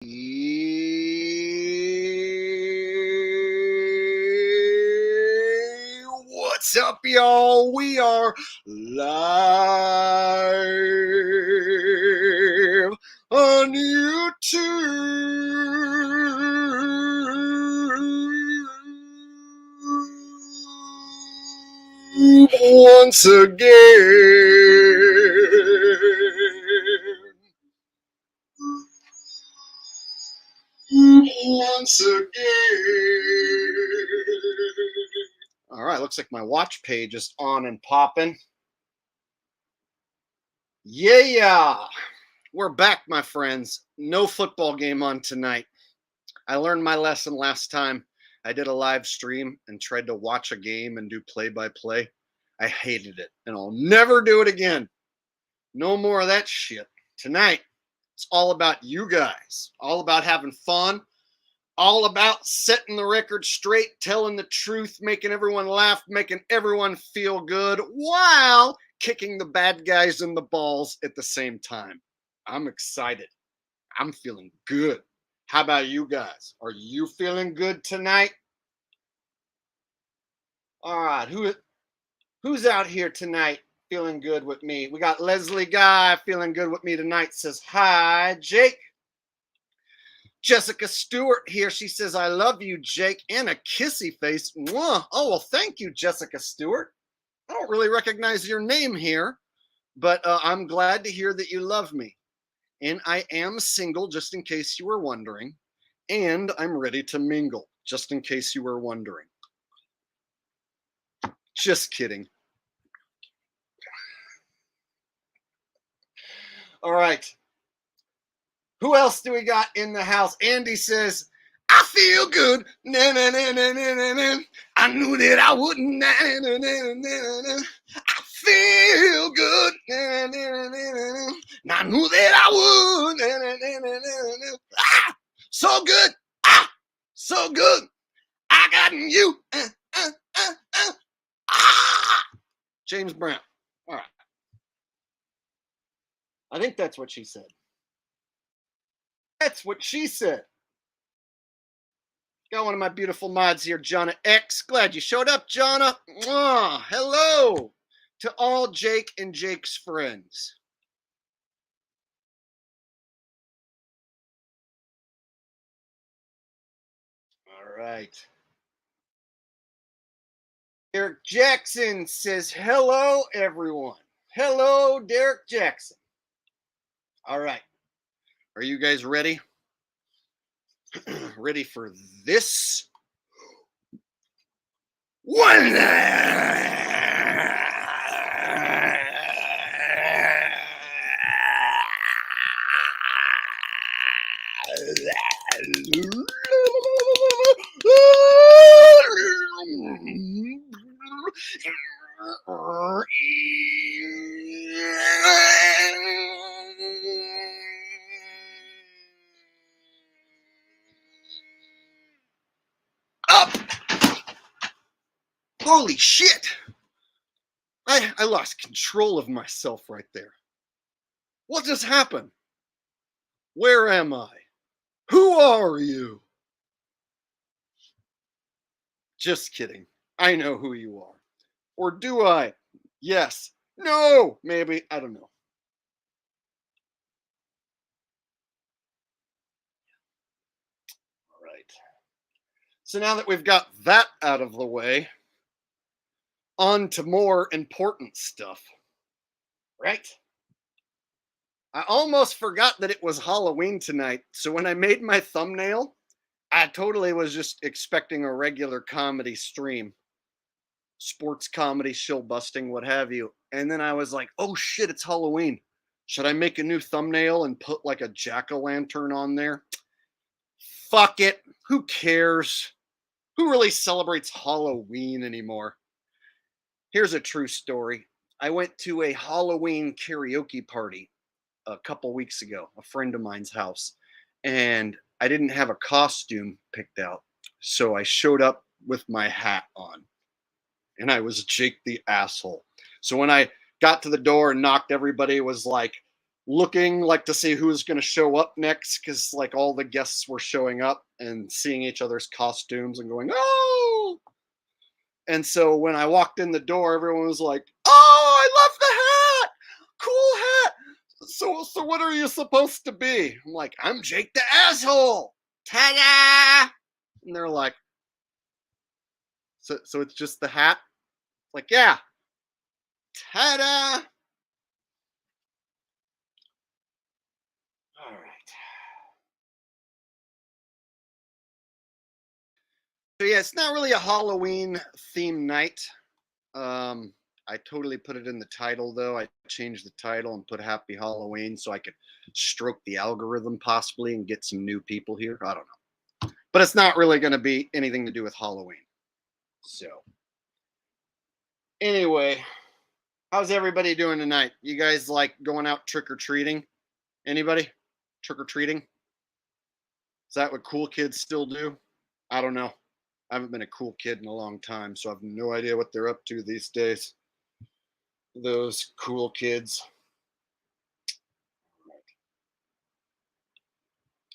What's up, y'all? We are live on YouTube once again. Once again. All right, looks like my watch page is on and popping. Yeah, we're back, my friends. No football game on tonight. I learned my lesson last time. I did a live stream and tried to watch a game and do play-by-play. I hated it, and I'll never do it again. No more of that shit. Tonight, it's all about you guys, all about having fun, all about setting the record straight, telling the truth, making everyone laugh, making everyone feel good, while kicking the bad guys in the balls at the same time. I'm excited. I'm feeling good. How about you guys? Are you feeling good tonight? All right, who's out here tonight feeling good with me? We got Leslie Guy feeling good with me tonight. Says hi, Jake. Jessica Stewart here. She says, I love you, Jake, and a kissy face. Mwah. Oh, well, thank you, Jessica Stewart. I don't really recognize your name here, but I'm glad to hear that you love me. And I am single, just in case you were wondering. And I'm ready to mingle, just in case you were wondering. Just kidding. All right. Who else do we got in the house? Andy says, I feel good. Na, na, na, na, na, na, na. I knew that I wouldn't. Na, na, na, na, na, na. I feel good. Na, na, na, na, na, na. I knew that I would. Na, na, na, na, na, na. Ah, so good. Ah, so good. I got you. Ah. James Brown. All right. I think that's what she said. That's what she said. Got one of my beautiful mods here, Jonna X. Glad you showed up, Jonna. Mwah. Hello to all Jake and Jake's friends. All right. Derek Jackson says, hello, everyone. Hello, Derek Jackson. All right. Are you guys ready? Ready for this one? Up! Holy shit! I lost control of myself right there. What just happened? Where am I? Who are you? Just kidding. I know who you are. Or do I? Yes. No. Maybe. I don't know. All right. So now that we've got that out of the way, on to more important stuff. Right? I almost forgot that it was Halloween tonight. So when I made my thumbnail, I totally was just expecting a regular comedy stream. Sports comedy, shill busting, what have you. And then I was like, oh shit, it's Halloween. Should I make a new thumbnail and put like a jack-o'-lantern on there? Fuck it. Who cares? Who really celebrates Halloween anymore? Here's a true story. I went to a Halloween karaoke party a couple weeks ago, a friend of mine's house, and I didn't have a costume picked out. So I showed up with my hat on. And I was Jake the asshole. So when I got to the door and knocked, everybody was like, looking like to see who was going to show up next, because like all the guests were showing up and seeing each other's costumes and going, oh. And so when I walked in the door, everyone was like, oh, I love the hat. Cool hat. So what are you supposed to be? I'm like, I'm Jake the asshole. Ta-da! And they're like, so it's just the hat? Like, yeah. Ta-da! All right. So yeah, it's not really a Halloween theme night. I totally put it in the title though. I changed the title and put Happy Halloween so I could stroke the algorithm possibly and get some new people here. I don't know. But it's not really going to be anything to do with Halloween. So anyway, how's everybody doing tonight? You guys like going out trick or treating? Anybody? Trick or treating? Is that what cool kids still do? I don't know. I haven't been a cool kid in a long time, so I have no idea what they're up to these days. Those cool kids.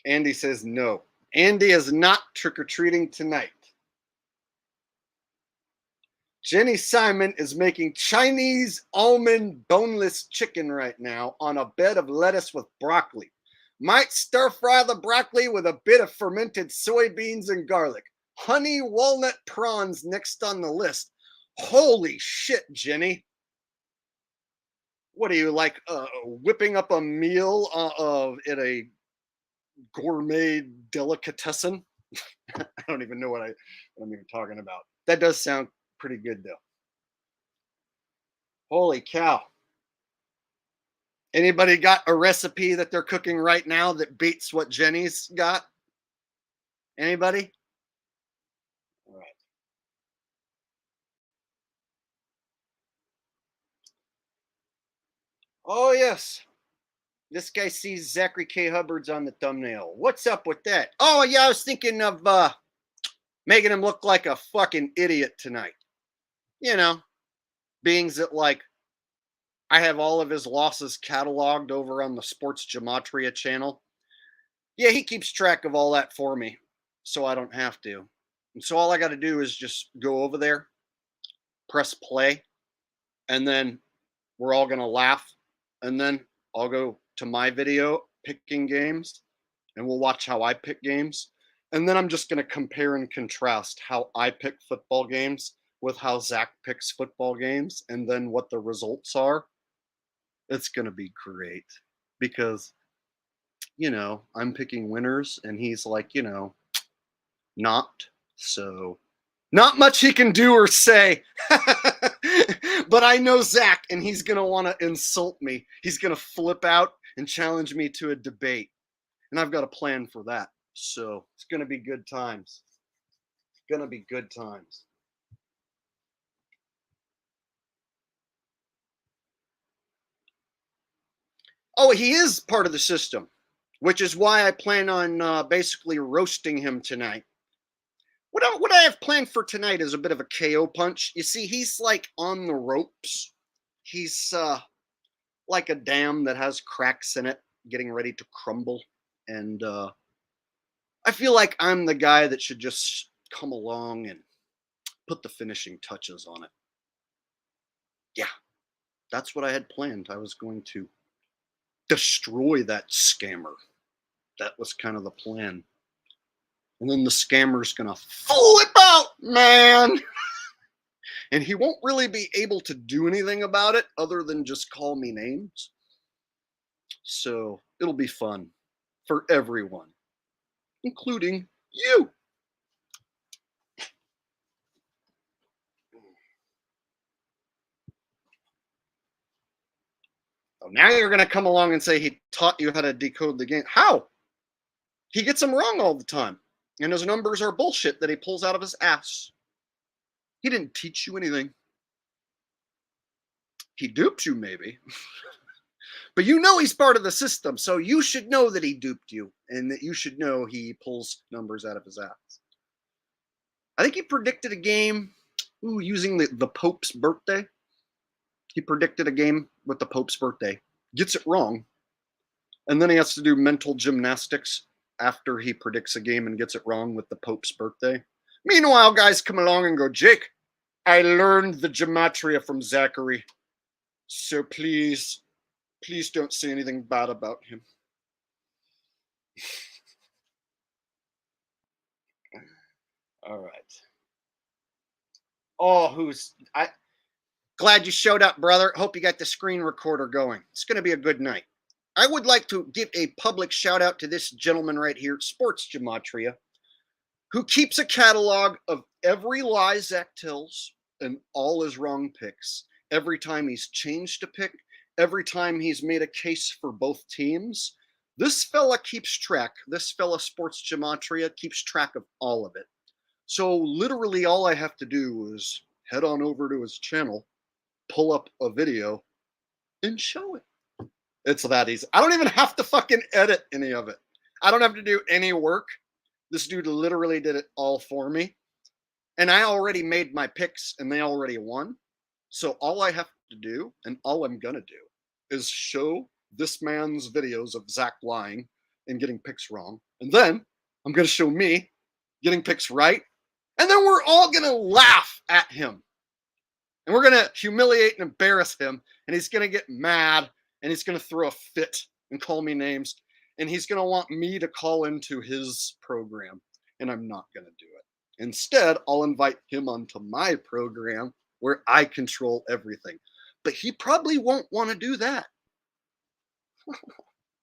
Andy says no. Andy is not trick or treating tonight. Jenny Simon is making Chinese almond boneless chicken right now on a bed of lettuce with broccoli. Might stir fry the broccoli with a bit of fermented soybeans and garlic. Honey walnut prawns next on the list. Holy shit, Jenny. What are you like whipping up a meal at a gourmet delicatessen? I don't even know what I'm even talking about. That does sound pretty good though. Holy cow. Anybody got a recipe that they're cooking right now that beats what Jenny's got? Anybody? All right. Oh, yes. This guy sees Zachary K. Hubbard's on the thumbnail. What's up with that? Oh, yeah, I was thinking of making him look like a fucking idiot tonight. You know, being that like I have all of his losses cataloged over on the Sports Gematria channel. Yeah, he keeps track of all that for me, so I don't have to. And so all I got to do is just go over there, press play, and then we're all going to laugh. And then I'll go to my video picking games, and we'll watch how I pick games. And then I'm just going to compare and contrast how I pick football games with how Zach picks football games, and then what the results are. It's going to be great because, I'm picking winners, and he's like, not. So, not much he can do or say. But I know Zach, and he's going to want to insult me. He's going to flip out and challenge me to a debate. And I've got a plan for that. So, it's going to be good times. It's going to be good times. Oh, he is part of the system, which is why I plan on basically roasting him tonight. What I have planned for tonight is a bit of a KO punch. You see, he's like on the ropes. He's like a dam that has cracks in it, getting ready to crumble. And I feel like I'm the guy that should just come along and put the finishing touches on it. Yeah, that's what I had planned. I was going to destroy that scammer. That was kind of the plan. And then the scammer's gonna flip out, man. And he won't really be able to do anything about it other than just call me names. So it'll be fun for everyone, including you. Oh, now you're going to come along and say he taught you how to decode the game. How? He gets them wrong all the time. And his numbers are bullshit that he pulls out of his ass. He didn't teach you anything. He duped you, maybe. But you know he's part of the system, so you should know that he duped you, and that you should know he pulls numbers out of his ass. I think he predicted a game using the Pope's birthday. He predicted a game with the Pope's birthday. Gets it wrong, And then he has to do mental gymnastics after he predicts a game and gets it wrong with the Pope's birthday. Meanwhile, guys come along and go, Jake, I learned the Gematria from Zachary. So please don't say anything bad about him. All right. Oh, glad you showed up, brother. Hope you got the screen recorder going. It's going to be a good night. I would like to give a public shout out to this gentleman right here, Sports Gematria, who keeps a catalog of every lie Zach tells and all his wrong picks. Every time he's changed a pick, every time he's made a case for both teams. This fella keeps track. This fella, Sports Gematria, keeps track of all of it. So literally all I have to do is head on over to his channel, pull up a video, and show it. It's that easy. I don't even have to fucking edit any of it. I don't have to do any work. This dude literally did it all for me. And I already made my picks and they already won. So all I have to do, and all I'm going to do, is show this man's videos of Zach lying and getting picks wrong. And then I'm going to show me getting picks right. And then we're all going to laugh at him. And we're going to humiliate and embarrass him. And he's going to get mad. And he's going to throw a fit and call me names. And he's going to want me to call into his program. And I'm not going to do it. Instead, I'll invite him onto my program where I control everything. But he probably won't want to do that.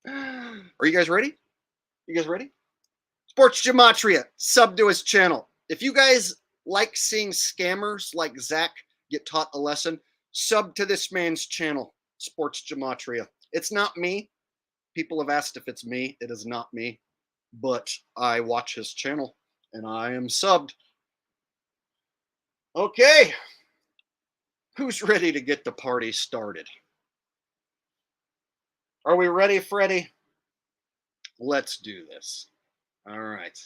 Are you guys ready? You guys ready? Sports Gematria, sub to his channel. If you guys like seeing scammers like Zach get taught a lesson, sub to this man's channel, Sports Gematria. It's not me. People have asked if it's me. It is not me. But I watch his channel and I am subbed. Okay. Who's ready to get the party started? Are we ready, Freddie? Let's do this. All right.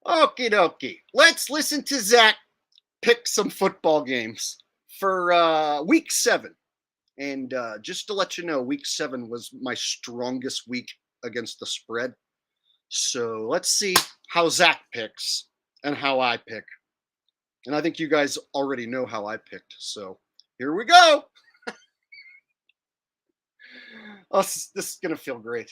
Okie dokie. Let's listen to Zach pick some football games for week 7. And just to let you know, week 7 was my strongest week against the spread. So let's see how Zach picks and how I pick. And I think you guys already know how I picked. So here we go. Oh, this is going to feel great.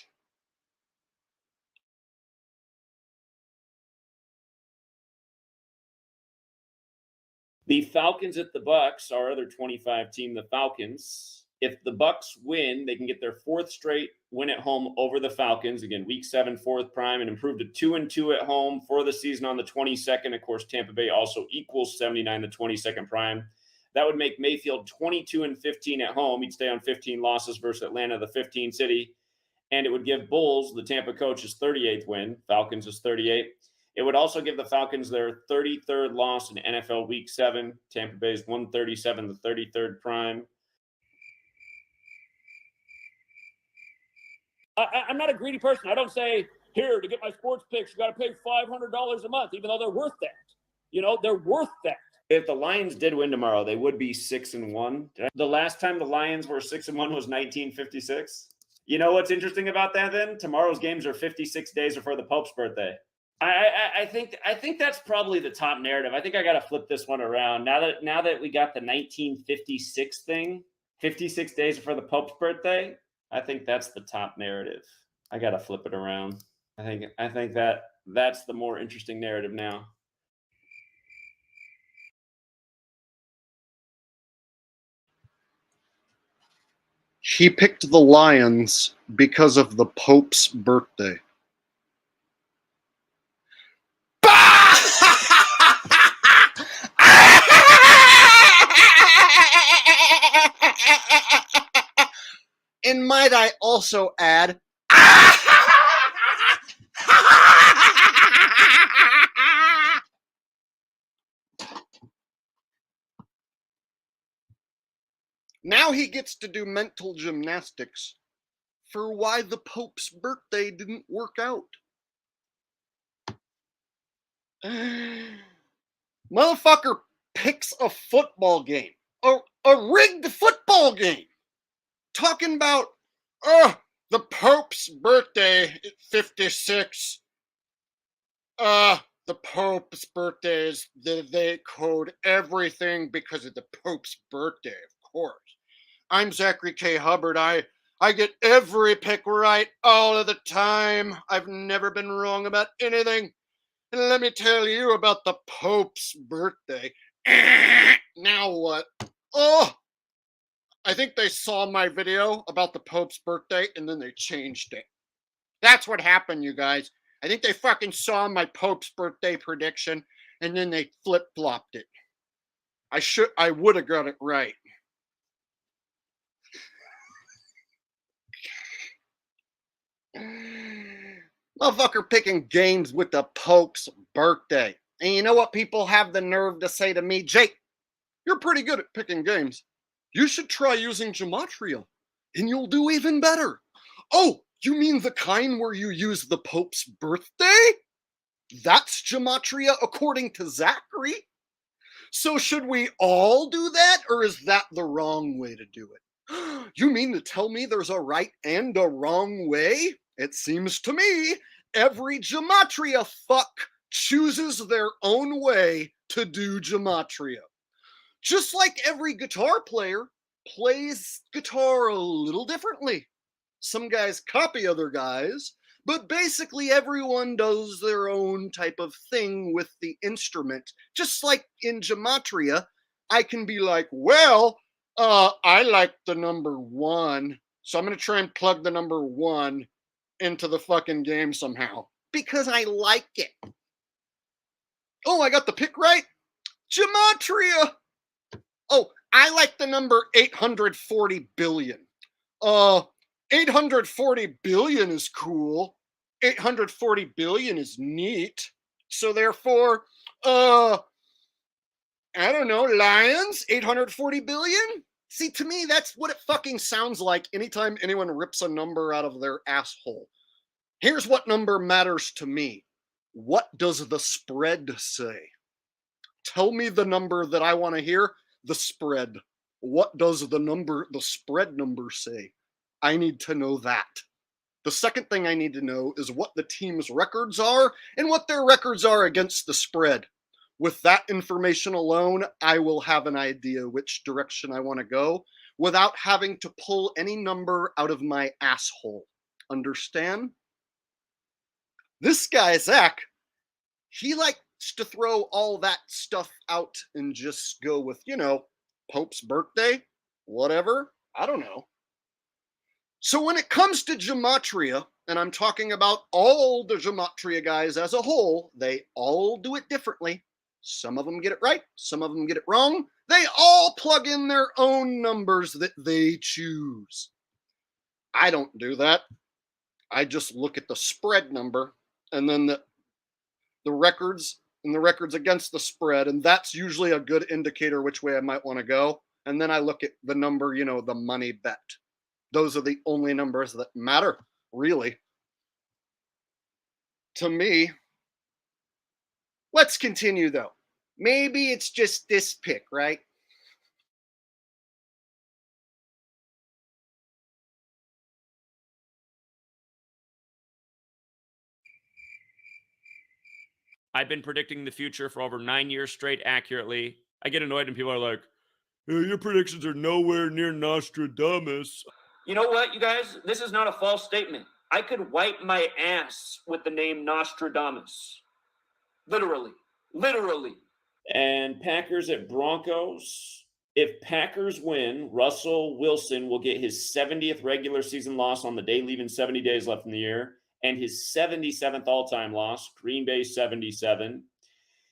The Falcons at the Bucks, our other 25 team, the Falcons. If the Bucks win, they can get their 4th straight win at home over the Falcons. Again, week 7, 4th prime, and improve to 2-2 at home for the season on the 22nd. Of course, Tampa Bay also equals 79, the 22nd prime. That would make Mayfield 22-15 at home. He'd stay on 15 losses versus Atlanta, the 15 city. And it would give Bulls, the Tampa coach, his 38th win. Falcons is 38. It would also give the Falcons their 33rd loss in NFL Week 7. Tampa Bay's 137, the 33rd prime. I'm not a greedy person. I don't say, here, to get my sports picks, you got to pay $500 a month, even though they're worth that. You know, they're worth that. If the Lions did win tomorrow, they would be 6-1. The last time the Lions were 6-1 was 1956. You know what's interesting about that then? Tomorrow's games are 56 days before the Pope's birthday. I think that's probably the top narrative. I think I got to flip this one around. Now that we got the 1956 thing, 56 days before the Pope's birthday, I think that's the top narrative. I got to flip it around. I think that's the more interesting narrative now. He picked the Lions because of the Pope's birthday. And might I also add, now he gets to do mental gymnastics for why the Pope's birthday didn't work out. Motherfucker picks a football game, a rigged football game, talking about, the Pope's birthday at 56. The Pope's birthday is, they code everything because of the Pope's birthday, of course. I'm Zachary K. Hubbard. I get every pick right all of the time. I've never been wrong about anything. And let me tell you about the Pope's birthday. Now what? Oh, I think they saw my video about the Pope's birthday and then they changed it. That's what happened, you guys. I think they fucking saw my Pope's birthday prediction and then they flip-flopped it. I would have got it right. Motherfucker picking games with the Pope's birthday. And you know what people have the nerve to say to me? Jake, you're pretty good at picking games. You should try using Gematria, and you'll do even better. Oh, you mean the kind where you use the Pope's birthday? That's Gematria according to Zachary. So should we all do that, or is that the wrong way to do it? You mean to tell me there's a right and a wrong way? It seems to me every Gematria fuck chooses their own way to do Gematria. Just like every guitar player plays guitar a little differently. Some guys copy other guys, but basically everyone does their own type of thing with the instrument. Just like in Gematria, I can be like, well, I like the number 1, so I'm going to try and plug the number 1 into the fucking game somehow because I like it. Oh, I got the pick right? Gematria! Oh, I like the number 840 billion. 840 billion is cool. 840 billion is neat. So therefore, I don't know, lions, 840 billion? See, to me, that's what it fucking sounds like anytime anyone rips a number out of their asshole. Here's what number matters to me. What does the spread say? Tell me the number that I want to hear. The spread. What does the spread number say? I need to know that. The second thing I need to know is what the team's records are and what their records are against the spread. With that information alone, I will have an idea which direction I want to go without having to pull any number out of my asshole. Understand? This guy, Zach, he likes to throw all that stuff out and just go with, Pope's birthday, whatever. I don't know. So when it comes to Gematria, and I'm talking about all the Gematria guys as a whole, they all do it differently. Some of them get it right, some of them get it wrong. They all plug in their own numbers that they choose. I don't do that. I just look at the spread number and then the records and the records against the spread, and that's usually a good indicator which way I might want to go. And then I look at the number, the money bet. Those are the only numbers that matter, really. To me, let's continue though. Maybe it's just this pick, right? I've been predicting the future for over 9 years straight accurately. I get annoyed when people are like, hey, your predictions are nowhere near Nostradamus. You know what, you guys? This is not a false statement. I could wipe my ass with the name Nostradamus. Literally. Literally. And Packers at Broncos. If Packers win, Russell Wilson will get his 70th regular season loss on the day, leaving 70 days left in the year, and his 77th all-time loss, Green Bay 77.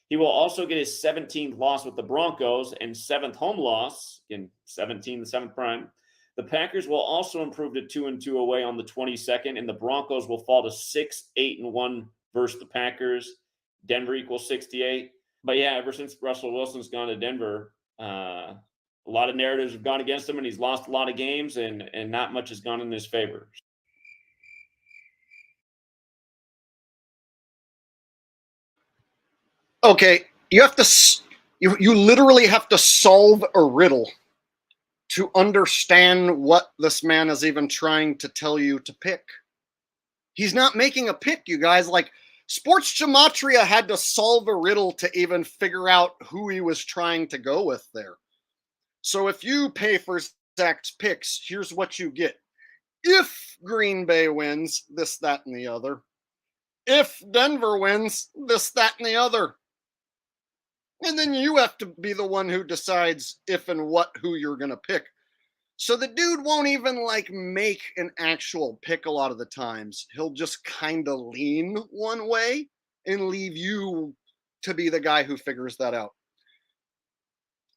He will also get his 17th loss with the Broncos and 7th home loss, in 17, the 7th prime. The Packers will also improve to 2-2 away on the 22nd, and the Broncos will fall to 6-8-1 versus the Packers. Denver equals 68. But yeah, ever since Russell Wilson's gone to Denver, a lot of narratives have gone against him, and he's lost a lot of games, and not much has gone in his favor. Okay, you have to You literally have to solve a riddle to understand what this man is even trying to tell you to pick. He's not making a pick, you guys. Like, Sports Gematria had to solve a riddle to even figure out who he was trying to go with there. So if you pay for Zach's picks, here's what you get. If Green Bay wins, this, that, and the other. If Denver wins, this, that, and the other. And then you have to be the one who decides if and what who you're going to pick. So the dude won't even like make an actual pick a lot of the times. He'll just kind of lean one way and leave you to be the guy who figures that out.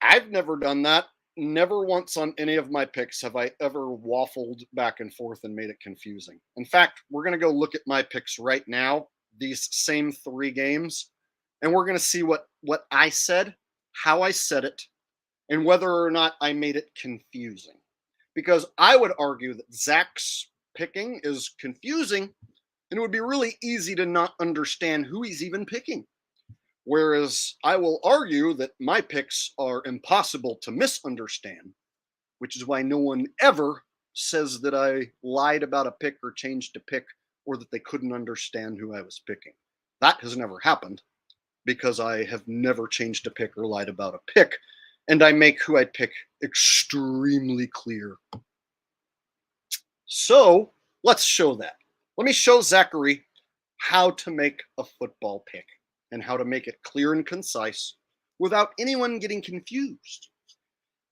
I've never done that. Never once on any of my picks have I ever waffled back and forth and made it confusing. In fact, we're going to go look at my picks right now, these same 3 games, and we're going to see what I said, how I said it, and whether or not I made it confusing. Because I would argue that Zach's picking is confusing, and it would be really easy to not understand who he's even picking. Whereas I will argue that my picks are impossible to misunderstand, which is why no one ever says that I lied about a pick or changed a pick or that they couldn't understand who I was picking. That has never happened because I have never changed a pick or lied about a pick, and I make who I pick extremely clear. So let's show that. Let me show Zachary how to make a football pick and how to make it clear and concise without anyone getting confused,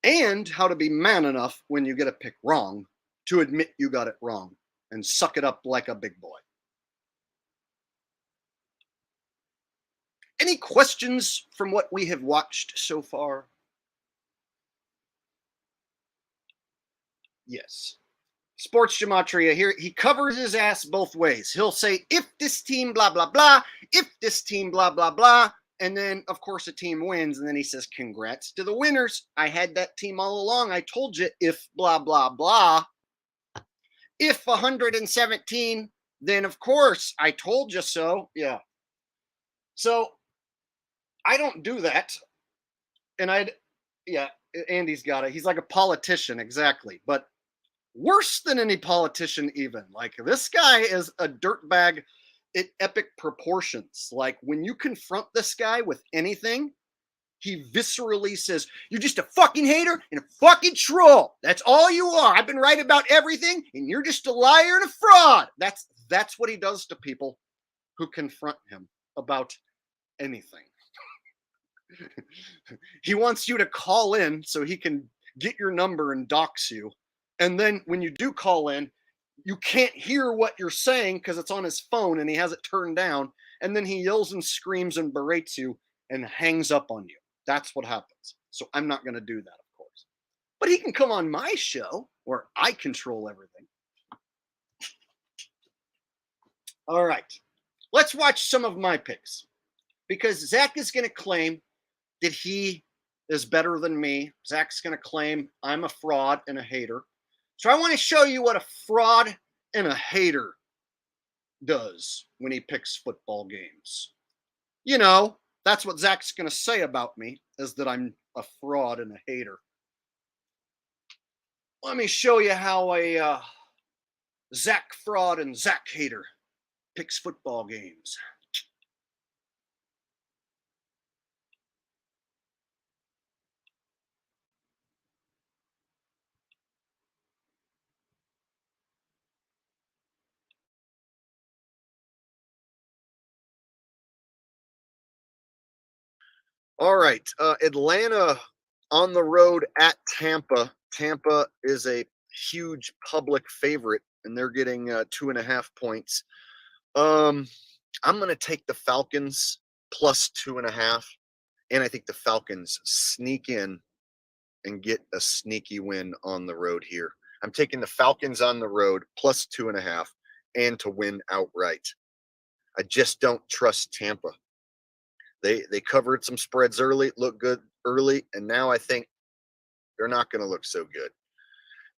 and how to be man enough when you get a pick wrong to admit you got it wrong and suck it up like a big boy. Any questions from what we have watched so far? Yes. Sports Gematria here, he covers his ass both ways. He'll say, if this team blah, blah, blah, if this team blah, blah, blah, and then, of course, a team wins, and then he says, congrats to the winners. I had that team all along. I told you if blah, blah, blah. If 117, then, of course, I told you so. Yeah. So I don't do that. And yeah, Andy's got it. He's like a politician, exactly. But worse than any politician even. Like, this guy is a dirtbag at epic proportions. Like, when you confront this guy with anything, he viscerally says, you're just a fucking hater and a fucking troll. That's all you are. I've been right about everything, and you're just a liar and a fraud. That's what he does to people who confront him about anything. He wants you to call in so he can get your number and dox you. And then when you do call in, you can't hear what you're saying because it's on his phone and he has it turned down. And then he yells and screams and berates you and hangs up on you. That's what happens. So I'm not going to do that, of course. But he can come on my show where I control everything. All right. Let's watch some of my picks, because Zach is going to claim that he is better than me. Zach's going to claim I'm a fraud and a hater. So I want to show you what a fraud and a hater does when he picks football games. You know, that's what Zach's going to say about me, is that I'm a fraud and a hater. Let me show you how a Zach fraud and Zach hater picks football games. All right. Atlanta on the road at Tampa. Tampa is a huge public favorite, and they're getting 2.5 points. I'm going to take the Falcons plus 2.5, and I think the Falcons sneak in and get a sneaky win on the road here. I'm taking the Falcons on the road plus 2.5 and to win outright. I just don't trust Tampa. They covered some spreads early, looked good early, and now I think they're not going to look so good.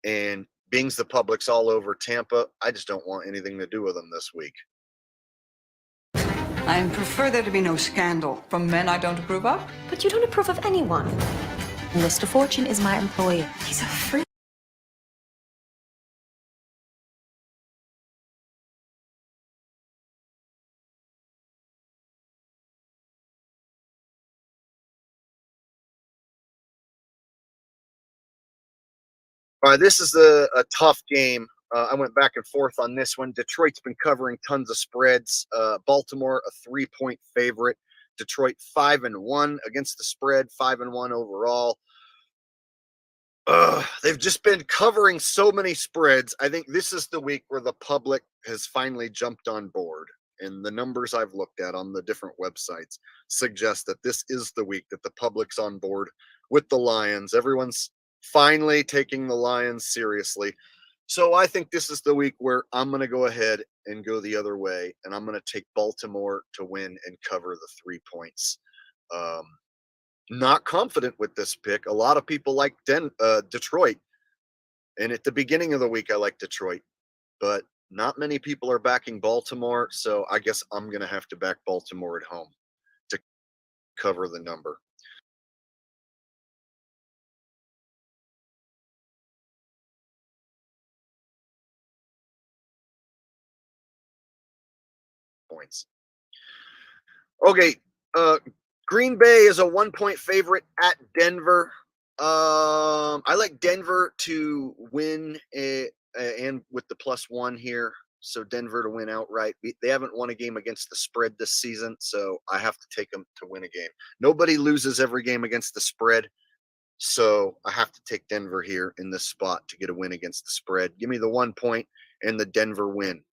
And being the public's all over Tampa, I just don't want anything to do with them this week. I prefer there to be no scandal from men I don't approve of. But you don't approve of anyone. Mr. Fortune is my employer. He's a freak. All right, this is a tough game. I went back and forth on this one. Detroit's been covering tons of spreads. Baltimore, a 3-point favorite. Detroit 5-1 against the spread, 5-1 overall. They've just been covering so many spreads. I think this is the week where the public has finally jumped on board. And the numbers I've looked at on the different websites suggest that this is the week that the public's on board with the Lions. Everyone's finally taking the Lions seriously. So I think this is the week where I'm going to go ahead and go the other way, and I'm going to take Baltimore to win and cover the 3 points. Not confident with this pick. A lot of people like Detroit, and at the beginning of the week, I like Detroit, but not many people are backing Baltimore, so I guess I'm going to have to back Baltimore at home to cover the number. Points. Okay, Green Bay is a 1-point favorite at Denver. I like Denver to win and with the +1 here. So Denver to win outright. They haven't won a game against the spread this season, so I have to take them to win a game. Nobody loses every game against the spread, so I have to take Denver here in this spot to get a win against the spread. Give me the 1 point and the Denver win.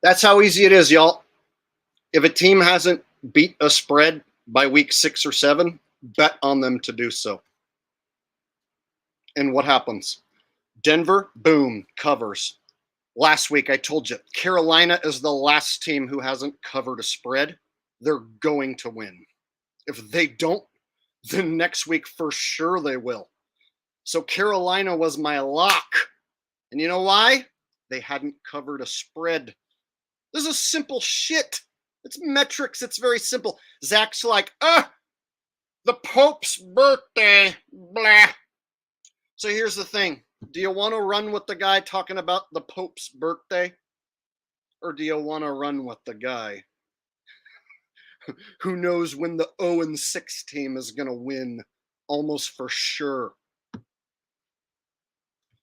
That's how easy it is, y'all. If a team hasn't beat a spread by week 6 or 7, bet on them to do so. And what happens? Denver, boom, covers. Last week, I told you, Carolina is the last team who hasn't covered a spread. They're going to win. If they don't, then next week for sure they will. So Carolina was my lock. And you know why? They hadn't covered a spread. This is simple shit. It's metrics. It's very simple. Zach's like, the Pope's birthday, blah. So here's the thing. Do you want to run with the guy talking about the Pope's birthday? Or do you want to run with the guy who knows when the 0-6 team is going to win almost for sure?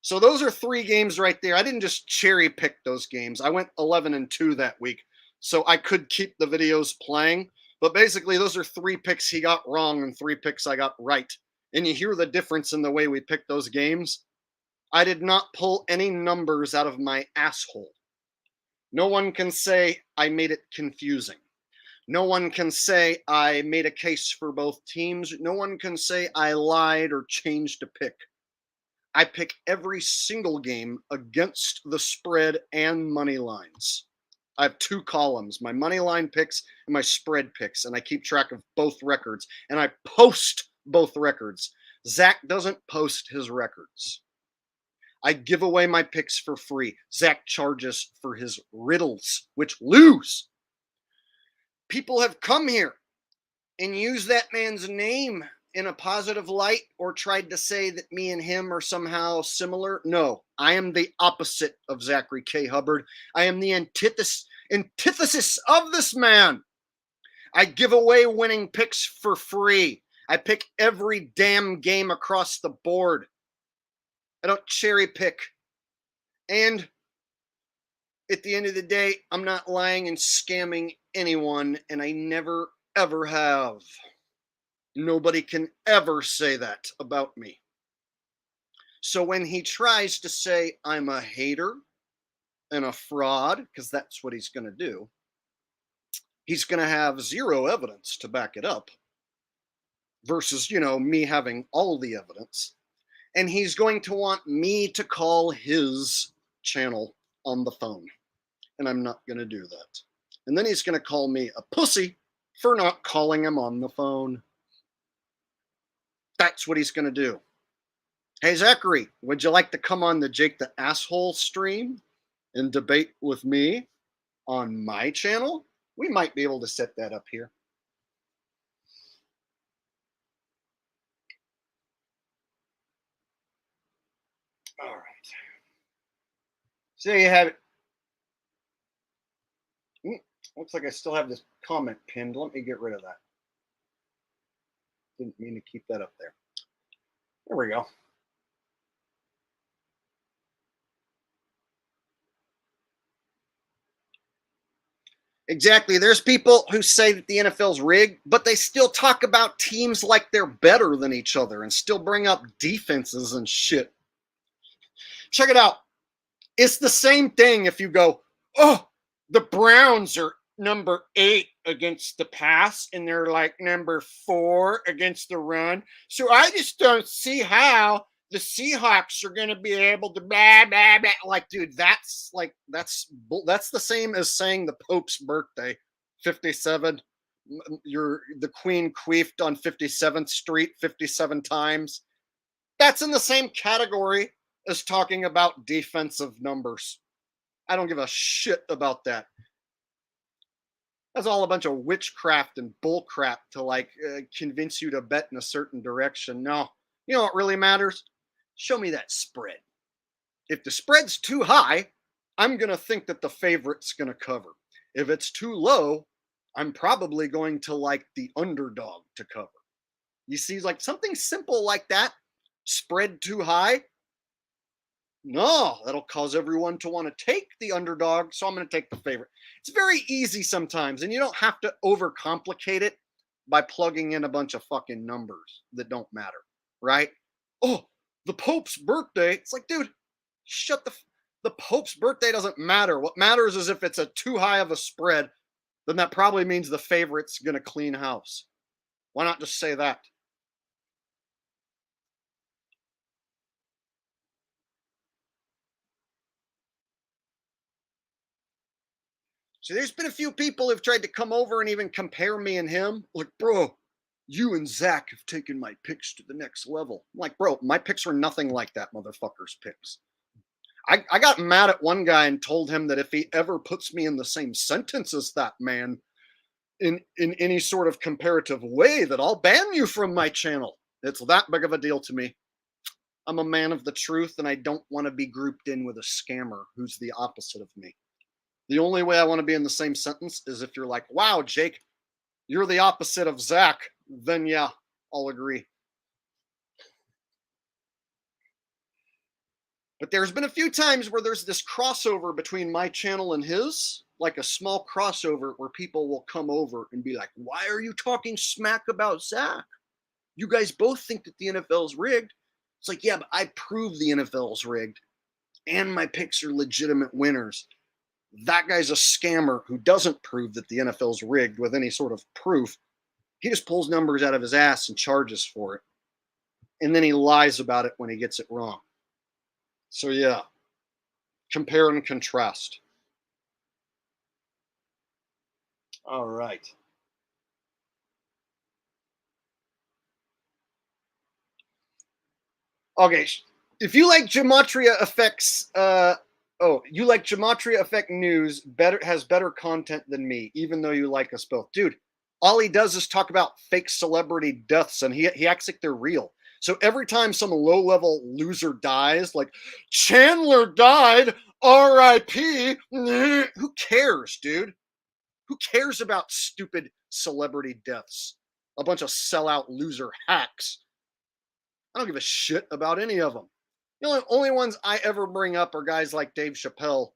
So those are 3 games right there. I didn't just cherry pick those games. I went 11-2 that week, so I could keep the videos playing. But basically, those are 3 picks he got wrong and 3 picks I got right. And you hear the difference in the way we picked those games. I did not pull any numbers out of my asshole. No one can say I made it confusing. No one can say I made a case for both teams. No one can say I lied or changed a pick. I pick every single game against the spread and money lines. I have 2 columns, my money line picks and my spread picks, and I keep track of both records, and I post both records. Zach doesn't post his records. I give away my picks for free. Zach charges for his riddles, which lose. People have come here and used that man's name in a positive light or tried to say that me and him are somehow similar. No, I am the opposite of Zachary K. Hubbard. I am the antithesis of this man. I give away winning picks for free. I pick every damn game across the board. I don't cherry pick. And at the end of the day, I'm not lying and scamming anyone, and I never, ever have. Nobody can ever say that about me. So when he tries to say I'm a hater and a fraud, because that's what he's going to do, he's going to have 0 evidence to back it up versus, me having all the evidence. And he's going to want me to call his channel on the phone. And I'm not going to do that. And then he's going to call me a pussy for not calling him on the phone. That's what he's going to do. Hey, Zachary, would you like to come on the Jake the Asshole stream and debate with me on my channel? We might be able to set that up here. All right. So there you have it. Looks like I still have this comment pinned. Let me get rid of that. Didn't mean to keep that up there. There we go. Exactly. There's people who say that the NFL's rigged, but they still talk about teams like they're better than each other and still bring up defenses and shit. Check it out. It's the same thing if you go, oh, the Browns are number 8 against the pass and they're like number 4 against the run. So I just don't see how the Seahawks are going to be able to blah, blah, blah. Like, dude, that's the same as saying the Pope's birthday, 57. The Queen queefed on 57th Street 57 times. That's in the same category as talking about defensive numbers. I don't give a shit about that. That's all a bunch of witchcraft and bullcrap to convince you to bet in a certain direction. No, you know what really matters? Show me that spread. If the spread's too high, I'm going to think that the favorite's going to cover. If it's too low, I'm probably going to like the underdog to cover. You see, like something simple like that, spread too high, no, that'll cause everyone to want to take the underdog, so I'm going to take the favorite. It's very easy sometimes, and you don't have to overcomplicate it by plugging in a bunch of fucking numbers that don't matter, right? Oh, the Pope's birthday. It's like, dude, shut the Pope's birthday doesn't matter. What matters is if it's a too high of a spread, then that probably means the favorite's going to clean house. Why not just say that? So there's been a few people who've tried to come over and even compare me and him. Like, bro, you and Zach have taken my picks to the next level. I'm like, bro, my picks are nothing like that motherfucker's picks. I got mad at one guy and told him that if he ever puts me in the same sentence as that man in any sort of comparative way, that I'll ban you from my channel. It's that big of a deal to me. I'm a man of the truth, and I don't want to be grouped in with a scammer who's the opposite of me. The only way I want to be in the same sentence is if you're like, wow, Jake, you're the opposite of Zach. Then yeah, I'll agree. But there's been a few times where there's this crossover between my channel and his, like a small crossover where people will come over and be like, why are you talking smack about Zach? You guys both think that the NFL's rigged. It's like, yeah, but I prove the NFL's rigged and my picks are legitimate winners. That guy's a scammer who doesn't prove that the NFL's rigged with any sort of proof. He just pulls numbers out of his ass and charges for it. And then he lies about it when he gets it wrong. So yeah, compare and contrast. All right. Okay, if you like Gematria Effects, you like Gematria Effect News, has better content than me, even though you like us both. Dude, all he does is talk about fake celebrity deaths, and he acts like they're real. So every time some low-level loser dies, like Chandler died, R.I.P., who cares, dude? Who cares about stupid celebrity deaths? A bunch of sellout loser hacks. I don't give a shit about any of them. The only ones I ever bring up are guys like Dave Chappelle,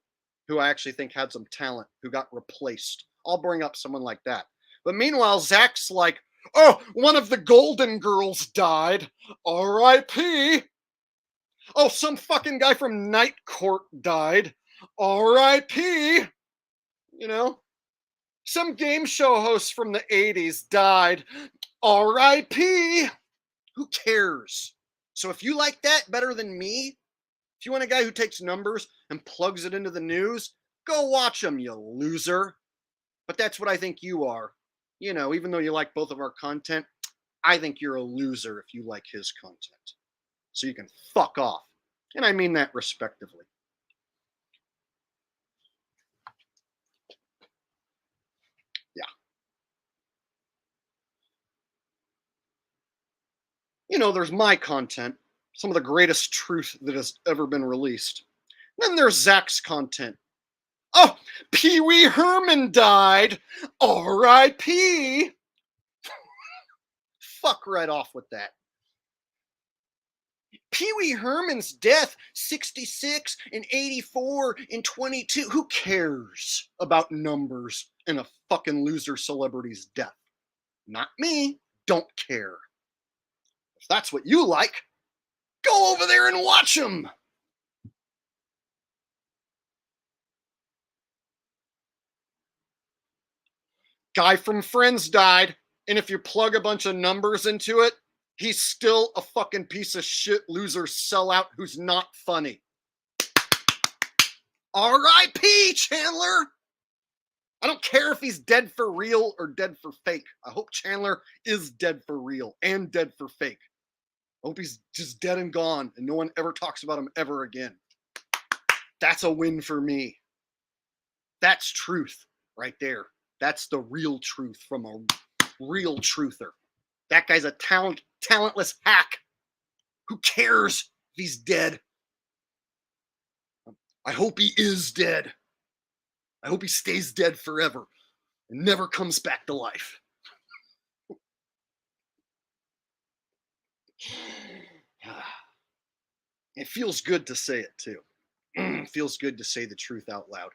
who I actually think had some talent, who got replaced. I'll bring up someone like that. But meanwhile, Zach's like, oh, one of the Golden Girls died. R.I.P. Oh, some fucking guy from Night Court died. R.I.P. You know? Some game show host from the 80s died. R.I.P. Who cares? So if you like that better than me, if you want a guy who takes numbers and plugs it into the news, go watch him, you loser. But that's what I think you are. You know, even though you like both of our content, I think you're a loser if you like his content. So you can fuck off. And I mean that respectively. Yeah. There's my content, some of the greatest truth that has ever been released. Then there's Zach's content. Oh, Pee Wee Herman died. R.I.P. Fuck right off with that. Pee Wee Herman's death, 66 and 84 and 22. Who cares about numbers and a fucking loser celebrity's death? Not me. Don't care. If that's what you like, go over there and watch them. Guy from Friends died, and if you plug a bunch of numbers into it, he's still a fucking piece of shit loser sellout who's not funny. R.I.P. Chandler. I don't care if he's dead for real or dead for fake. I hope Chandler is dead for real and dead for fake. I hope he's just dead and gone and no one ever talks about him ever again. That's a win for me. That's truth right there. That's the real truth from a real truther. That guy's a talentless hack. Who cares if he's dead? I hope he is dead. I hope he stays dead forever and never comes back to life. It feels good to say it too. It feels good to say the truth out loud.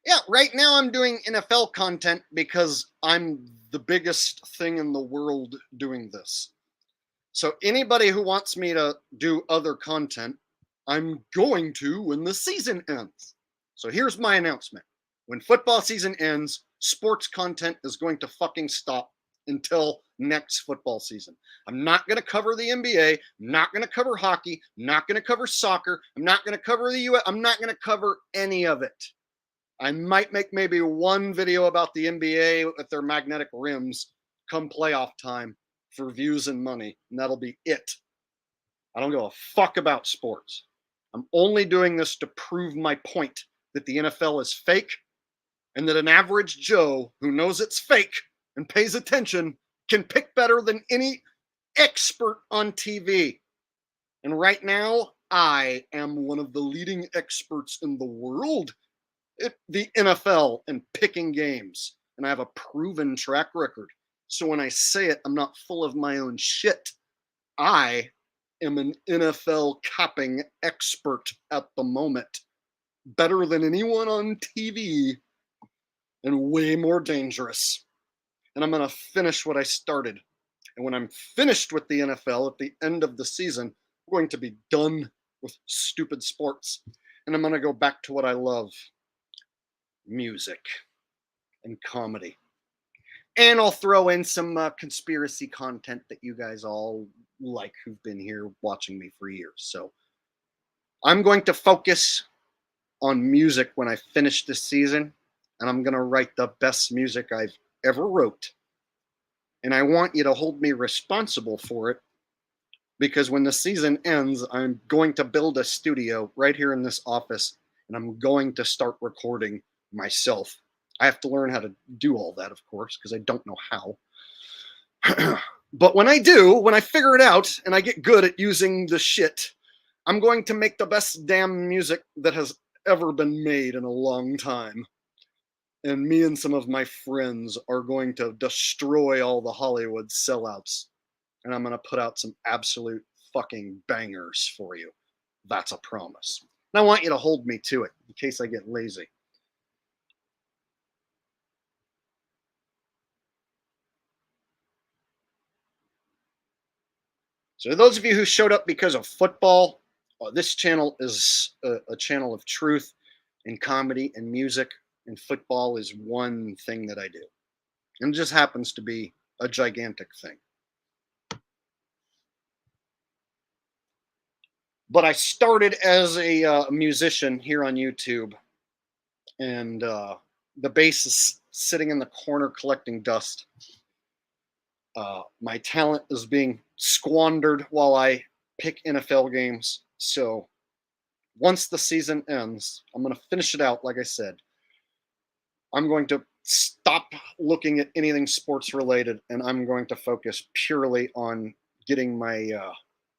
Yeah, right now I'm doing NFL content because I'm the biggest thing in the world doing this. So anybody who wants me to do other content, I'm going to when the season ends. So here's my announcement. When football season ends, sports content is going to fucking stop until next football season. I'm not going to cover the NBA. I'm not going to cover hockey. I'm not going to cover soccer. I'm not going to cover the US. I'm not going to cover any of it. I might make maybe one video about the NBA with their magnetic rims come playoff time for views and money, and that'll be it. I don't give a fuck about sports. I'm only doing this to prove my point that the NFL is fake and that an average Joe who knows it's fake and pays attention can pick better than any expert on TV. And right now, I am one of the leading experts in the world at the NFL and picking games. And I have a proven track record. So when I say it, I'm not full of my own shit. I am an NFL capping expert at the moment. Better than anyone on TV and way more dangerous. And I'm going to finish what I started. And when I'm finished with the NFL at the end of the season, I'm going to be done with stupid sports. And I'm going to go back to what I love. Music and comedy. And I'll throw in some conspiracy content that you guys all like who've been here watching me for years. So I'm going to focus on music when I finish this season, and I'm going to write the best music I've ever wrote. And I want you to hold me responsible for it, because when the season ends, I'm going to build a studio right here in this office, and I'm going to start recording myself. I have to learn how to do all that, of course, because I don't know how. But when I do, when I figure it out and I get good at using the shit, I'm going to make the best damn music that has ever been made in a long time. And me and some of my friends are going to destroy all the Hollywood sellouts. And I'm going to put out some absolute fucking bangers for you. That's a promise. And I want you to hold me to it in case I get lazy. So those of you who showed up because of football, this channel is a channel of truth and comedy and music, and football is one thing that I do. And it just happens to be a gigantic thing. But I started as a musician here on YouTube, and the bass is sitting in the corner collecting dust. My talent is being squandered while I pick NFL games. So once the season ends, I'm going to finish it out. Like I said, I'm going to stop looking at anything sports related, and I'm going to focus purely on getting my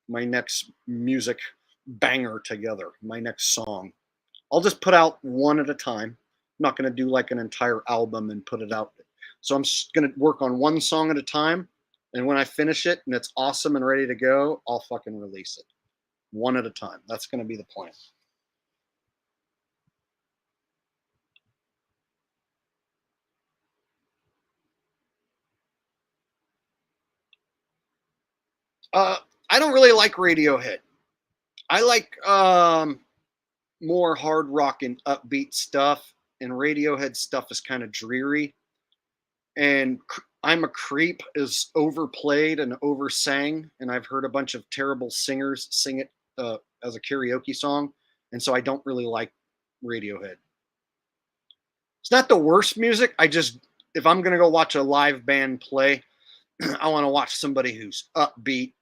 next music banger together, my next song. I'll just put out one at a time. I'm not going to do like an entire album and put it out. So I'm just going to work on one song at a time. And when I finish it and it's awesome and ready to go, I'll fucking release it one at a time. That's going to be the plan. I don't really like Radiohead. I like more hard rock and upbeat stuff, and Radiohead stuff is kind of dreary. And I'm a Creep is overplayed and oversang, and I've heard a bunch of terrible singers sing it as a karaoke song, and so I don't really like Radiohead. It's not the worst music. I just, if I'm gonna go watch a live band play, I want to watch somebody who's upbeat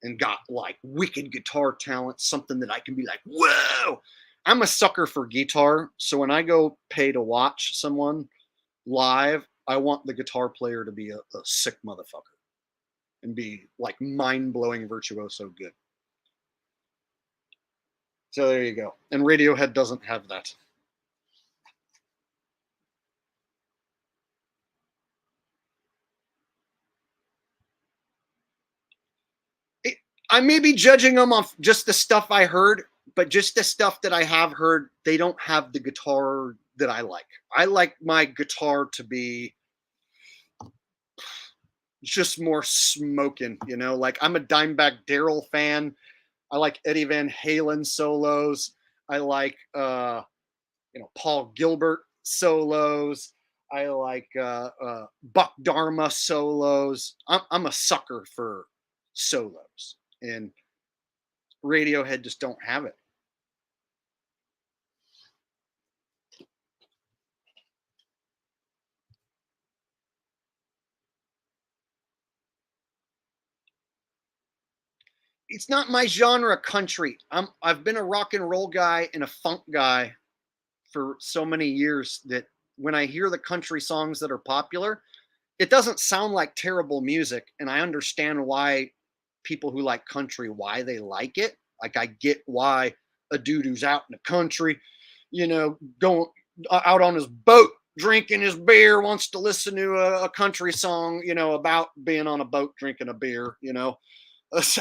and got like wicked guitar talent, something that I can be like, whoa. I'm a sucker for guitar, so when I go pay to watch someone live, I want the guitar player to be a sick motherfucker and be like mind-blowing virtuoso good. So there you go. And Radiohead doesn't have that. I may be judging them off just the stuff I heard, but just the stuff that I have heard, they don't have the guitar that I like. I like my guitar to be just more smoking, you know, like I'm a Dimebag Darrell fan. I like Eddie Van Halen solos. I like Paul Gilbert solos. I like Buck Dharma solos. I'm a sucker for solos, and Radiohead just don't have it. It's not my genre, country. I've been a rock and roll guy and a funk guy for so many years that when I hear the country songs that are popular, it doesn't sound like terrible music, and I understand why people who like country, why they like it. Like I get why a dude who's out in the country, going out on his boat drinking his beer wants to listen to a country song, about being on a boat drinking a beer.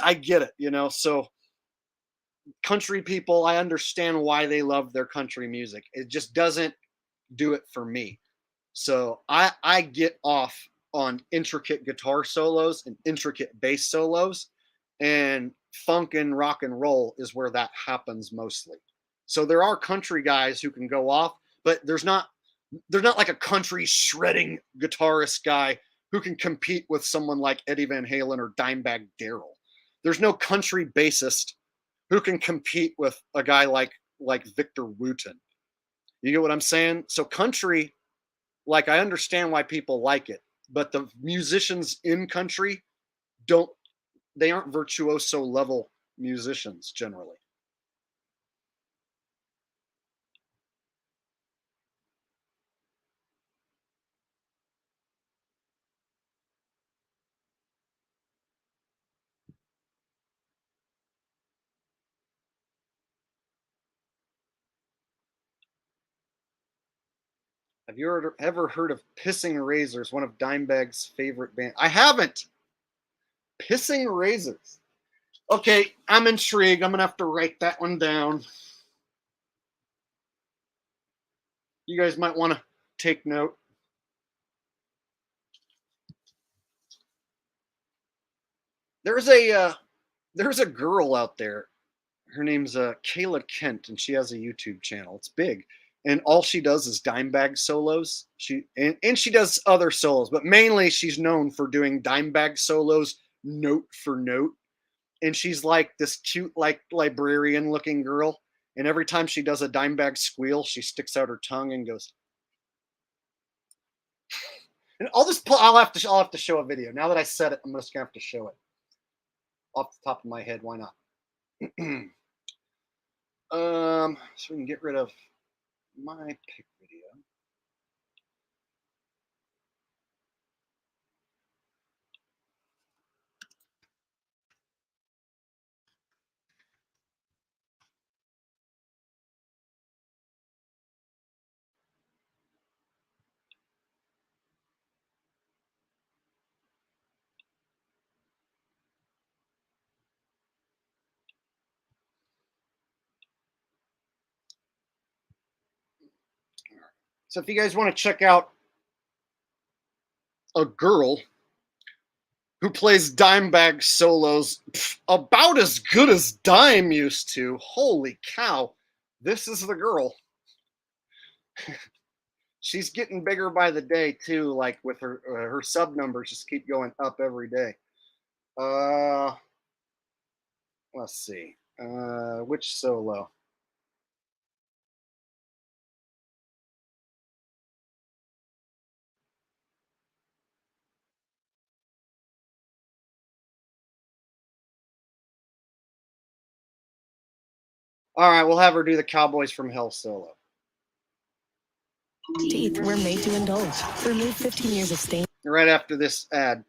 I get it. So country people, I understand why they love their country music. It just doesn't do it for me. So I get off on intricate guitar solos and intricate bass solos, and funk and rock and roll is where that happens mostly. So there are country guys who can go off, but there's not like a country shredding guitarist guy who can compete with someone like Eddie Van Halen or Dimebag Darrell. There's no country bassist who can compete with a guy like Victor Wooten. You get what I'm saying? So country, like I understand why people like it, but the musicians in country they aren't virtuoso level musicians generally. Have you ever heard of Pissing Razors, one of Dimebag's favorite bands? I haven't. Pissing Razors. Okay, I'm intrigued. I'm gonna have to write that one down. You guys might want to take note. There's a girl out there. Her name's Kayla Kent, and she has a YouTube channel. It's big. and all she does is dime bag solos. And she does other solos, but mainly she's known for doing dime bag solos note for note. And she's like this cute, like librarian looking girl. And every time she does a dime bag squeal, she sticks out her tongue and goes. And I'll have to show a video. Now that I said it, I'm just gonna have to show it off the top of my head. Why not? So we can get rid of my pick video. So if you guys want to check out a girl who plays dime bag solos about as good as Dime used to, holy cow, this is the girl. She's getting bigger by the day too, like with her sub numbers just keep going up every day. Let's see. Which solo? All right, we'll have her do the Cowboys from Hell solo. Teeth were made to indulge. Remove 15 years of stain. Right after this ad.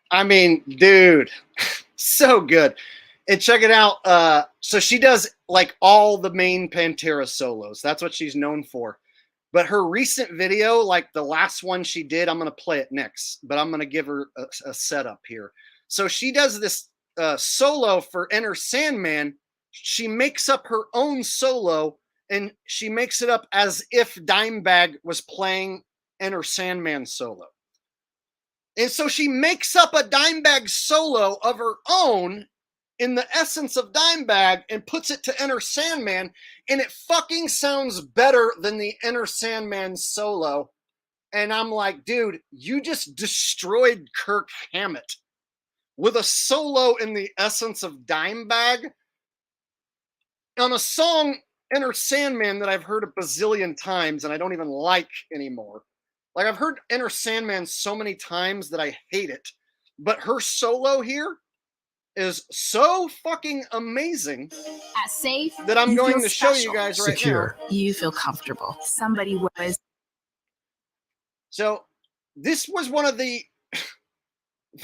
I mean, dude, so good. And check it out. So she does like all the main Pantera solos. That's what she's known for. But her recent video, like the last one she did, I'm going to play it next, but I'm going to give her a setup here. So she does this solo for Enter Sandman. She makes up her own solo, and she makes it up as if Dimebag was playing Enter Sandman solo. And so she makes up a Dimebag solo of her own in the essence of Dimebag and puts it to Enter Sandman, and it fucking sounds better than the Enter Sandman solo. And I'm like, dude, you just destroyed Kirk Hammett with a solo in the essence of Dimebag on a song, Enter Sandman, that I've heard a bazillion times and I don't even like anymore. Like, I've heard Enter Sandman so many times that I hate it. But her solo here is so fucking amazing Safe, that I'm going to show you guys right secure. Now. You feel comfortable. Somebody was. So this was one of the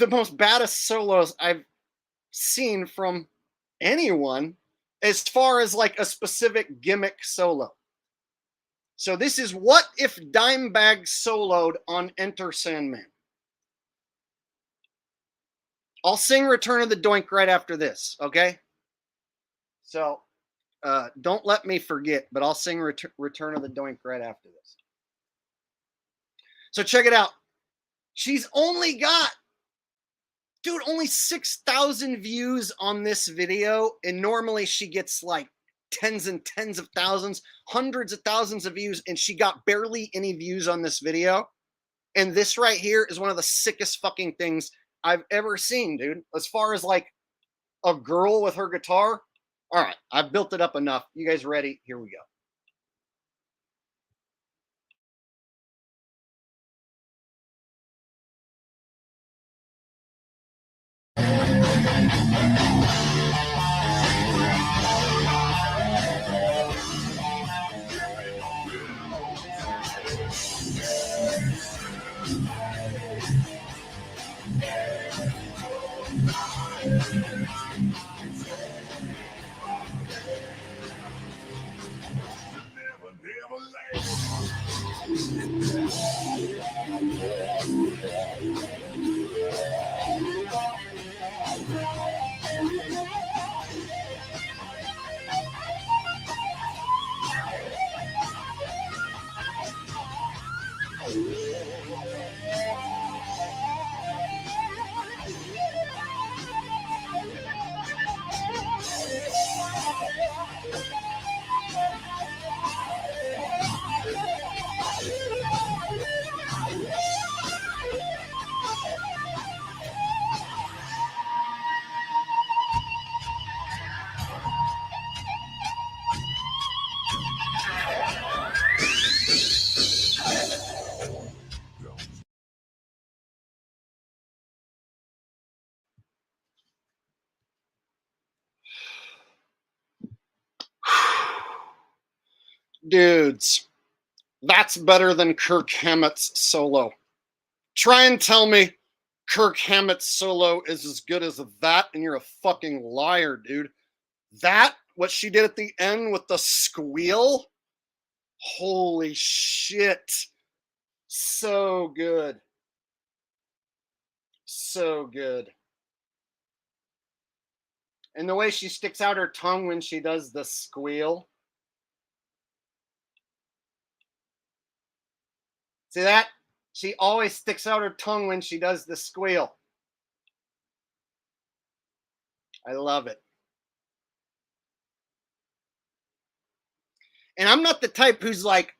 most baddest solos I've seen from anyone as far as like a specific gimmick solo. So this is What If Dimebag soloed on Enter Sandman. I'll sing Return of the Doink right after this, okay? So don't let me forget, but I'll sing Return of the Doink right after this. So check it out. She's only got Dude, only 6,000 views on this video, and normally she gets like tens and tens of thousands, hundreds of thousands of views, and she got barely any views on this video. And this right here is one of the sickest fucking things I've ever seen, dude. As far as like a girl with her guitar. All right, I've built it up enough. You guys ready? Here we go. Dudes, that's better than Kirk Hammett's solo. Try and tell me Kirk Hammett's solo is as good as that, and you're a fucking liar, dude. That, what she did at the end with the squeal, holy shit. So good. So good. And the way she sticks out her tongue when she does the squeal. See that? She always sticks out her tongue when she does the squeal. I love it. And I'm not the type who's like,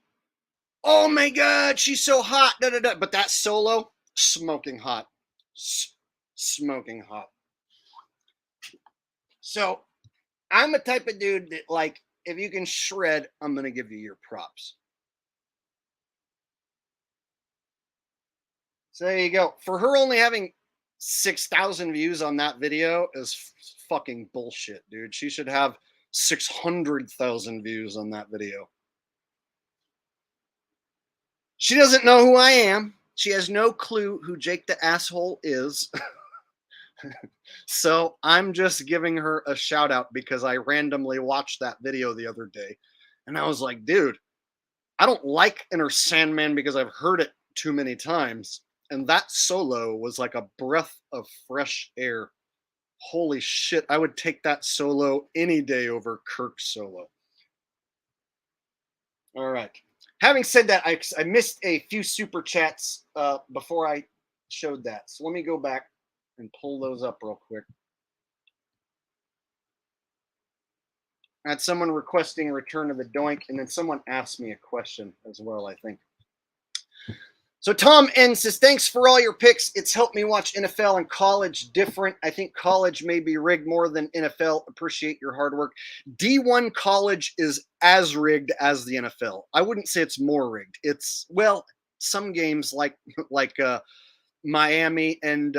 oh my God, she's so hot. Da, da, da. But that solo, smoking hot. Smoking hot. So I'm a type of dude that, like, if you can shred, I'm going to give you your props. So there you go. For her only having 6,000 views on that video is fucking bullshit, dude. She should have 600,000 views on that video. She doesn't know who I am. She has no clue who Jake the Asshole is. So I'm just giving her a shout out because I randomly watched that video the other day. And I was like, dude, I don't like Enter Sandman because I've heard it too many times. And that solo was like a breath of fresh air. Holy shit, I would take that solo any day over Kirk's solo. All right. Having said that, I missed a few super chats before I showed that. So let me go back and pull those up real quick. I had someone requesting a return of the doink, and then someone asked me a question as well, I think. So Tom N says, thanks for all your picks. It's helped me watch NFL and college different. I think college may be rigged more than NFL. Appreciate your hard work. D1 college is as rigged as the NFL. I wouldn't say it's more rigged. It's, well, some games like Miami and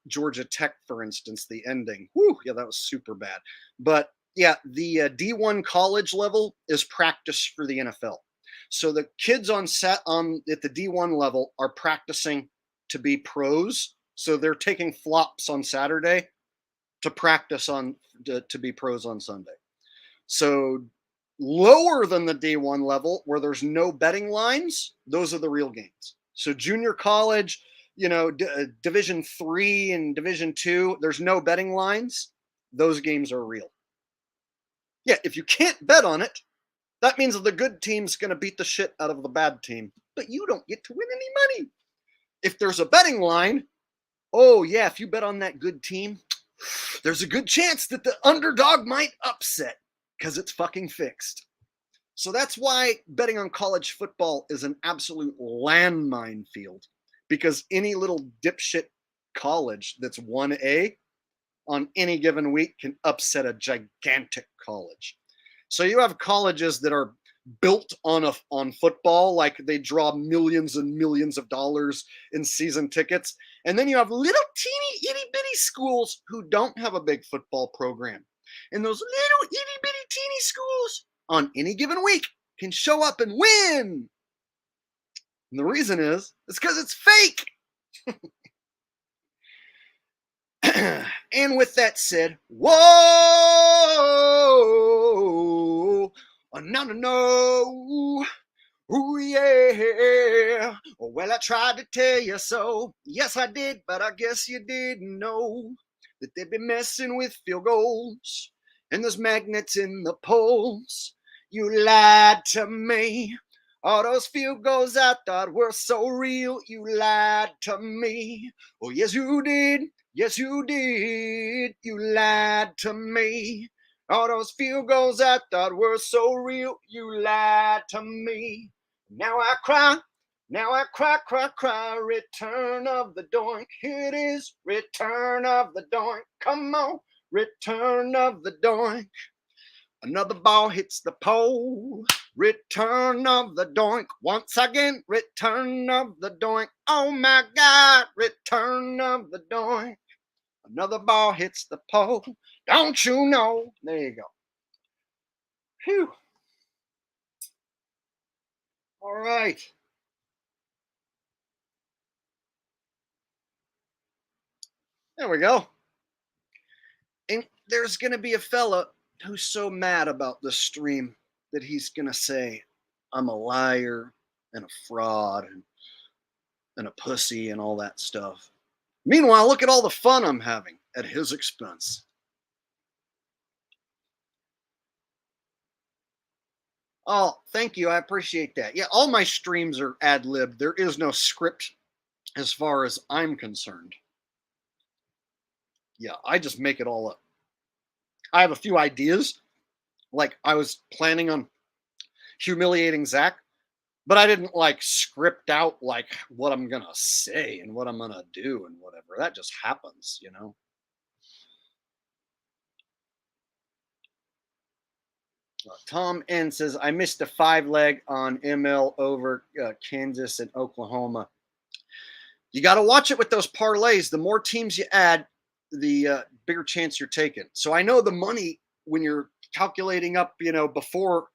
Georgia Tech, for instance, the ending. Whew, yeah, that was super bad. But yeah, the D1 college level is practice for the NFL. So the kids on set at the D1 level are practicing to be pros. So they're taking flops on Saturday to practice to be pros on Sunday. So lower than the D1 level, where there's no betting lines, those are the real games. So junior college, Division 3 and Division 2, there's no betting lines. Those games are real. Yeah, if you can't bet on it, that means the good team's going to beat the shit out of the bad team, but you don't get to win any money. If there's a betting line, oh yeah, if you bet on that good team, there's a good chance that the underdog might upset because it's fucking fixed. So that's why betting on college football is an absolute landmine field, because any little dipshit college that's 1A on any given week can upset a gigantic college. So you have colleges that are built on football, like they draw millions and millions of dollars in season tickets, and then you have little teeny itty bitty schools who don't have a big football program, and those little itty bitty teeny schools on any given week can show up and win. And the reason is it's because it's fake. And with that said, whoa, no, ooh yeah. Well, I tried to tell you so. Yes, I did, but I guess you didn't know that they'd be messing with field goals and there's magnets in the poles. You lied to me. All those field goals I thought were so real. You lied to me. Oh, yes, you did. Yes, you did. You lied to me. All those field goals I thought were so real. You lied to me. Now I cry. Now I cry, cry, cry. Return of the doink. Here it is. Return of the doink. Come on. Return of the doink. Another ball hits the pole. Return of the doink. Once again, return of the doink. Oh my God, return of the doink. Another ball hits the pole. Don't you know? There you go. Phew. All right. There we go. And there's going to be a fella who's so mad about this stream that he's going to say, I'm a liar and a fraud and a pussy and all that stuff. Meanwhile, look at all the fun I'm having at his expense. Oh, thank you. I appreciate that. Yeah, all my streams are ad-lib. There is no script as far as I'm concerned. Yeah, I just make it all up. I have a few ideas. Like, I was planning on humiliating Zach, but I didn't like script out like what I'm gonna say and what I'm gonna do and whatever. That just happens, you know. Tom N says, I missed a 5-leg on ML over Kansas and Oklahoma. You got to watch it with those parlays. The more teams you add, the bigger chance you're taking. So I know the money when you're calculating up, you know, before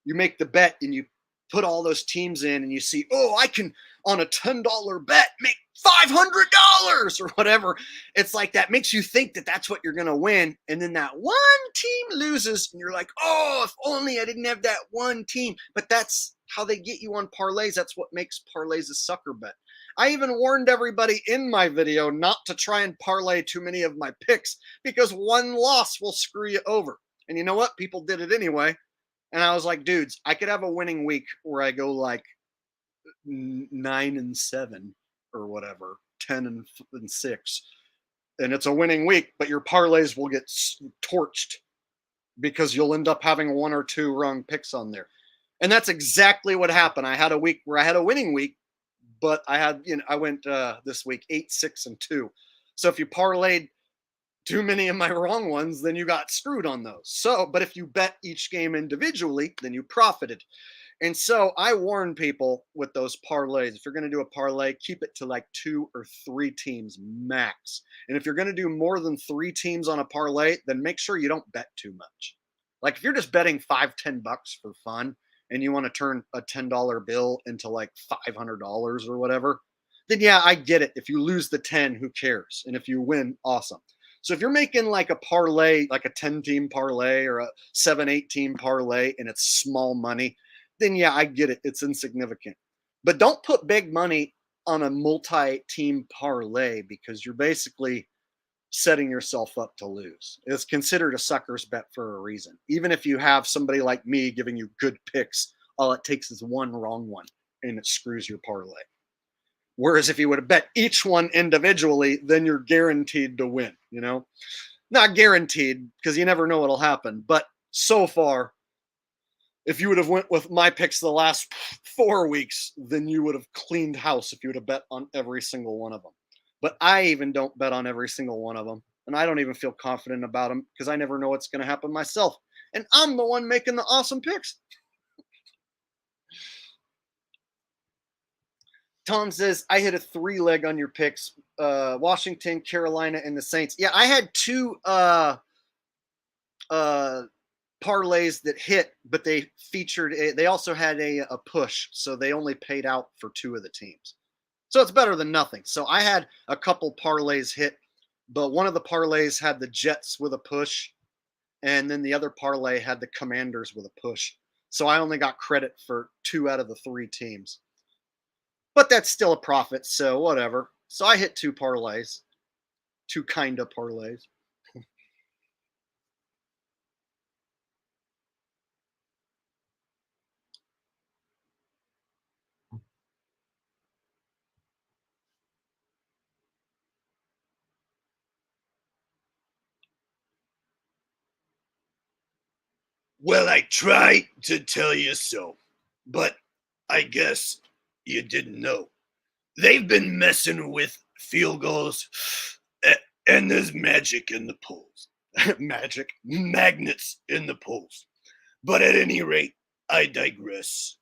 you make the bet and you put all those teams in and you see, oh, I can on a $10 bet make $500 or whatever. It's like that makes you think that that's what you're going to win. And then that one team loses and you're like, oh, if only I didn't have that one team. But that's how they get you on parlays. That's what makes parlays a sucker bet. I even warned everybody in my video not to try and parlay too many of my picks because one loss will screw you over. And you know what? People did it anyway. And I was like, dudes, I could have a winning week where I go like 9-7 or whatever, 10-6. And it's a winning week, but your parlays will get torched because you'll end up having one or two wrong picks on there. And that's exactly what happened. I had a week where I had a winning week, but I had, you know, I went this week 8-6-2. So if you parlayed too many of my wrong ones, then you got screwed on those. So, but if you bet each game individually, then you profited. And so I warn people with those parlays, if you're going to do a parlay, keep it to like 2 or 3 teams max. And if you're going to do more than 3 teams on a parlay, then make sure you don't bet too much. Like if you're just betting $5-10 for fun and you want to turn a $10 bill into like $500 or whatever, then yeah, I get it. If you lose the 10, who cares? And if you win, awesome. So if you're making like a parlay, like a 10-team parlay or a 7-8 team parlay, and it's small money, then yeah, I get it. It's insignificant. But don't put big money on a multi-team parlay because you're basically setting yourself up to lose. It's considered a sucker's bet for a reason. Even if you have somebody like me giving you good picks, all it takes is one wrong one and it screws your parlay. Whereas if you would have bet each one individually, then you're guaranteed to win, you know? Not guaranteed, because you never know what'll happen. But so far, if you would have went with my picks the last 4 weeks, then you would have cleaned house if you would have bet on every single one of them. But I even don't bet on every single one of them. And I don't even feel confident about them because I never know what's going to happen myself. And I'm the one making the awesome picks. Tom says, I hit a 3-leg on your picks. Washington, Carolina, and the Saints. Yeah, I had 2 parlays that hit, but they featured they also had a push, so they only paid out for 2 of the teams. So it's better than nothing. So I had a couple parlays hit, but one of the parlays had the Jets with a push, and then the other parlay had the Commanders with a push. So I only got credit for 2 out of the 3 teams. But that's still a profit, so whatever. So I hit 2 parlays, 2 kind of parlays. Well, I tried to tell you so, but I guess you didn't know. They've been messing with field goals, and there's magic in the polls. Magic. Magnets in the polls. But at any rate, I digress.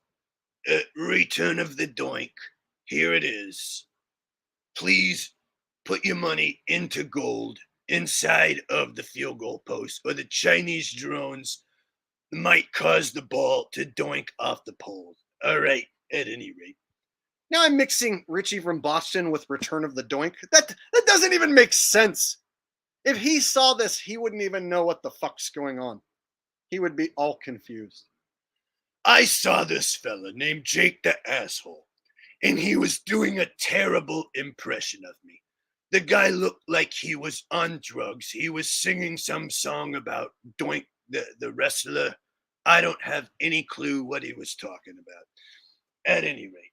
Return of the Doink. Here it is. Please put your money into gold inside of the field goal post, or the Chinese drones might cause the ball to doink off the pole. All right, at any rate. Now I'm mixing Richie from Boston with Return of the Doink. That doesn't even make sense. If he saw this, he wouldn't even know what the fuck's going on. He would be all confused. I saw this fella named Jake the Asshole, and he was doing a terrible impression of me. The guy looked like he was on drugs. He was singing some song about Doink the wrestler. I don't have any clue what he was talking about. At any rate.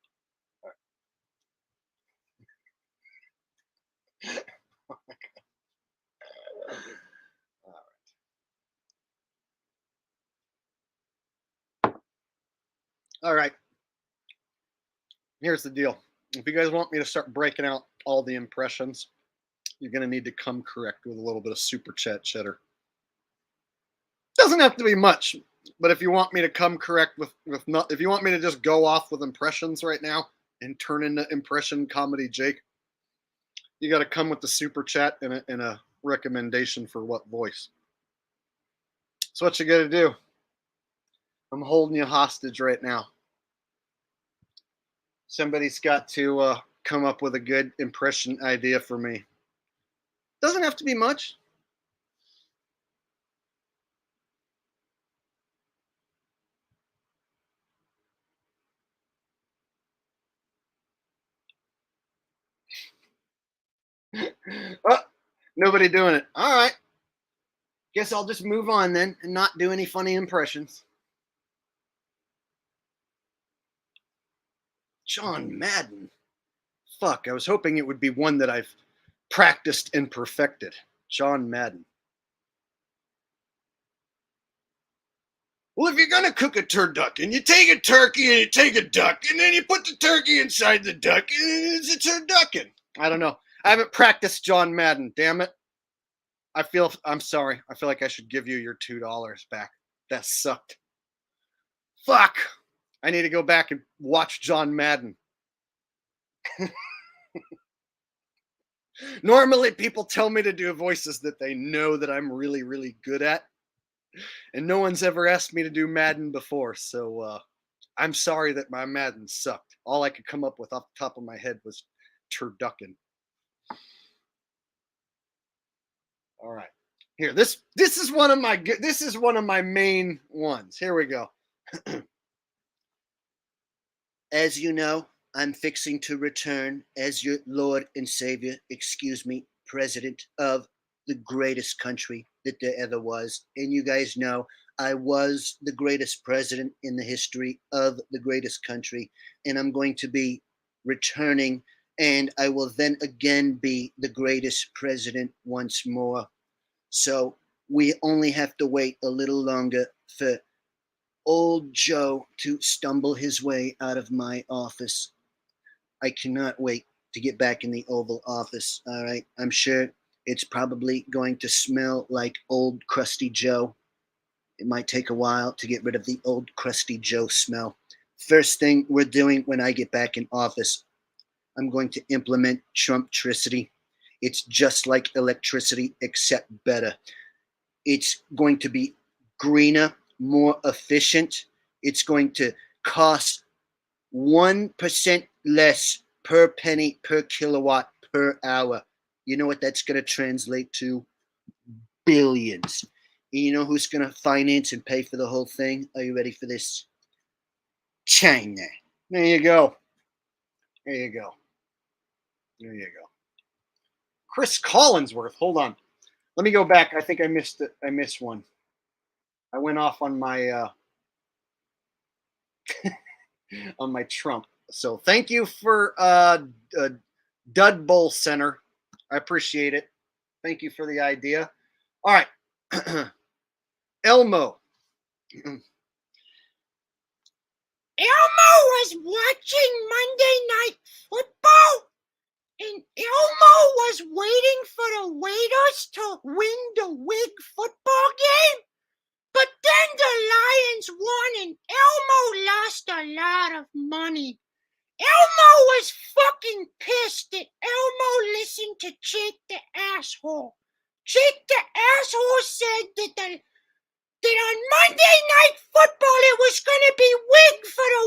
All right. Here's the deal. If you guys want me to start breaking out all the impressions, you're going to need to come correct with a little bit of super chat cheddar. Doesn't have to be much, but if you want me to come correct with not, if you want me to just go off with impressions right now and turn into impression comedy Jake, you got to come with the super chat and a recommendation for what voice. So what you got to do. I'm holding you hostage right now. Somebody's got to come up with a good impression idea for me. Doesn't have to be much. Oh, nobody doing it. All right. Guess I'll just move on then and not do any funny impressions. John Madden. Fuck, I was hoping it would be one that I've practiced and perfected. John Madden. Well, if you're going to cook a turducken, you take a turkey and you take a duck, and then you put the turkey inside the duck, and it's a turducken. I don't know. I haven't practiced John Madden, damn it. I'm sorry. I feel like I should give you your $2 back. That sucked. Fuck. I need to go back and watch John Madden. Normally, people tell me to do voices that they know that I'm really, really good at. And no one's ever asked me to do Madden before. So I'm sorry that my Madden sucked. All I could come up with off the top of my head was turducken. All right. Here, this is one of my main ones. Here we go. As you know, I'm fixing to return as your Lord and Savior, President of the greatest country that there ever was. And you guys know I was the greatest president in the history of the greatest country. And I'm going to be returning and I will then again be the greatest president once more. So we only have to wait a little longer for old Joe to stumble his way out of my office. I cannot wait to get back in the Oval Office. All right. I'm sure it's probably going to smell like old crusty Joe. It might take a while to get rid of the old crusty Joe smell. First thing we're doing when I get back in office, I'm going to implement Trumptricity. It's just like electricity, except better. It's going to be greener, more efficient. It's going to cost 1% less per penny per kilowatt per hour. You know what that's going to translate to? Billions. And you know who's going to finance and pay for the whole thing? Are you ready for this? China. There you go. There you go. There you go. Chris Collinsworth. Hold on. Let me go back. I think I missed it. I missed one. I went off on my on my Trump. So thank you for Dud Bowl Center. I appreciate it. Thank you for the idea. All right. Elmo. Elmo was watching Monday Night Football, and Elmo was waiting for the waiters to win the Wig football game. But then the Lions won, and Elmo lost a lot of money. Elmo was fucking pissed that Elmo listened to Jake the Asshole. Jake the Asshole said that on Monday Night Football it was going to be Wig for the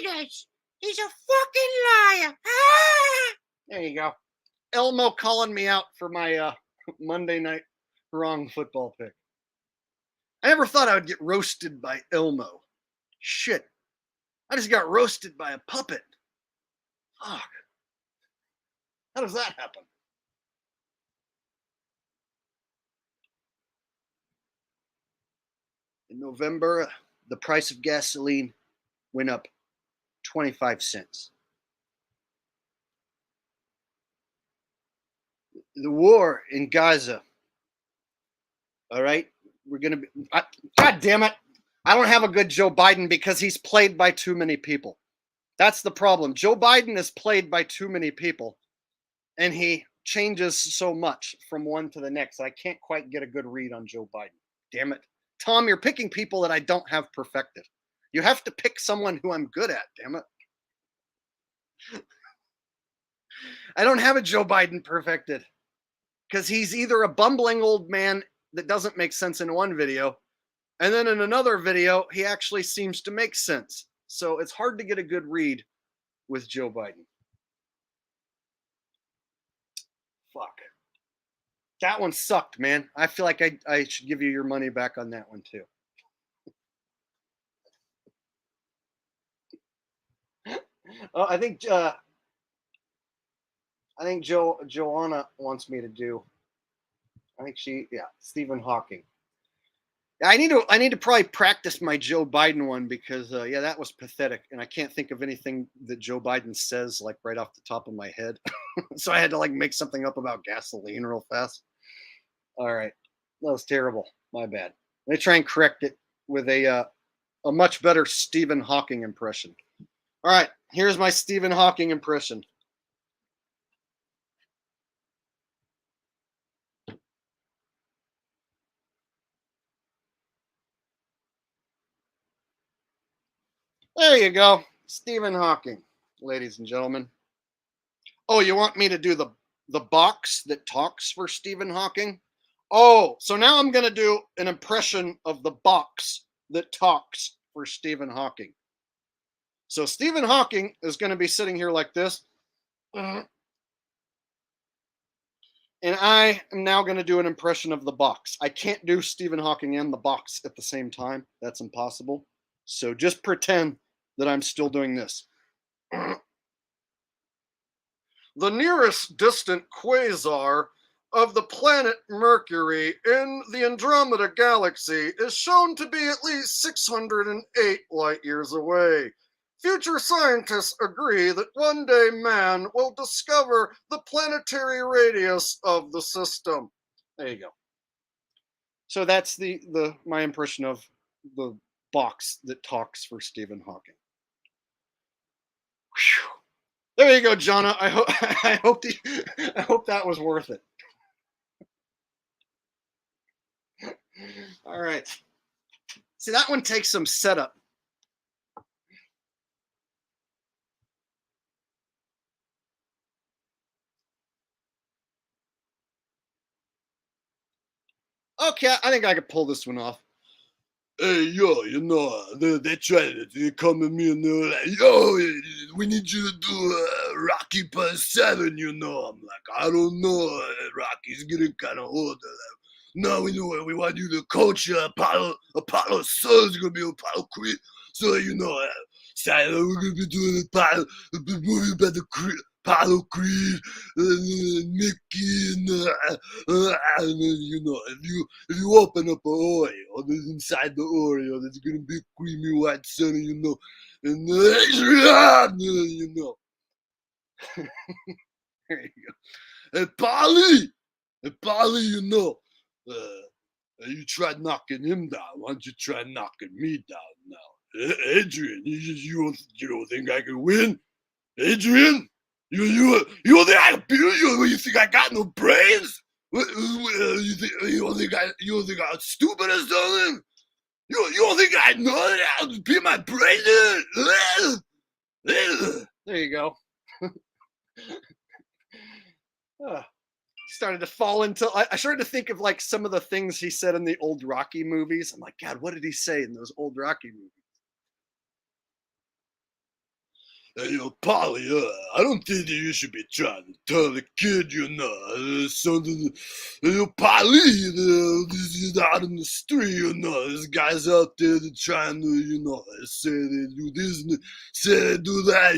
waiters. He's a fucking liar. Ah! There you go. Elmo calling me out for my Monday night wrong football pick. I never thought I would get roasted by Elmo. Shit. I just got roasted by a puppet. Fuck. How does that happen? In November, the price of gasoline went up 25 cents. The war in Gaza. All right? We're going to be... God damn it. I don't have a good Joe Biden because he's played by too many people. That's the problem. Joe Biden is played by too many people, and he changes so much from one to the next. I can't quite get a good read on Joe Biden. Damn it. Tom, you're picking people that I don't have perfected. You have to pick someone who I'm good at, damn it. I don't have a Joe Biden perfected because he's either a bumbling old man that doesn't make sense in one video, and then in another video, he actually seems to make sense. So it's hard to get a good read with Joe Biden. Fuck. That one sucked, man. I feel like I should give you your money back on that one too. I think Joanna wants me to do. I think Stephen Hawking. I need to probably practice my Joe Biden one because that was pathetic, and I can't think of anything that Joe Biden says like right off the top of my head. So I had to like make something up about gasoline real fast. All right, that was terrible. My bad. Let me try and correct it with a much better Stephen Hawking impression. All right, here's my Stephen Hawking impression. There you go. Stephen Hawking, ladies and gentlemen. Oh, you want me to do the box that talks for Stephen Hawking? Oh, so now I'm going to do an impression of the box that talks for Stephen Hawking. So Stephen Hawking is going to be sitting here like this. And I am now going to do an impression of the box. I can't do Stephen Hawking and the box at the same time. That's impossible. So just pretend that I'm still doing this. The nearest distant quasar of the planet Mercury in the Andromeda Galaxy is shown to be at least 608 light years away, Future scientists agree that one day man will discover the planetary radius of the system. There you go. So that's my impression of the box that talks for Stephen Hawking. Whew. There you go, Jonna. I hope I hope that was worth it. All right. See, that one takes some setup. Okay, I think I could pull this one off. Hey, yo, they try to come at me and they're like, yo, we need you to do Rocky Part 7, I'm like, I don't know, Rocky's getting kind of older. No, we know we want you to coach Apollo Son's gonna be Apollo Creed. So, Saturday we're gonna be doing the movie about the Apollo Creed, Mickey, and if you open up an Oreo, there's inside the Oreo, there's gonna be creamy white sunny, and Adrian, There you go. Hey, Polly, you tried knocking him down. Why don't you try knocking me down now? Adrian, you don't think I can win? Adrian? You think I can beat you? You think I got no brains? You think I'm stupid or something? You don't think I know how to beat my brains? There you go. Started to fall into. I started to think of like some of the things he said in the old Rocky movies. I'm like, God, what did he say in those old Rocky movies? Polly, I don't think that you should be trying to tell the kid, something. Polly, this is out in the street, this guy's out there trying to, say they do this, and say they do that,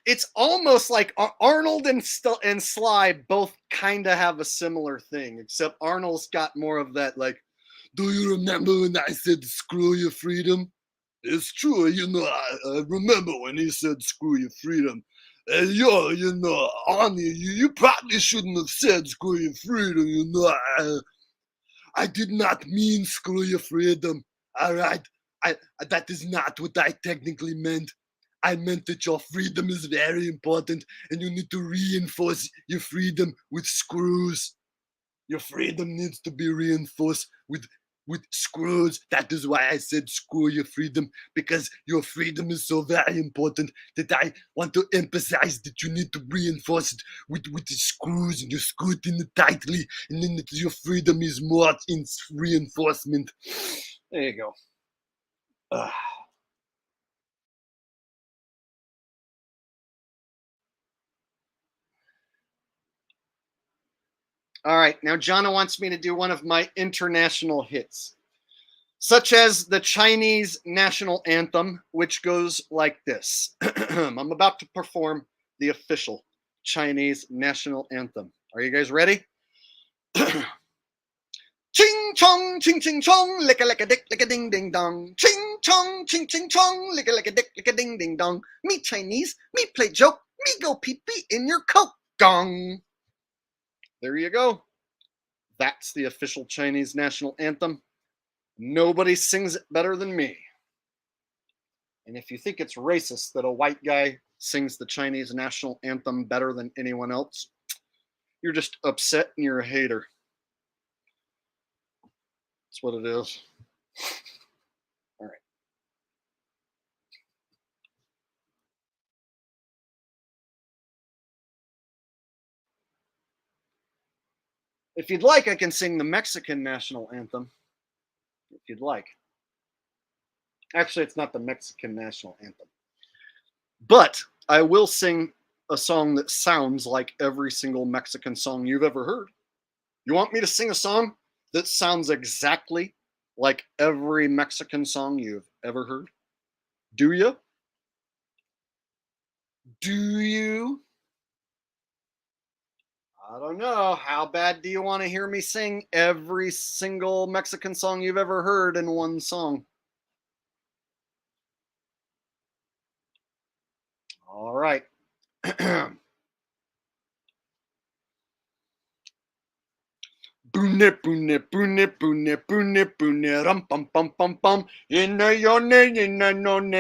It's almost like Arnold and Sly both kind of have a similar thing, except Arnold's got more of that, like, do you remember when I said screw your freedom? It's true, I remember when he said screw your freedom. And Arnie, you probably shouldn't have said screw your freedom, I did not mean screw your freedom, all right? That is not what I technically meant. I meant that your freedom is very important and you need to reinforce your freedom with screws. Your freedom needs to be reinforced with screws. That is why I said screw your freedom, because your freedom is so very important that I want to emphasize that you need to reinforce it with the screws, and you screw it in tightly, and then your freedom is more in reinforcement. There you go. All right, now Jonna wants me to do one of my international hits, such as the Chinese national anthem, which goes like this. I'm about to perform the official Chinese national anthem. Are you guys ready? Ching chong, ching ching chong, lick a dick, lick a ding ding dong. Ching chong, ching ching chong, lick a dick, lick a ding ding dong. Me Chinese, me play joke, me go pee pee in your coke gong. There you go. That's the official Chinese national anthem. Nobody sings it better than me. And if you think it's racist that a white guy sings the Chinese national anthem better than anyone else, you're just upset and you're a hater. That's what it is. All right. If you'd like, I can sing the Mexican national anthem. If you'd like. Actually, it's not the Mexican national anthem. But I will sing a song that sounds like every single Mexican song you've ever heard. You want me to sing a song that sounds exactly like every Mexican song you've ever heard? Do you? Do you? I don't know. How bad do you want to hear me sing every single Mexican song you've ever heard in one song? All right. Pune, pune, pune, pune, pune, pune, ram pam pam pam pam. Inna yone, inna none.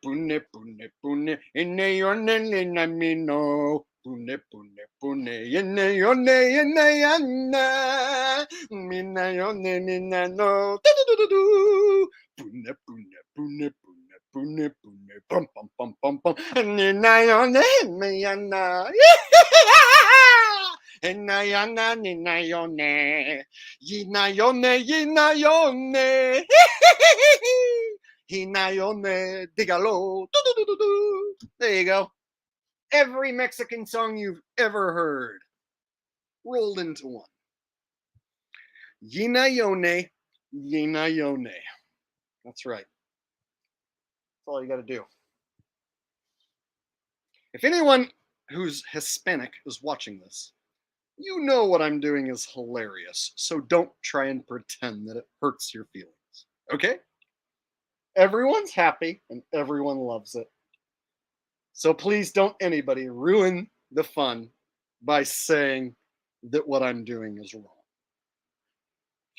Pune, pune, pune. Inna yone, inna mino. Pune, pune, pune. Inna yone, inna yana. Mina yone, inna no. Do do do do do. Pune, pune, pune, pune, pune, pune. Pam pam pam pam pam. Inna yone, inna yana. Enayana ninayone, yinayone, yinayone, hinayone, digalo. There you go. Every Mexican song you've ever heard rolled into one. Yinayone, yinayone. That's right. That's all you got to do. If anyone who's Hispanic is watching this, you know what I'm doing is hilarious, so don't try and pretend that it hurts your feelings, okay? Everyone's happy and everyone loves it. So please don't anybody ruin the fun by saying that what I'm doing is wrong.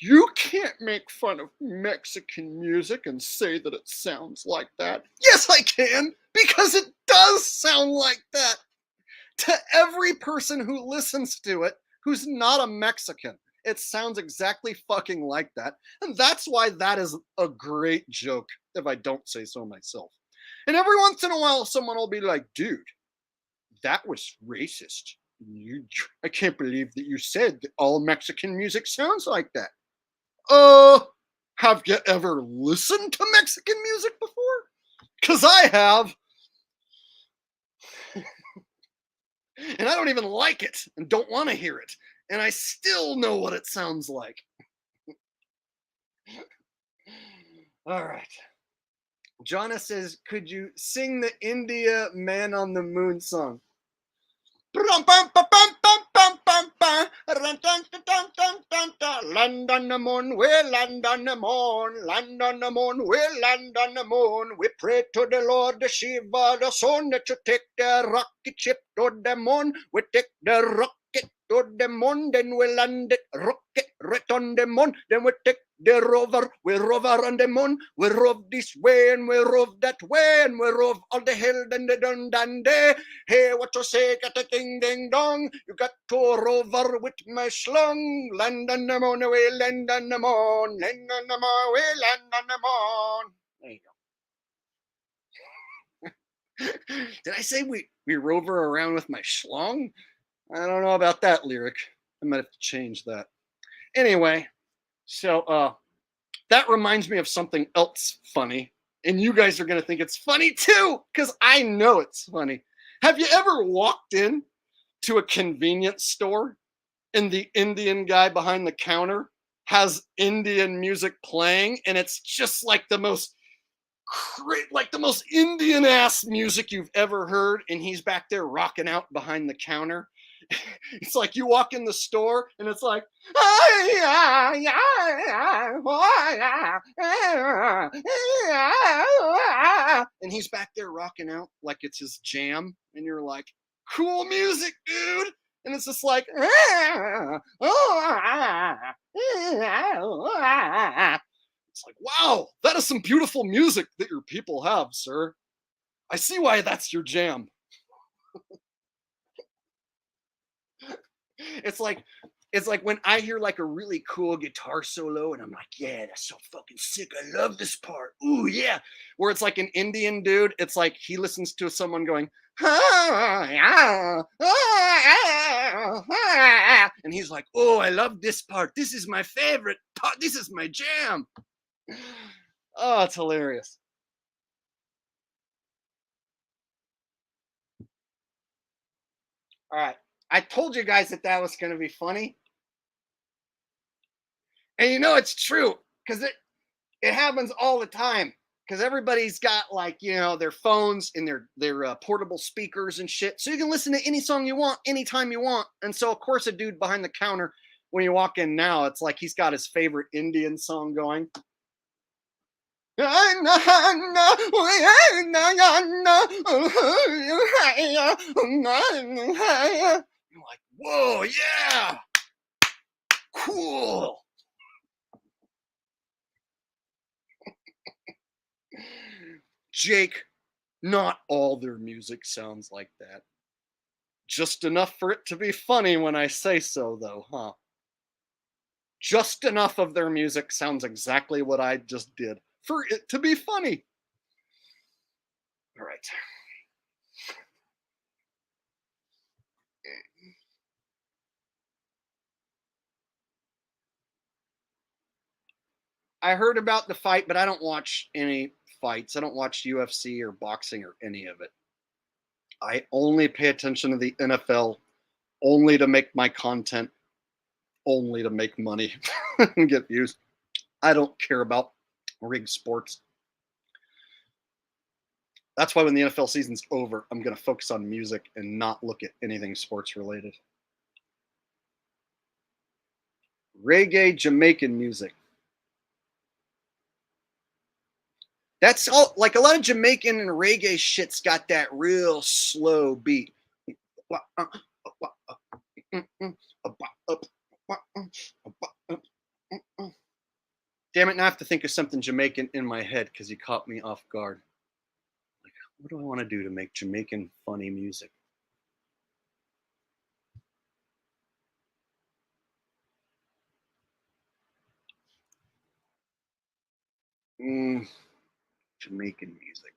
You can't make fun of Mexican music and say that it sounds like that. Yes, I can, because it does sound like that. To every person who listens to it who's not a Mexican, it sounds exactly fucking like that. And that's why that is a great joke, if I don't say so myself. And every once in a while, someone will be like, dude, that was racist. I can't believe that you said that all Mexican music sounds like that. Have you ever listened to Mexican music before? Because I have. And I don't even like it and don't want to hear it. And I still know what it sounds like. All right. Jonna says, could you sing the India Man on the Moon song? Land on the moon, we land on the moon, land on the moon, we land on the moon. We pray to the Lord, the Shiva, the sun, to take the rocket ship to the moon. We take the rocket to the moon, then we land it, rocket right on the moon. Then we take the rover, we rover on the moon. We rove this way and we rove that way, and we rove all the hell and the dun dun day. Hey, what you say? Got a ding ding dong. You got to rover with my slung. Land on the moon, we land on the moon. Land on the moon, we land on the moon. There you go. Did I say we rover around with my schlong? I don't know about that lyric. I might have to change that. Anyway, so that reminds me of something else funny. And you guys are going to think it's funny too, because I know it's funny. Have you ever walked in to a convenience store and the Indian guy behind the counter has Indian music playing, and it's just like the most Indian ass music you've ever heard, and he's back there rocking out behind the counter? It's like you walk in the store and it's like, and he's back there rocking out like it's his jam, and you're like, cool music, dude. And it's just like, it's like, wow, that is some beautiful music that your people have, sir. I see why that's your jam. It's like when I hear like a really cool guitar solo and I'm like, yeah, that's so fucking sick. I love this part. Ooh, yeah. Where it's like an Indian dude, it's like he listens to someone going, and he's like, oh, I love this part. This is my favorite part. This is my jam. Oh, it's hilarious. All right. I told you guys that was going to be funny. And you know it's true, because it happens all the time. because everybody's got like, you know, their phones and their portable speakers and shit, so you can listen to any song you want anytime you want. And so of course a dude behind the counter, when you walk in now, it's like he's got his favorite Indian song going. You're like, whoa, yeah, cool. Jake, not all their music sounds like that. Just enough for it to be funny when I say so, though, huh? Just enough of their music sounds exactly what I just did for it to be funny. All right. I heard about the fight, but I don't watch any fights. I don't watch UFC or boxing or any of it. I only pay attention to the NFL only to make my content, only to make money and get views. I don't care about rigged sports. That's why when the NFL season's over, I'm going to focus on music and not look at anything sports related. Reggae Jamaican music. That's all, like a lot of Jamaican and reggae shit's got that real slow beat. Damn it, now I have to think of something Jamaican in my head because you caught me off guard. Like, what do I want to do to make Jamaican funny music? Jamaican music.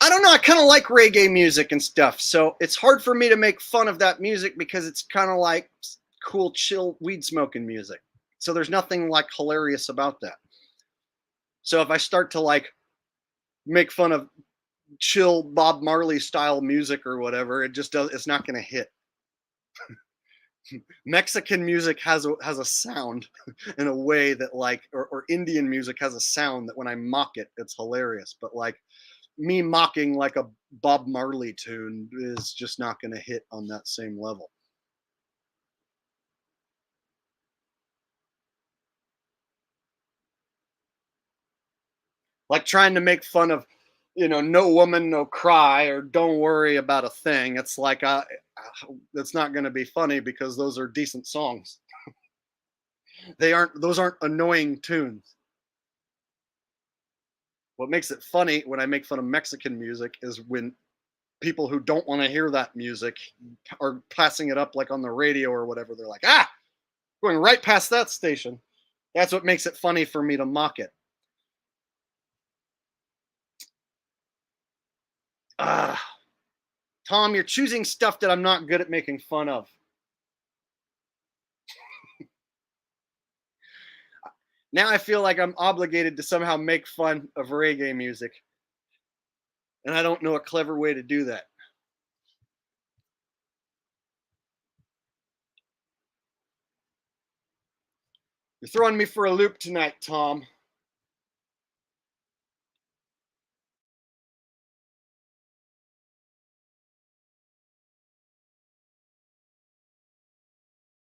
I don't know. I kind of like reggae music and stuff, so it's hard for me to make fun of that music because it's kind of like cool, chill, weed smoking music. So there's nothing like hilarious about that. So if I start to like make fun of chill Bob Marley style music or whatever, it just does. It's not going to hit. Mexican music has a sound in a way that like, or Indian music has a sound that when I mock it, it's hilarious. But like me mocking like a Bob Marley tune is just not going to hit on that same level. Like trying to make fun of, you know, No Woman, No Cry or Don't Worry About a Thing. It's like, it's not going to be funny because those are decent songs. Those aren't annoying tunes. What makes it funny when I make fun of Mexican music is when people who don't want to hear that music are passing it up like on the radio or whatever. They're like, going right past that station. That's what makes it funny for me to mock it. Tom, you're choosing stuff that I'm not good at making fun of. Now I feel like I'm obligated to somehow make fun of reggae music. And I don't know a clever way to do that. You're throwing me for a loop tonight, Tom.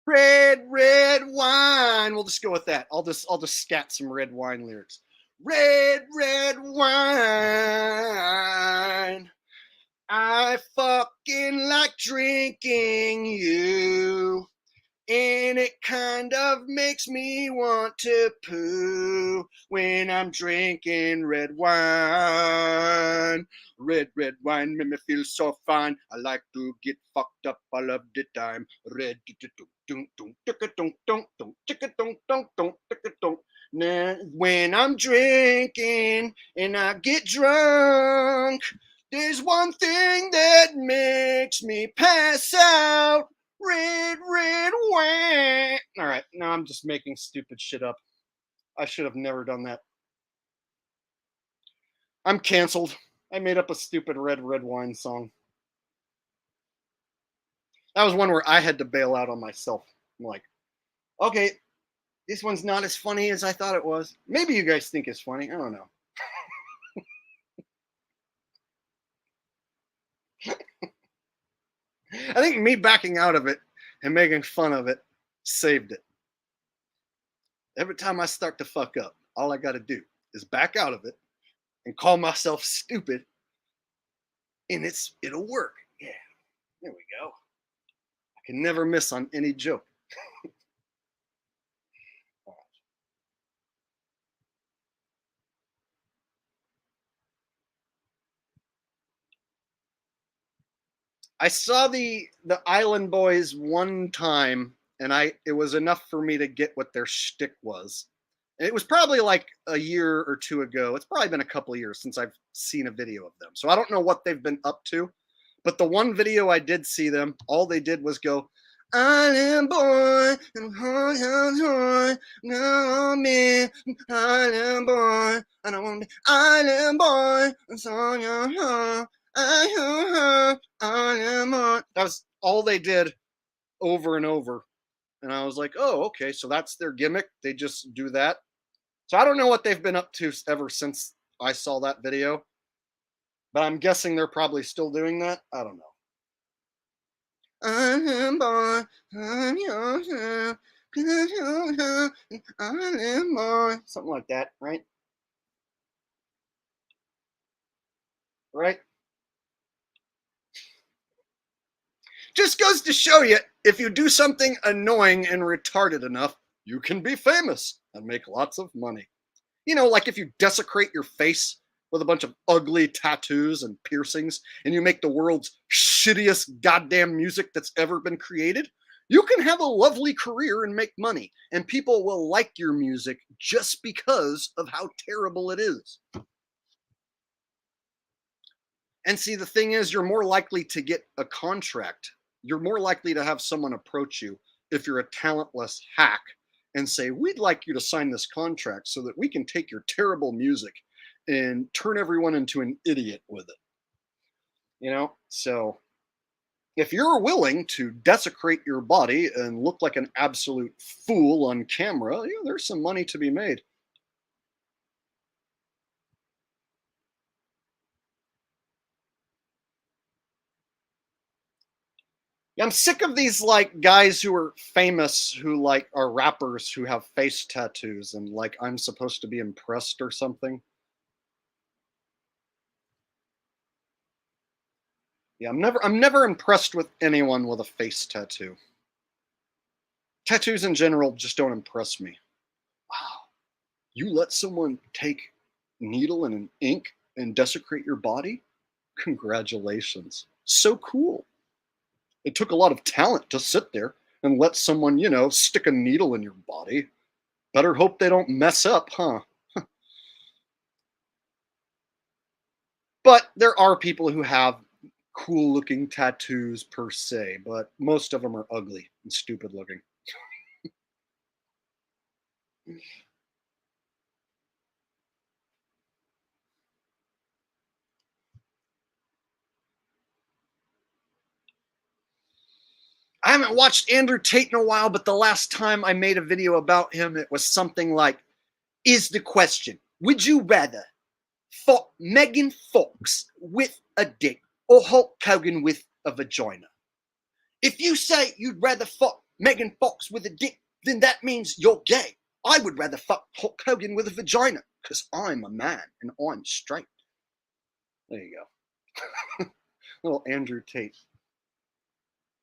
Red, red wine. We'll just go with that. I'll just scat some red wine lyrics. Red, red wine. I fucking like drinking you. And it kind of makes me want to poo when I'm drinking red wine. Red, red wine make me feel so fine. I like to get fucked up all of the time. Red, when I'm drinking and I get drunk, there's one thing that makes me pass out. Red, red wine. All right, now I'm just making stupid shit up. I should have never done that. I'm canceled. I made up a stupid red, red wine song. That was one where I had to bail out on myself. I'm like, okay, This one's not as funny as I thought it was. Maybe you guys think it's funny. I don't know. I think me backing out of it and making fun of it saved it. Every time I start to fuck up, all I got to do is back out of it and call myself stupid, and it'll work. Yeah, there we go. I can never miss on any joke. I saw the Island Boys one time, and it was enough for me to get what their shtick was. And it was probably like a year or two ago. It's probably been a couple of years since I've seen a video of them, so I don't know what they've been up to. But the one video I did see them, all they did was go, "Island boy, and heart, now I'm in Island boy, I don't want to be Island boy, it's on your heart, Island boy." That was all they did over and over. And I was like, oh, okay, so that's their gimmick. They just do that. So I don't know what they've been up to ever since I saw that video, but I'm guessing they're probably still doing that. I don't know. Island boy, Island boy, something like that, right? Right? Just goes to show you, if you do something annoying and retarded enough, you can be famous and make lots of money. You know, like if you desecrate your face with a bunch of ugly tattoos and piercings, and you make the world's shittiest goddamn music that's ever been created, you can have a lovely career and make money, and people will like your music just because of how terrible it is. And see, the thing is, you're more likely to get a contract. You're more likely to have someone approach you if you're a talentless hack and say, we'd like you to sign this contract so that we can take your terrible music and turn everyone into an idiot with it. You know, so if you're willing to desecrate your body and look like an absolute fool on camera, you know, there's some money to be made. Yeah, I'm sick of these like guys who are famous who like are rappers who have face tattoos and like I'm supposed to be impressed or something. Yeah, I'm never impressed with anyone with a face tattoo. Tattoos in general just don't impress me. Wow. You let someone take needle and an ink and desecrate your body? Congratulations. So cool. It took a lot of talent to sit there and let someone, you know, stick a needle in your body. Better hope they don't mess up, huh? But there are people who have cool looking tattoos per se, but most of them are ugly and stupid looking. I haven't watched Andrew Tate in a while, but the last time I made a video about him, it was something like, is the question, would you rather fuck Megan Fox with a dick or Hulk Hogan with a vagina? If you say you'd rather fuck Megan Fox with a dick, then that means you're gay. I would rather fuck Hulk Hogan with a vagina because I'm a man and I'm straight. There you go. Little Andrew Tate.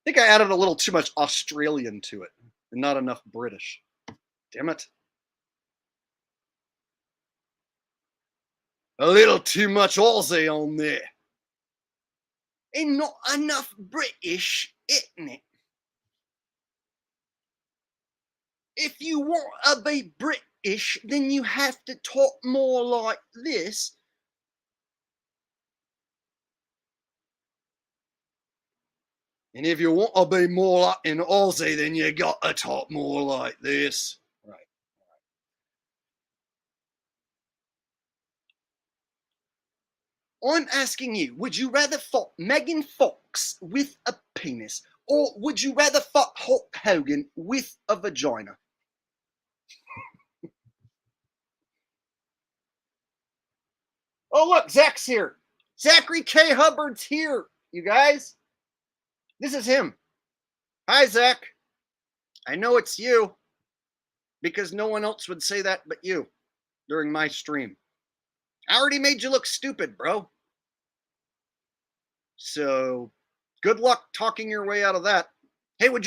I think I added a little too much Australian to it and not enough British. Damn it. A little too much Aussie on there. And not enough British, isn't it? If you want to be British, then you have to talk more like this. And if you want to be more like an Aussie, then you got to talk more like this. Right. I'm asking you, would you rather fuck Megan Fox with a penis, or would you rather fuck Hulk Hogan with a vagina? Oh, look, Zach's here. Zachary K. Hubbard's here, you guys. This is him. Hi, Zach. I know it's you because no one else would say that but you during my stream. I already made you look stupid, bro. So good luck talking your way out of that. Hey, would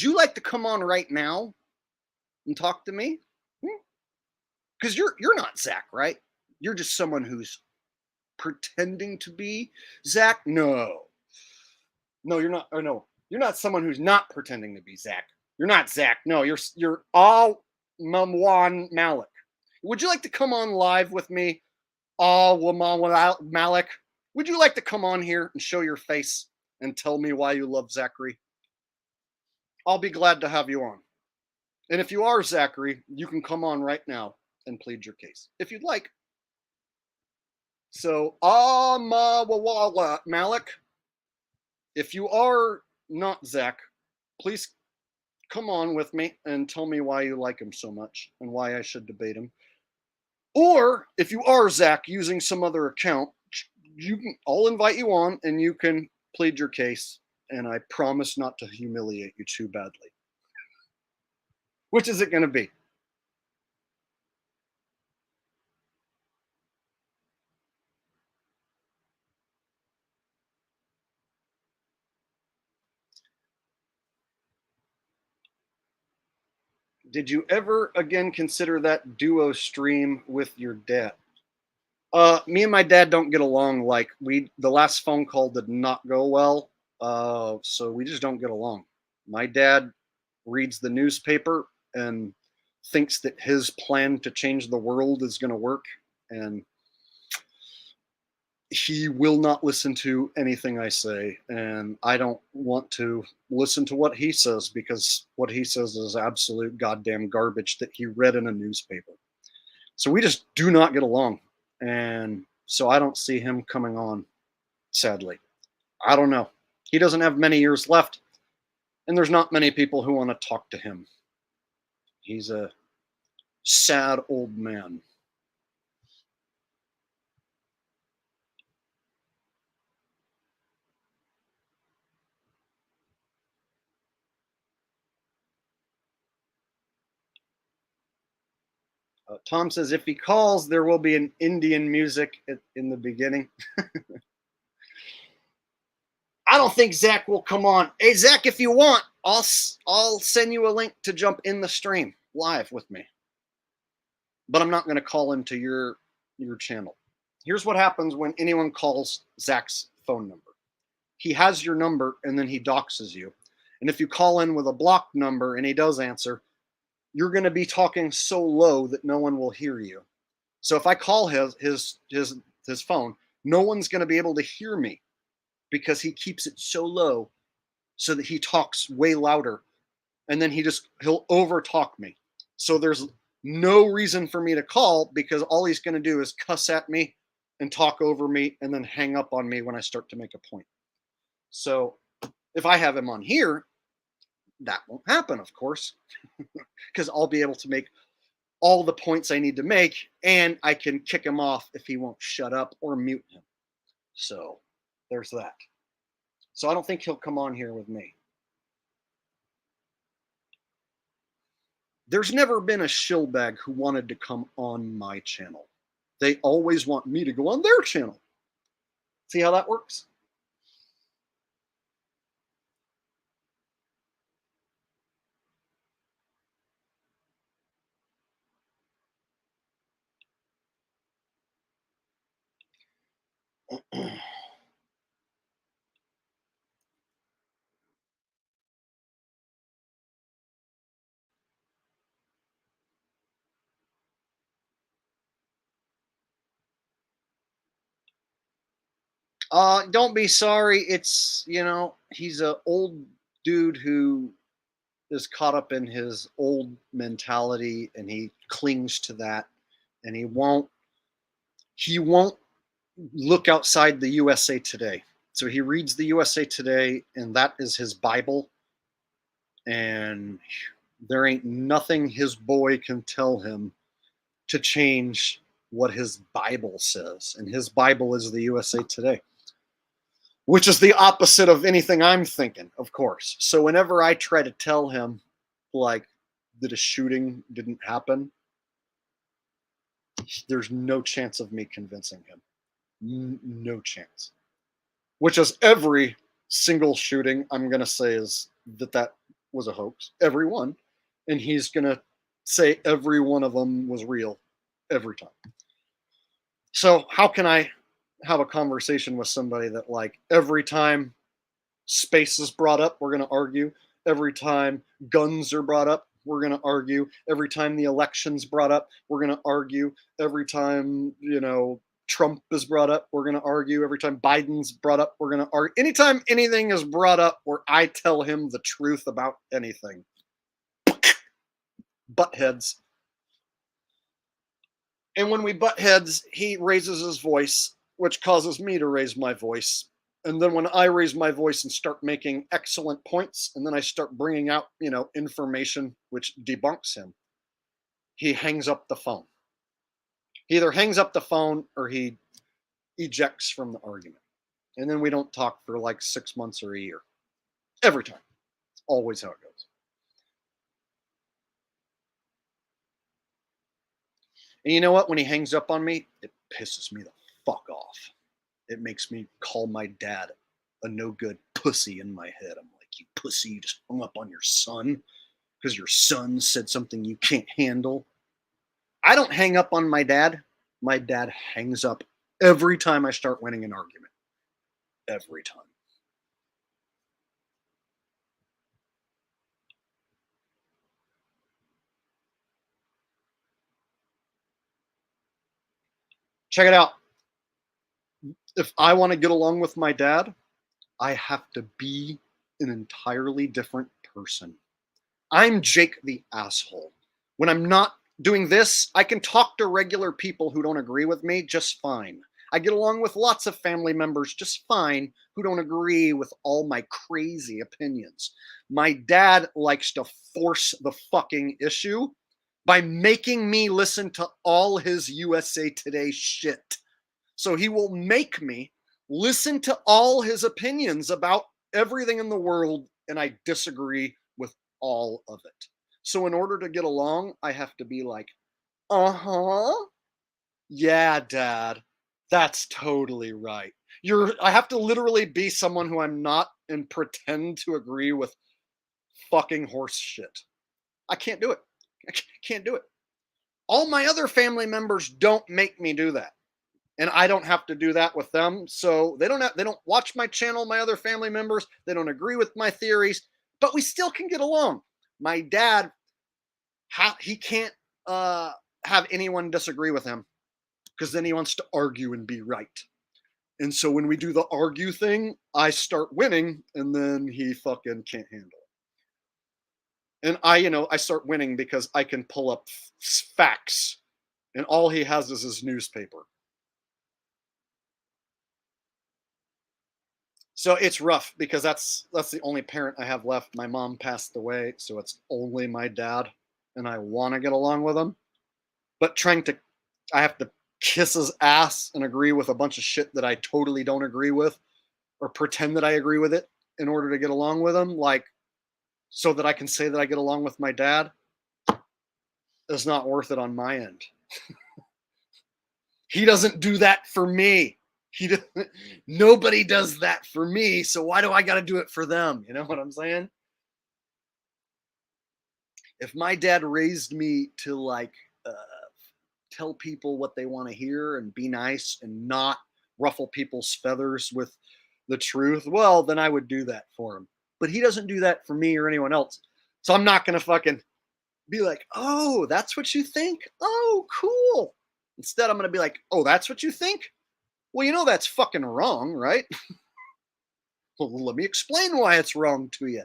you like to come on right now and talk to me? Because you're not Zach, right? You're just someone who's pretending to be Zach. No, you're not. Or no, you're not someone who's not pretending to be Zach. You're not Zach. No, you're all Mamwan Malik. Would you like to come on live with me? All Malik. Would you like to come on here and show your face and tell me why you love Zachary? I'll be glad to have you on. And if you are Zachary, you can come on right now and plead your case if you'd like. So, Malik, if you are not Zach, please come on with me and tell me why you like him so much and why I should debate him. Or if you are Zach using some other account, I'll invite you on and you can plead your case. And I promise not to humiliate you too badly. Which is it going to be? Did you ever again consider that duo stream with your dad? Me and my dad don't get along. Like the last phone call did not go well. So we just don't get along. My dad reads the newspaper and thinks that his plan to change the world is going to work. And he will not listen to anything I say, and I don't want to listen to what he says because what he says is absolute goddamn garbage that he read in a newspaper. So we just do not get along, and so I don't see him coming on, sadly. I don't know. He doesn't have many years left, and there's not many people who want to talk to him. He's a sad old man. Tom says if he calls, there will be an Indian music in the beginning. I don't think Zach will come on. Hey, Zach, if you want, I'll send you a link to jump in the stream live with me. But I'm not going to call into your channel. Here's what happens when anyone calls Zach's phone number. He has your number, and then he doxes you. And if you call in with a blocked number and he does answer, you're going to be talking so low that no one will hear you. So if I call his phone, no one's going to be able to hear me because he keeps it so low so that he talks way louder, and then he'll over talk me. So there's no reason for me to call because all he's going to do is cuss at me and talk over me and then hang up on me when I start to make a point. So if I have him on here, that won't happen, of course, because I'll be able to make all the points I need to make, and I can kick him off if he won't shut up or mute him. So there's that. So I don't think he'll come on here with me. There's never been a shillbag who wanted to come on my channel. They always want me to go on their channel. See how that works? Don't be sorry. It's, he's an old dude who is caught up in his old mentality and he clings to that, and he won't look outside the USA Today. So he reads the USA Today and that is his Bible, and there ain't nothing his boy can tell him to change what his Bible says. And his Bible is the USA Today, which is the opposite of anything I'm thinking, of course. So whenever I try to tell him, like, that a shooting didn't happen, there's no chance of me convincing him. No chance. Which is every single shooting I'm going to say is that was a hoax. Every one. And he's going to say every one of them was real every time. So how can I have a conversation with somebody that, like, every time space is brought up, we're going to argue. Every time guns are brought up, we're going to argue. Every time the election's brought up, we're going to argue. Every time, Trump is brought up, we're going to argue. Every time Biden's brought up, we're going to argue. Anytime anything is brought up where I tell him the truth about anything, butt heads. And when we butt heads, he raises his voice, which causes me to raise my voice. And then when I raise my voice and start making excellent points, and then I start bringing out, information which debunks him, he hangs up the phone. He either hangs up the phone or he ejects from the argument. And then we don't talk for like 6 months or a year. Every time. It's always how it goes. And you know what? When he hangs up on me, it pisses me the fuck off. It makes me call my dad a no-good pussy in my head. I'm like, you pussy, you just hung up on your son because your son said something you can't handle. I don't hang up on my dad. My dad hangs up every time I start winning an argument. Every time. Check it out. If I want to get along with my dad, I have to be an entirely different person. I'm Jake the asshole. When I'm not doing this, I can talk to regular people who don't agree with me just fine. I get along with lots of family members just fine who don't agree with all my crazy opinions. My dad likes to force the fucking issue by making me listen to all his USA Today shit. So he will make me listen to all his opinions about everything in the world, and I disagree with all of it. So in order to get along, I have to be like, yeah, Dad, that's totally right. I have to literally be someone who I'm not and pretend to agree with fucking horse shit. I can't do it. I can't do it. All my other family members don't make me do that. And I don't have to do that with them. So they don't watch my channel, my other family members. They don't agree with my theories, but we still can get along. My dad, he can't have anyone disagree with him because then he wants to argue and be right. And so when we do the argue thing, I start winning and then he fucking can't handle it. And I start winning because I can pull up facts and all he has is his newspaper. So it's rough because that's the only parent I have left. My mom passed away, so it's only my dad, and I want to get along with him. But I have to kiss his ass and agree with a bunch of shit that I totally don't agree with, or pretend that I agree with it in order to get along with him, like, so that I can say that I get along with my dad. It's not worth it on my end. He doesn't do that for me. Nobody does that for me, so why do I got to do it for them? You know what I'm saying? If my dad raised me to tell people what they want to hear and be nice and not ruffle people's feathers with the truth, well, then I would do that for him. But he doesn't do that for me or anyone else. So I'm not going to fucking be like, oh, that's what you think? Oh, cool. Instead, I'm going to be like, oh, that's what you think? Well, that's fucking wrong, right? Well, let me explain why it's wrong to you.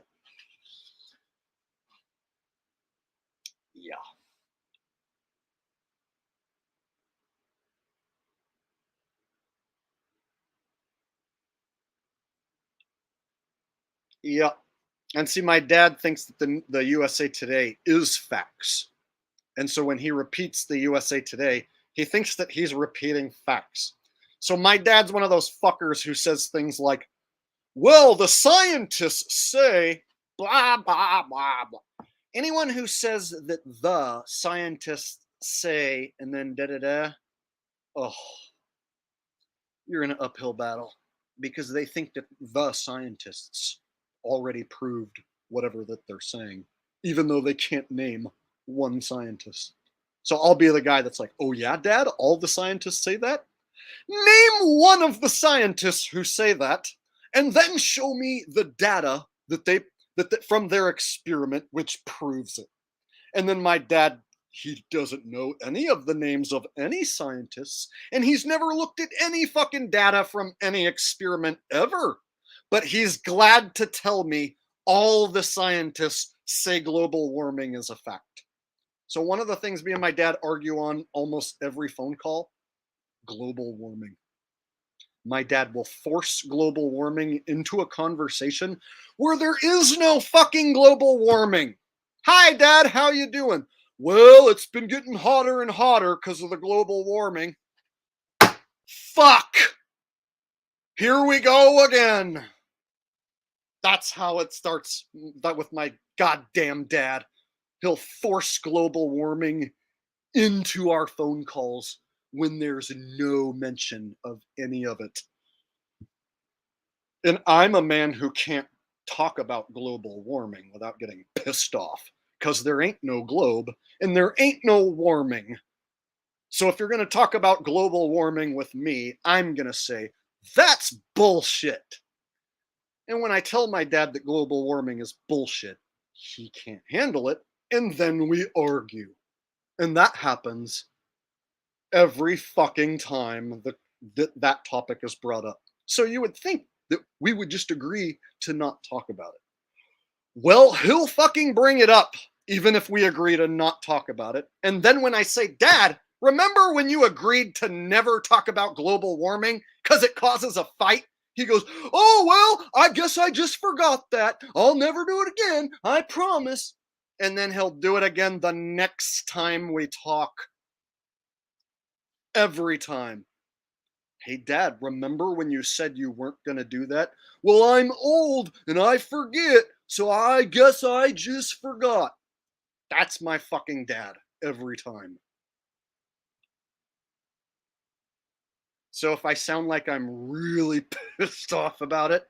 Yeah. Yeah. And see, my dad thinks that the USA Today is facts. And so when he repeats the USA Today, He thinks that he's repeating facts. So my dad's one of those fuckers who says things like, well, the scientists say blah, blah, blah, blah. Anyone who says that the scientists say and then da-da-da, oh, you're in an uphill battle because they think that the scientists already proved whatever that they're saying, even though they can't name one scientist. So I'll be the guy that's like, oh yeah, Dad, all the scientists say that? Name one of the scientists who say that, and then show me the data that from their experiment which proves it. And then my dad, he doesn't know any of the names of any scientists, and he's never looked at any fucking data from any experiment ever. But he's glad to tell me all the scientists say global warming is a fact. So one of the things me and my dad argue on almost every phone call, global warming. My dad will force global warming into a conversation where there is no fucking global warming. Hi, Dad, how you doing? Well, it's been getting hotter and hotter because of the global warming. Fuck! Here we go again. That's how it starts with my goddamn dad. He'll force global warming into our phone calls when there's no mention of any of it. And I'm a man who can't talk about global warming without getting pissed off because there ain't no globe and there ain't no warming. So if you're going to talk about global warming with me, I'm going to say, that's bullshit. And when I tell my dad that global warming is bullshit, he can't handle it. And then we argue. And that happens every fucking time that topic is brought up. So you would think that we would just agree to not talk about it. Well, he'll fucking bring it up, even if we agree to not talk about it. And then when I say, Dad, remember when you agreed to never talk about global warming because it causes a fight? He goes, oh, well, I guess I just forgot that. I'll never do it again. I promise. And then he'll do it again the next time we talk. Every time. Hey, Dad, remember when you said you weren't going to do that? Well, I'm old and I forget, so I guess I just forgot. That's my fucking dad every time. So if I sound like I'm really pissed off about it,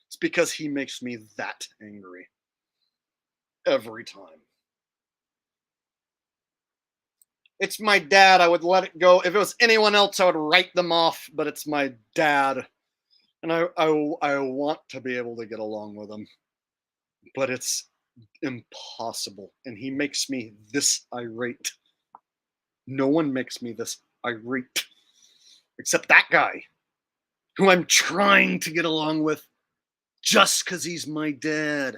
it's because he makes me that angry. Every time. It's my dad. I would let it go. If it was anyone else, I would write them off, but it's my dad. And I want to be able to get along with him. But it's impossible. And he makes me this irate. No one makes me this irate. Except that guy. Who I'm trying to get along with. Just because he's my dad.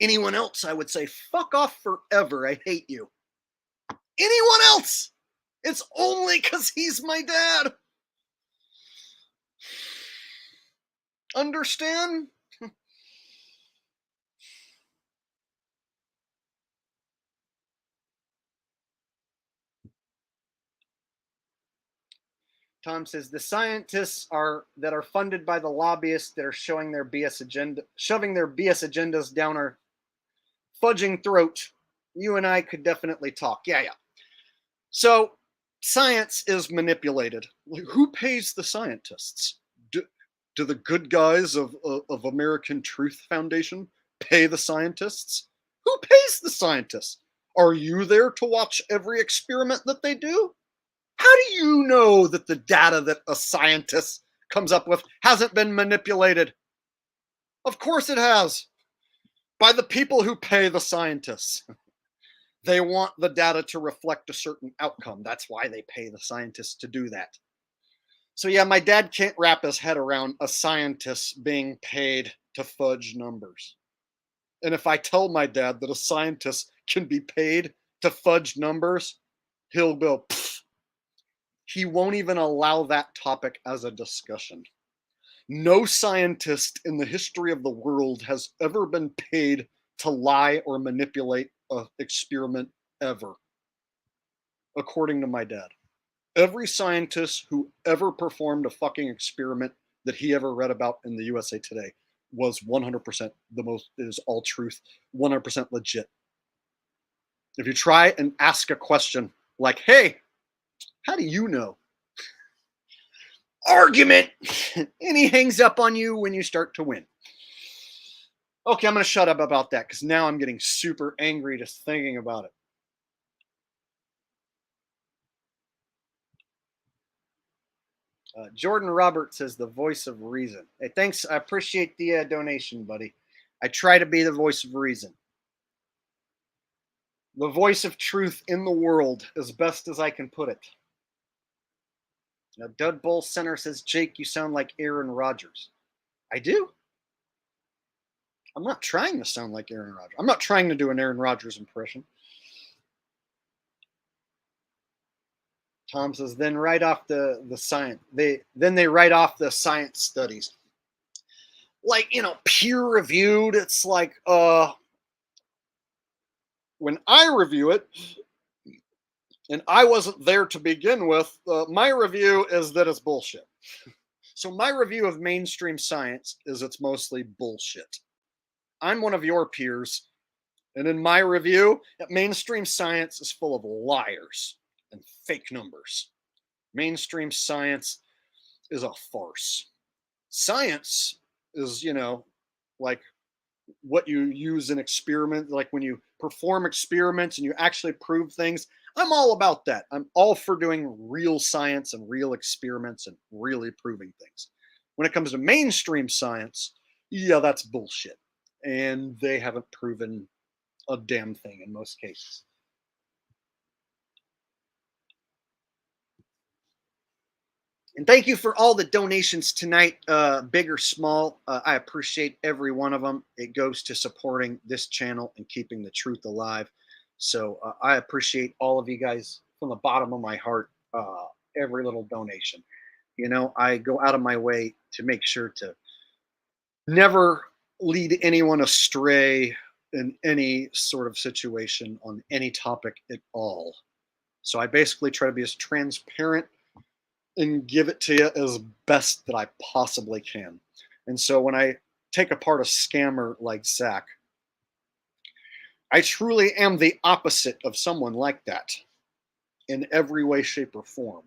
Anyone else, I would say, fuck off forever. I hate you. Anyone else? It's only because he's my dad. Understand? Tom says the scientists that are funded by the lobbyists that are shoving their BS agendas down our fudging throat. You and I could definitely talk. Yeah. So science is manipulated. Who pays the scientists? Do the good guys of American Truth Foundation pay the scientists? Who pays the scientists? Are you there to watch every experiment that they do? How do you know that the data that a scientist comes up with hasn't been manipulated? Of course it has. By the people who pay the scientists. They want the data to reflect a certain outcome. That's why they pay the scientists to do that. So yeah, my dad can't wrap his head around a scientist being paid to fudge numbers. And if I tell my dad that a scientist can be paid to fudge numbers, he'll go, pfft. He won't even allow that topic as a discussion. No scientist in the history of the world has ever been paid to lie or manipulate an experiment ever, according to my dad. Every scientist who ever performed a fucking experiment that he ever read about in the USA Today was 100% the most, it is all truth, 100% legit. If you try and ask a question like, hey, how do you know? Argument! And he hangs up on you when you start to win. Okay, I'm going to shut up about that because now I'm getting super angry just thinking about it. Jordan Roberts says the voice of reason. Hey, thanks. I appreciate the donation, buddy. I try to be the voice of reason. The voice of truth in the world as best as I can put it. Now, Dud Bowl Center says, Jake, you sound like Aaron Rodgers. I do. I'm not trying to sound like Aaron Rodgers. I'm not trying to do an Aaron Rodgers impression. Tom says, then write off the science. They write off the science studies. Like, peer reviewed. It's like, when I review it, and I wasn't there to begin with, my review is that it's bullshit. So my review of mainstream science is it's mostly bullshit. I'm one of your peers, and in my review, mainstream science is full of liars and fake numbers. Mainstream science is a farce. Science is, like what you use in experiment, like when you perform experiments and you actually prove things. I'm all about that. I'm all for doing real science and real experiments and really proving things. When it comes to mainstream science, yeah, that's bullshit. And they haven't proven a damn thing in most cases. And thank you for all the donations tonight, big or small. I appreciate every one of them. It goes to supporting this channel and keeping the truth alive. So I appreciate all of you guys from the bottom of my heart, every little donation. I go out of my way to make sure to never lead anyone astray in any sort of situation on any topic at all. So I basically try to be as transparent and give it to you as best that I possibly can. And so when I take apart a scammer like Zach, I truly am the opposite of someone like that in every way, shape, or form.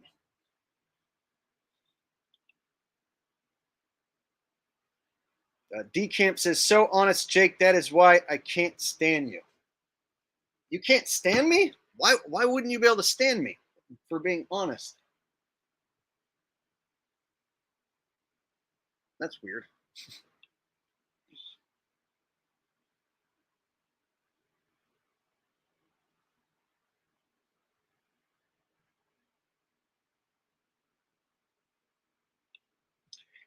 Decamp says, so honest, Jake, that is why I can't stand you. You can't stand me? Why wouldn't you be able to stand me for being honest? That's weird.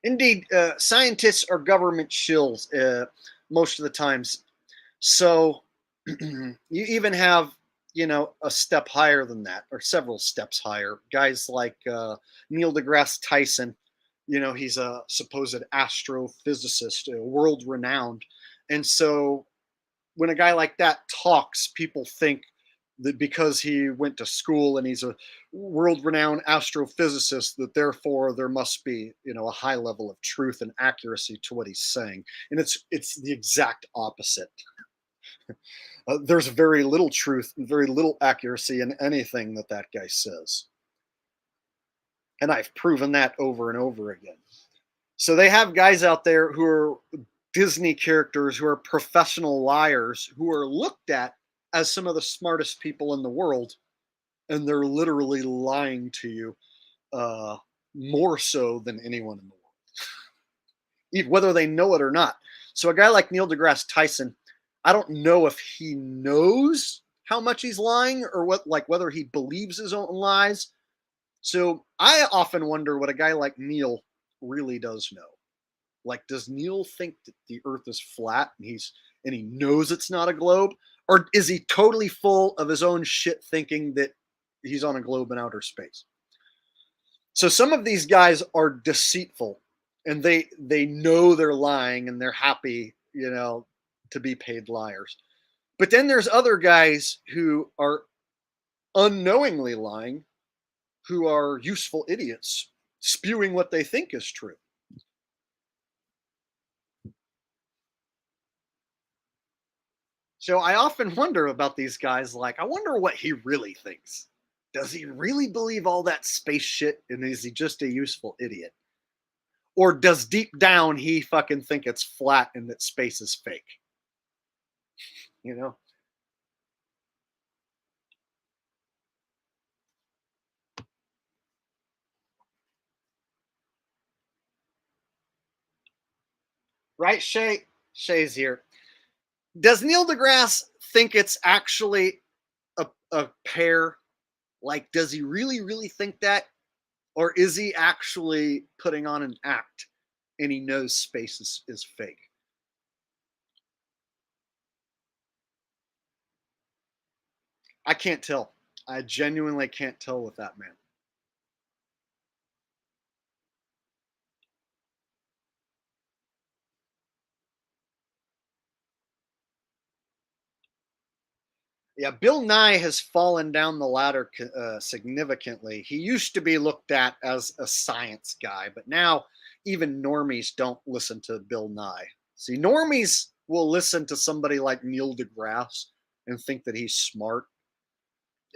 Indeed, scientists are government shills most of the times. So you even have, a step higher than that, or several steps higher. Guys like Neil deGrasse Tyson, he's a supposed astrophysicist, world renowned. And so when a guy like that talks, people think that because he went to school and he's a world renowned astrophysicist, that therefore there must be, a high level of truth and accuracy to what he's saying. And it's the exact opposite. There's very little truth and very little accuracy in anything that guy says. And I've proven that over and over again. So they have guys out there who are Disney characters, who are professional liars, who are looked at as some of the smartest people in the world, and they're literally lying to you more so than anyone in the world, whether they know it or not. So a guy like Neil deGrasse Tyson, I don't know if he knows how much he's lying or whether he believes his own lies. So I often wonder what a guy like Neil really does know. Like, does Neil think that the earth is flat and he knows it's not a globe? Or is he totally full of his own shit thinking that he's on a globe in outer space? So some of these guys are deceitful and they know they're lying and they're happy, to be paid liars. But then there's other guys who are unknowingly lying, who are useful idiots spewing what they think is true. So I often wonder about these guys, like, I wonder what he really thinks. Does he really believe all that space shit, and is he just a useful idiot? Or does deep down he fucking think it's flat and that space is fake? You know? Right, Shay? Shay's here. Does Neil deGrasse think it's actually a pair? Like, does he really, really think that? Or is he actually putting on an act and he knows space is fake? I can't tell. I genuinely can't tell with that man. Yeah, Bill Nye has fallen down the ladder significantly. He used to be looked at as a science guy, but now even normies don't listen to Bill Nye. See, normies will listen to somebody like Neil deGrasse and think that he's smart.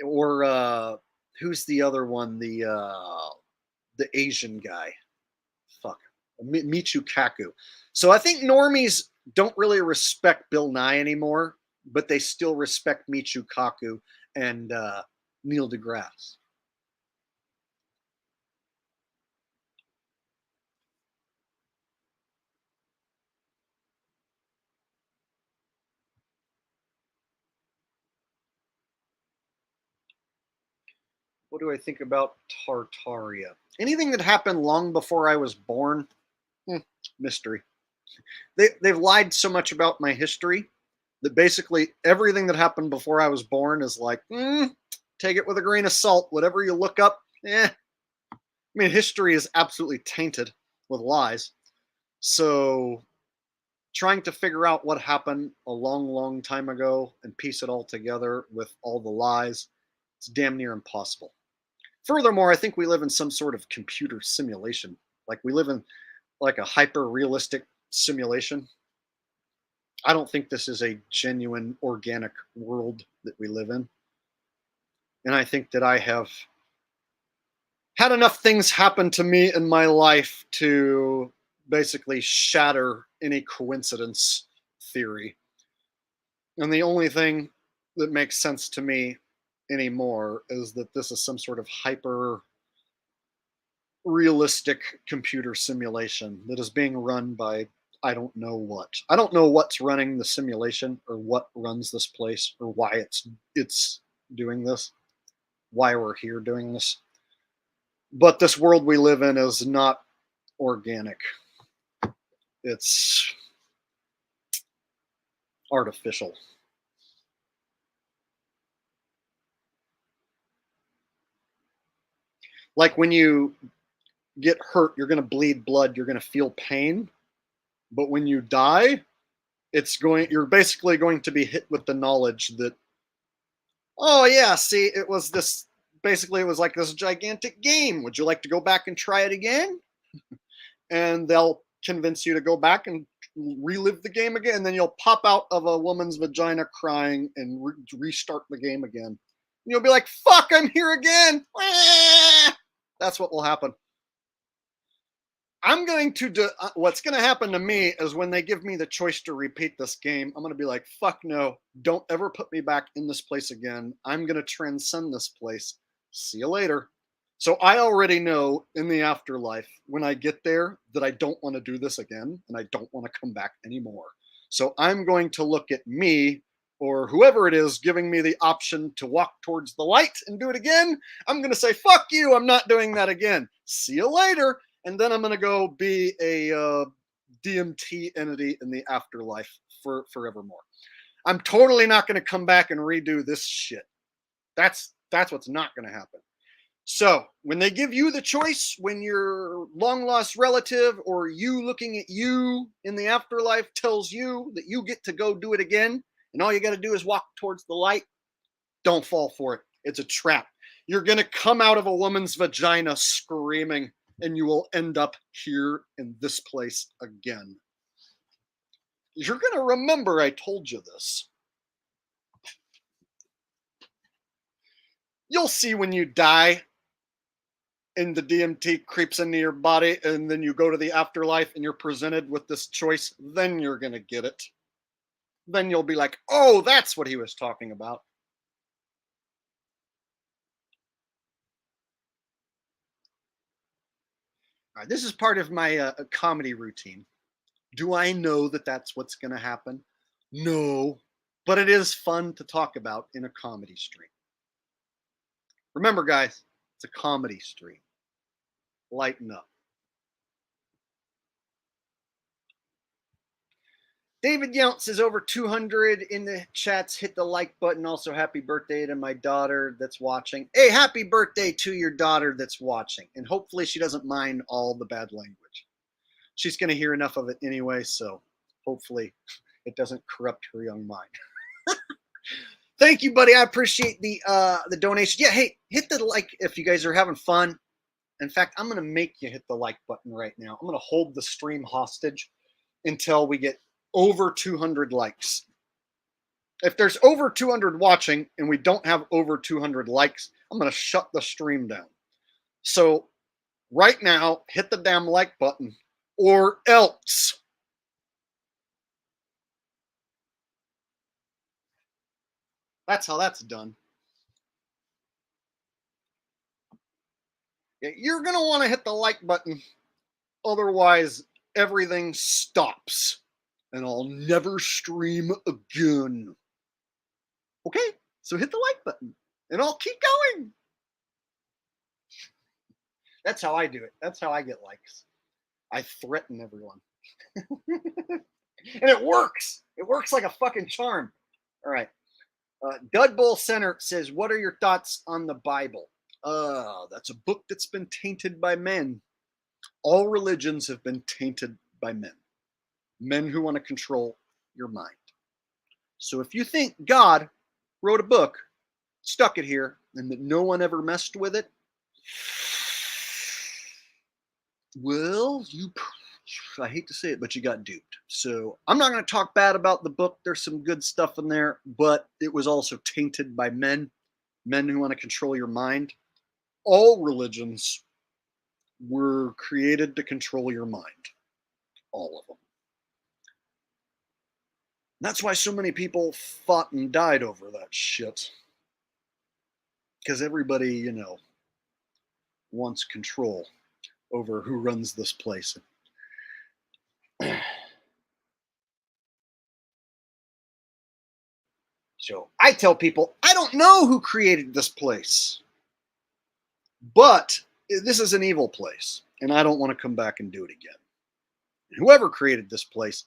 Or who's the other one? The Asian guy. Fuck, Michio Kaku. So I think normies don't really respect Bill Nye anymore, but they still respect Michio Kaku and Neil deGrasse. What do I think about Tartaria? Anything that happened long before I was born? Mystery. They've lied so much about my history that basically everything that happened before I was born is like, take it with a grain of salt. Whatever you look up, I mean, history is absolutely tainted with lies. So trying to figure out what happened a long, long time ago and piece it all together with all the lies, it's damn near impossible. Furthermore, I think we live in some sort of computer simulation. Like we live in like a hyper realistic simulation. I don't think this is a genuine organic world that we live in. And I think that I have had enough things happen to me in my life to basically shatter any coincidence theory. And the only thing that makes sense to me anymore is that this is some sort of hyper realistic computer simulation that is being run by I don't know what. I don't know what's running the simulation or what runs this place or why it's doing this, why we're here doing this. But this world we live in is not organic. It's artificial. Like when you get hurt, you're going to bleed blood, you're going to feel pain. But when you die, you're basically going to be hit with the knowledge that, oh yeah, see, it was like this gigantic game. Would you like to go back and try it again? And they'll convince you to go back and relive the game again. And then you'll pop out of a woman's vagina crying and restart the game again. And you'll be like, fuck, I'm here again. That's what will happen. I'm going to what's going to happen to me is when they give me the choice to repeat this game, I'm going to be like, fuck no, don't ever put me back in this place again. I'm going to transcend this place. See you later. So I already know in the afterlife when I get there that I don't want to do this again and I don't want to come back anymore. So I'm going to look at me or whoever it is giving me the option to walk towards the light and do it again. I'm going to say, fuck you, I'm not doing that again. See you later. And then I'm going to go be a DMT entity in the afterlife for forevermore. I'm totally not going to come back and redo this shit. That's what's not going to happen. So when they give you the choice, when your long lost relative or you looking at you in the afterlife tells you that you get to go do it again, and all you got to do is walk towards the light, don't fall for it. It's a trap. You're going to come out of a woman's vagina screaming, and you will end up here in this place again. You're going to remember I told you this. You'll see when you die and the DMT creeps into your body, and then you go to the afterlife and you're presented with this choice, then you're going to get it. Then you'll be like, oh, that's what he was talking about. All right, this is part of my comedy routine. Do I know that that's what's going to happen? No, but it is fun to talk about in a comedy stream. Remember, guys, it's a comedy stream. Lighten up. David Yount says over 200 in the chats. Hit the like button. Also, happy birthday to my daughter that's watching. Hey, happy birthday to your daughter that's watching. And hopefully she doesn't mind all the bad language. She's going to hear enough of it anyway, so hopefully it doesn't corrupt her young mind. Thank you, buddy. I appreciate the donation. Yeah, hey, hit the like if you guys are having fun. In fact, I'm going to make you hit the like button right now. I'm going to hold the stream hostage until we get over 200 likes. If there's over 200 watching and we don't have over 200 likes, I'm going to shut the stream down. So right now, hit the damn like button or else. That's how that's done. You're going to want to hit the like button. Otherwise, everything stops. And I'll never stream again. Okay? So hit the like button. And I'll keep going. That's how I do it. That's how I get likes. I threaten everyone. And it works. It works like a fucking charm. All right. Dud Bull Center says, what are your thoughts on the Bible? That's a book that's been tainted by men. All religions have been tainted by men. Men who want to control your mind. So if you think God wrote a book, stuck it here, and that no one ever messed with it, well, I hate to say it, but you got duped. So I'm not going to talk bad about the book. There's some good stuff in there, but it was also tainted by men who want to control your mind. All religions were created to control your mind. All of them. That's why so many people fought and died over that shit. Because everybody, you know, wants control over who runs this place. So I tell people, I don't know who created this place. But this is an evil place. And I don't want to come back and do it again. Whoever created this place,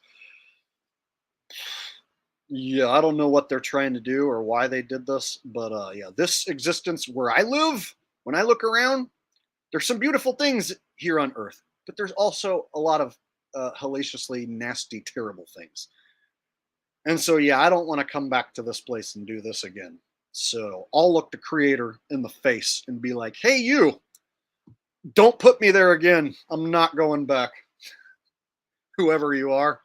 yeah, I don't know what they're trying to do or why they did this, but yeah, this existence where I live, when I look around, there's some beautiful things here on Earth, but there's also a lot of hellaciously nasty, terrible things. And so, yeah, I don't want to come back to this place and do this again. So I'll look the creator in the face and be like, hey, you, don't put me there again. I'm not going back. Whoever you are.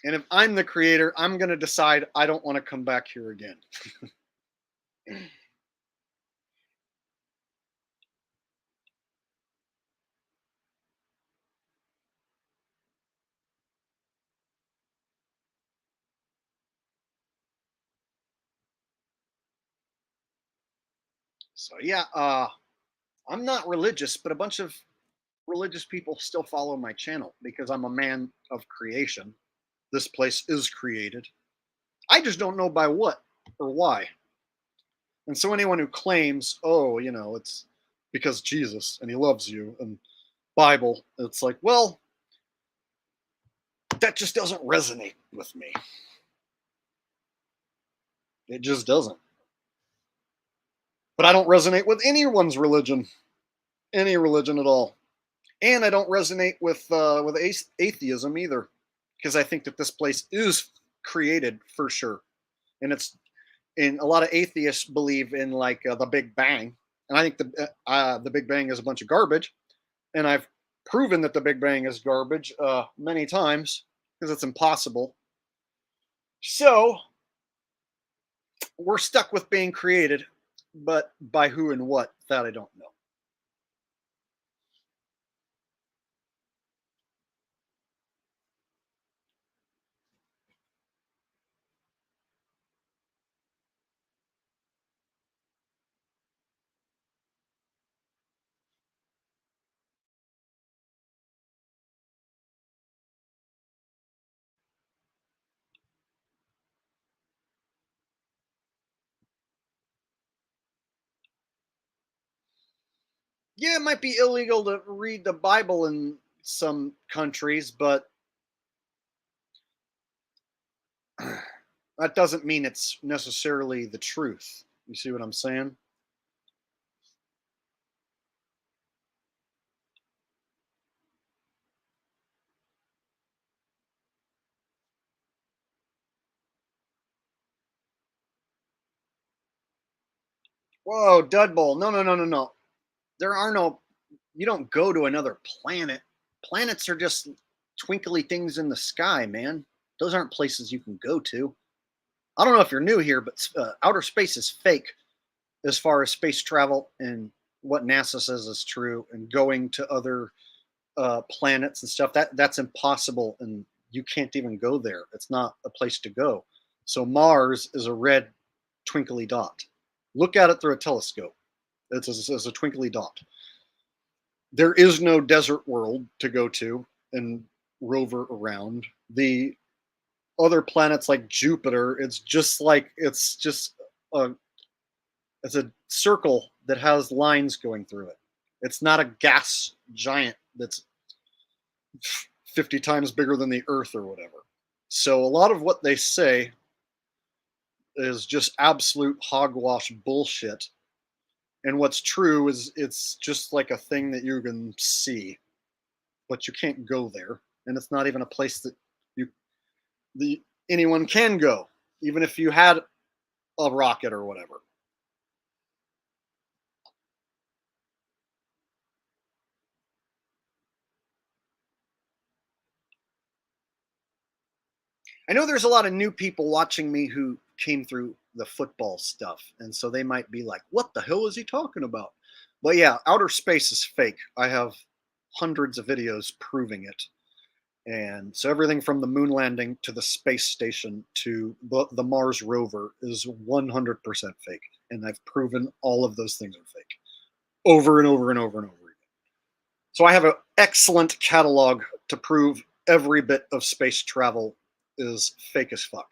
And if I'm the creator, I'm going to decide I don't want to come back here again. So yeah, I'm not religious, but a bunch of religious people still follow my channel because I'm a man of creation. This place is created. I just don't know by what or why. And so anyone who claims, oh, you know, it's because Jesus and he loves you and Bible, it's like, well, that just doesn't resonate with me. It just doesn't. But I don't resonate with anyone's religion, any religion at all. And I don't resonate with atheism either, because I think that this place is created for sure. And a lot of atheists believe in like the Big Bang. And I think the Big Bang is a bunch of garbage. And I've proven that the Big Bang is garbage many times because it's impossible. So we're stuck with being created, but by who and what, that I don't know. Yeah, it might be illegal to read the Bible in some countries, but that doesn't mean it's necessarily the truth. You see what I'm saying? Whoa, Dud Bowl. No, no, no, no, no. There are no, you don't go to another planet. Planets are just twinkly things in the sky, man. Those aren't places you can go to. I don't know if you're new here, but outer space is fake as far as space travel and what NASA says is true, and going to other planets and stuff. That's impossible, and you can't even go there. It's not a place to go. So Mars is a red twinkly dot. Look at it through a telescope. It's a twinkly dot. There is no desert world to go to and rover around. The other planets like Jupiter, it's just a it's a circle that has lines going through it. It's not a gas giant that's 50 times bigger than the Earth or whatever. So a lot of what they say is just absolute hogwash bullshit. And what's true is it's just like a thing that you can see, but you can't go there. And it's not even a place that anyone can go, even if you had a rocket or whatever. I know there's a lot of new people watching me who came through the football stuff, and so they might be like, what the hell is he talking about? But yeah, outer space is fake. I have hundreds of videos proving it. And so everything from the moon landing to the space station to the Mars rover is 100% fake. And I've proven all of those things are fake over and over and over and over again. So I have an excellent catalog to prove every bit of space travel is fake as fuck.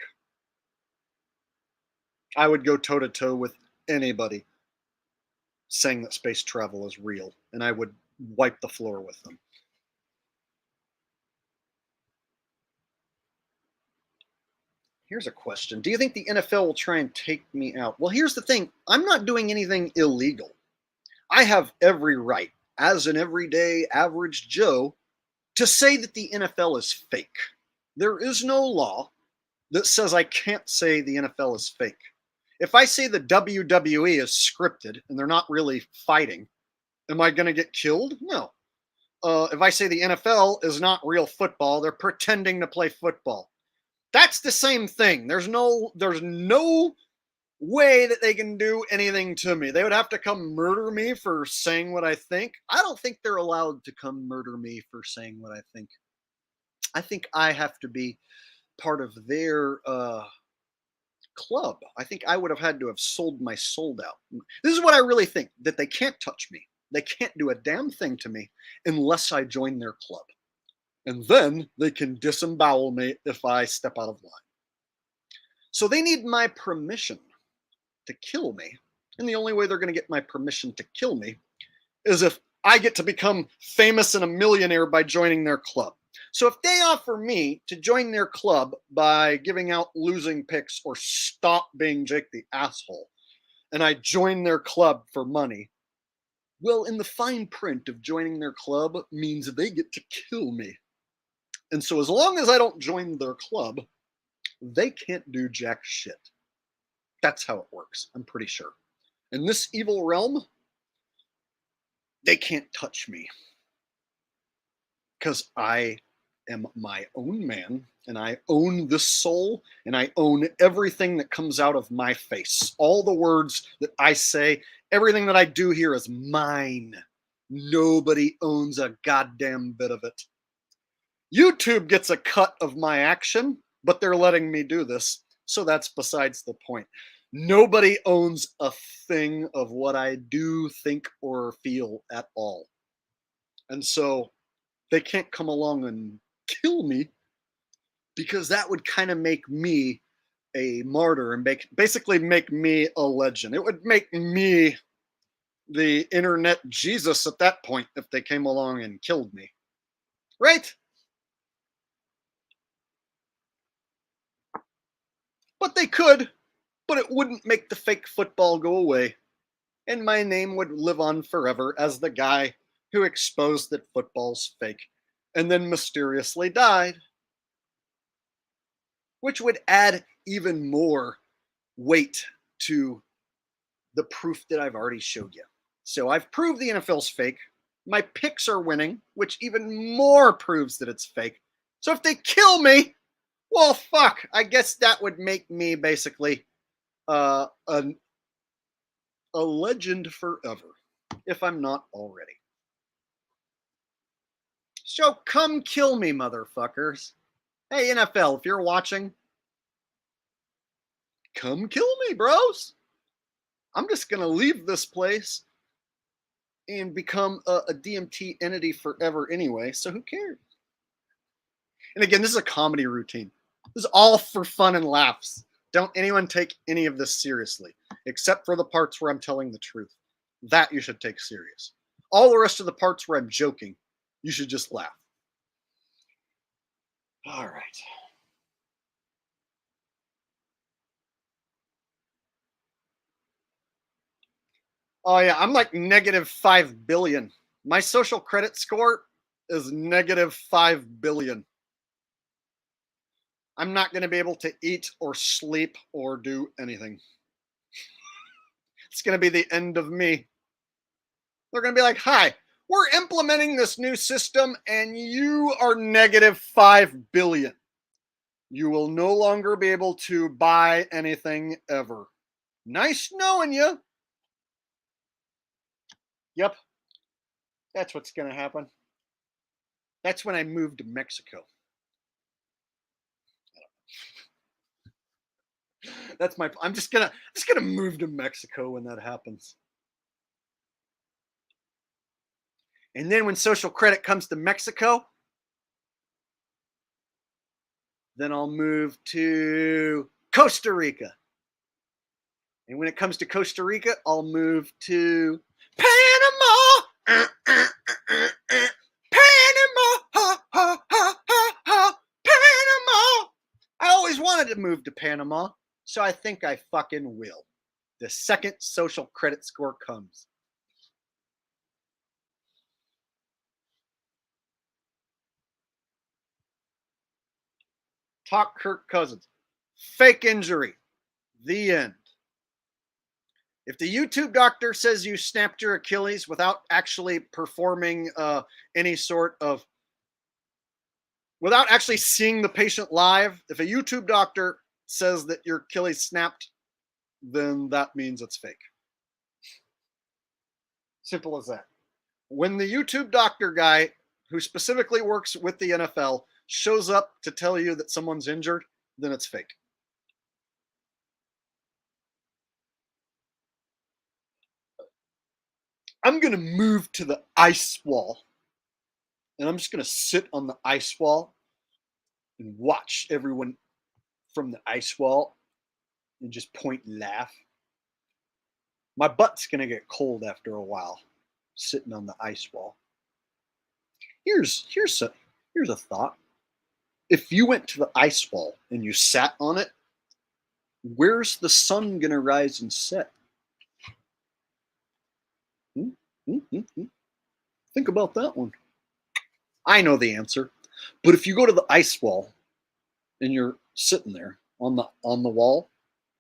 I would go toe to toe with anybody saying that space travel is real, and I would wipe the floor with them. Here's a question. Do you think the NFL will try and take me out? Well, here's the thing. I'm not doing anything illegal. I have every right, as an everyday average Joe, to say that the NFL is fake. There is no law that says I can't say the NFL is fake. If I say the WWE is scripted and they're not really fighting, am I going to get killed? No. If I say the NFL is not real football, they're pretending to play football. That's the same thing. There's no way that they can do anything to me. They would have to come murder me for saying what I think. I don't think they're allowed to come murder me for saying what I think. I think I have to be part of their club. I think I would have had to have sold my soul out. This is what I really think, that they can't touch me. They can't do a damn thing to me unless I join their club. And then they can disembowel me if I step out of line. So they need my permission to kill me. And the only way they're going to get my permission to kill me is if I get to become famous and a millionaire by joining their club. So if they offer me to join their club by giving out losing picks or stop being Jake the asshole, and I join their club for money, well, in the fine print of joining their club means they get to kill me. And so as long as I don't join their club, they can't do jack shit. That's how it works, I'm pretty sure. In this evil realm, they can't touch me. Because I am my own man, and I own this soul, and I own everything that comes out of my face. All the words that I say, everything that I do here is mine. Nobody owns a goddamn bit of it. YouTube gets a cut of my action, but they're letting me do this, so that's besides the point. Nobody owns a thing of what I do, think, or feel at all. And so they can't come along and kill me, because that would kind of make me a martyr and basically make me a legend. It would make me the internet Jesus at that point if they came along and killed me. Right? But they could, but it wouldn't make the fake football go away. And my name would live on forever as the guy who exposed that football's fake and then mysteriously died. Which would add even more weight to the proof that I've already showed you. So I've proved the NFL's fake. My picks are winning, which even more proves that it's fake. So if they kill me, well, fuck. I guess that would make me basically a legend forever, if I'm not already. So come kill me, motherfuckers. Hey, NFL, if you're watching, come kill me, bros. I'm just going to leave this place and become a DMT entity forever anyway, so who cares? And again, this is a comedy routine. This is all for fun and laughs. Don't anyone take any of this seriously, except for the parts where I'm telling the truth. That you should take serious. All the rest of the parts where I'm joking, you should just laugh. All right. Oh yeah, I'm like negative 5 billion. My social credit score is negative 5 billion. I'm not going to be able to eat or sleep or do anything. It's going to be the end of me. They're going to be like, hi, we're implementing this new system and you are negative 5 billion. You will no longer be able to buy anything ever. Nice knowing you. Yep. That's what's going to happen. That's when I moved to Mexico. That's my. I'm just gonna move to Mexico when that happens. And then when social credit comes to Mexico, then I'll move to Costa Rica. And when it comes to Costa Rica, I'll move to Panama. Panama. Panama. I always wanted to move to Panama, so I think I fucking will. The second social credit score comes. Talk Kirk Cousins. Fake injury. The end. If the YouTube doctor says you snapped your Achilles without actually performing any sort of, without actually seeing the patient live, if a YouTube doctor says that your Achilles snapped, then that means it's fake. Simple as that. When the YouTube doctor guy who specifically works with the NFL shows up to tell you that someone's injured, then it's fake. I'm going to move to the ice wall. And I'm just going to sit on the ice wall and watch everyone from the ice wall and just point and laugh. My butt's going to get cold after a while sitting on the ice wall. Here's a thought. If you went to the ice wall and you sat on it, where's the sun going to rise and set? Think about that one. I know the answer. But if you go to the ice wall and you're sitting there on the wall,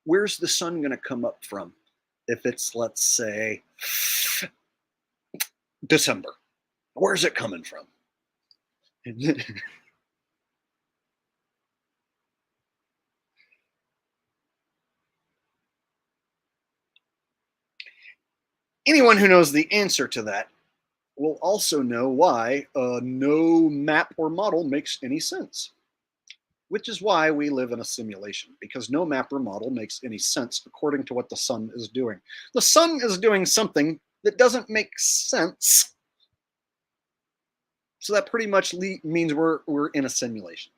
where's the sun going to come up from? If it's, let's say, December, where's it coming from? Anyone who knows the answer to that will also know why no map or model makes any sense. Which is why we live in a simulation, because no map or model makes any sense according to what the sun is doing. The sun is doing something that doesn't make sense. So that pretty much means we're in a simulation.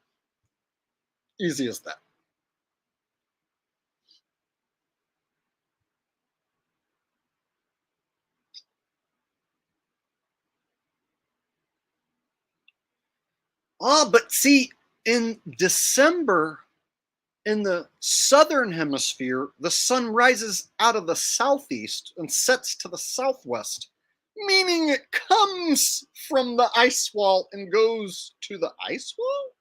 Easy as that. But see, in December, in the southern hemisphere, the sun rises out of the southeast and sets to the southwest, meaning it comes from the ice wall and goes to the ice wall?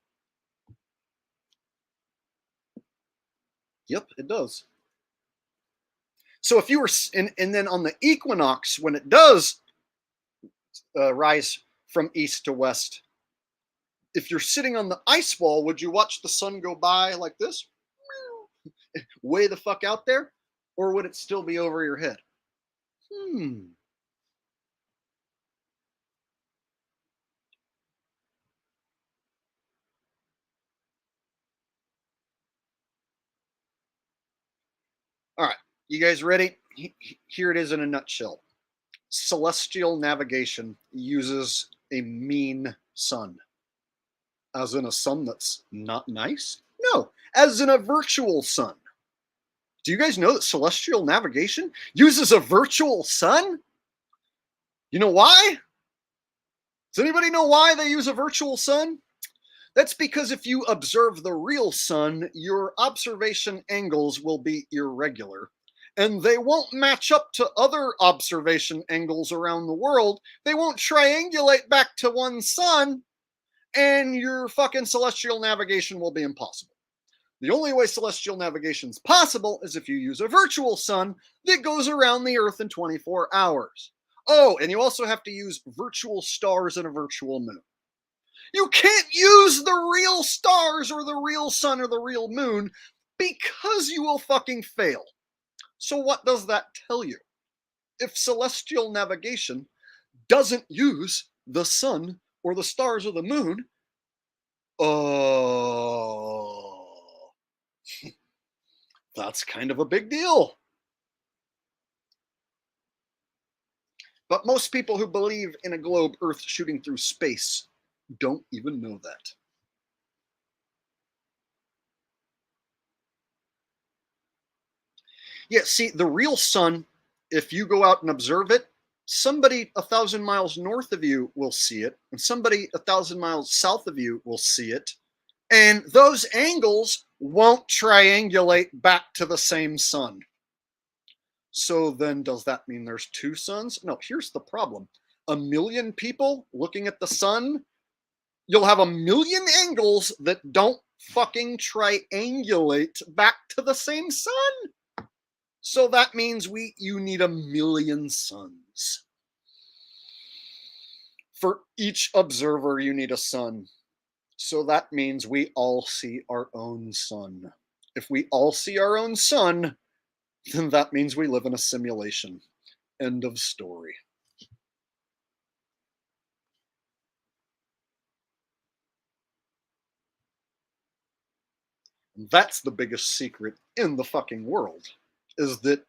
Yep, it does. So if you were, and then on the equinox, when it does rise from east to west, if you're sitting on the ice wall, would you watch the sun go by like this? Way the fuck out there? Or would it still be over your head? All right, you guys ready? Here it is in a nutshell. Celestial navigation uses a mean sun. As in a sun that's not nice? No, as in a virtual sun. Do you guys know that celestial navigation uses a virtual sun? You know why? Does anybody know why they use a virtual sun? That's because if you observe the real sun, your observation angles will be irregular, and they won't match up to other observation angles around the world. They won't triangulate back to one sun, and your fucking celestial navigation will be impossible. The only way celestial navigation is possible is if you use a virtual sun that goes around the Earth in 24 hours. Oh, and you also have to use virtual stars and a virtual moon. You can't use the real stars or the real sun or the real moon because you will fucking fail. So what does that tell you? If celestial navigation doesn't use the sun or the stars or the moon, that's kind of a big deal. But most people who believe in a globe Earth shooting through space don't even know that. Yeah, see, the real sun, if you go out and observe it, somebody 1,000 miles north of you will see it, and somebody 1,000 miles south of you will see it, and those angles won't triangulate back to the same sun. So then does that mean there's two suns? No, here's the problem. 1 million people looking at the sun, you'll have 1 million angles that don't fucking triangulate back to the same sun. So that means you need 1 million suns. For each observer, you need a sun. So that means we all see our own sun. If we all see our own sun, then that means we live in a simulation. End of story. And that's the biggest secret in the fucking world, is that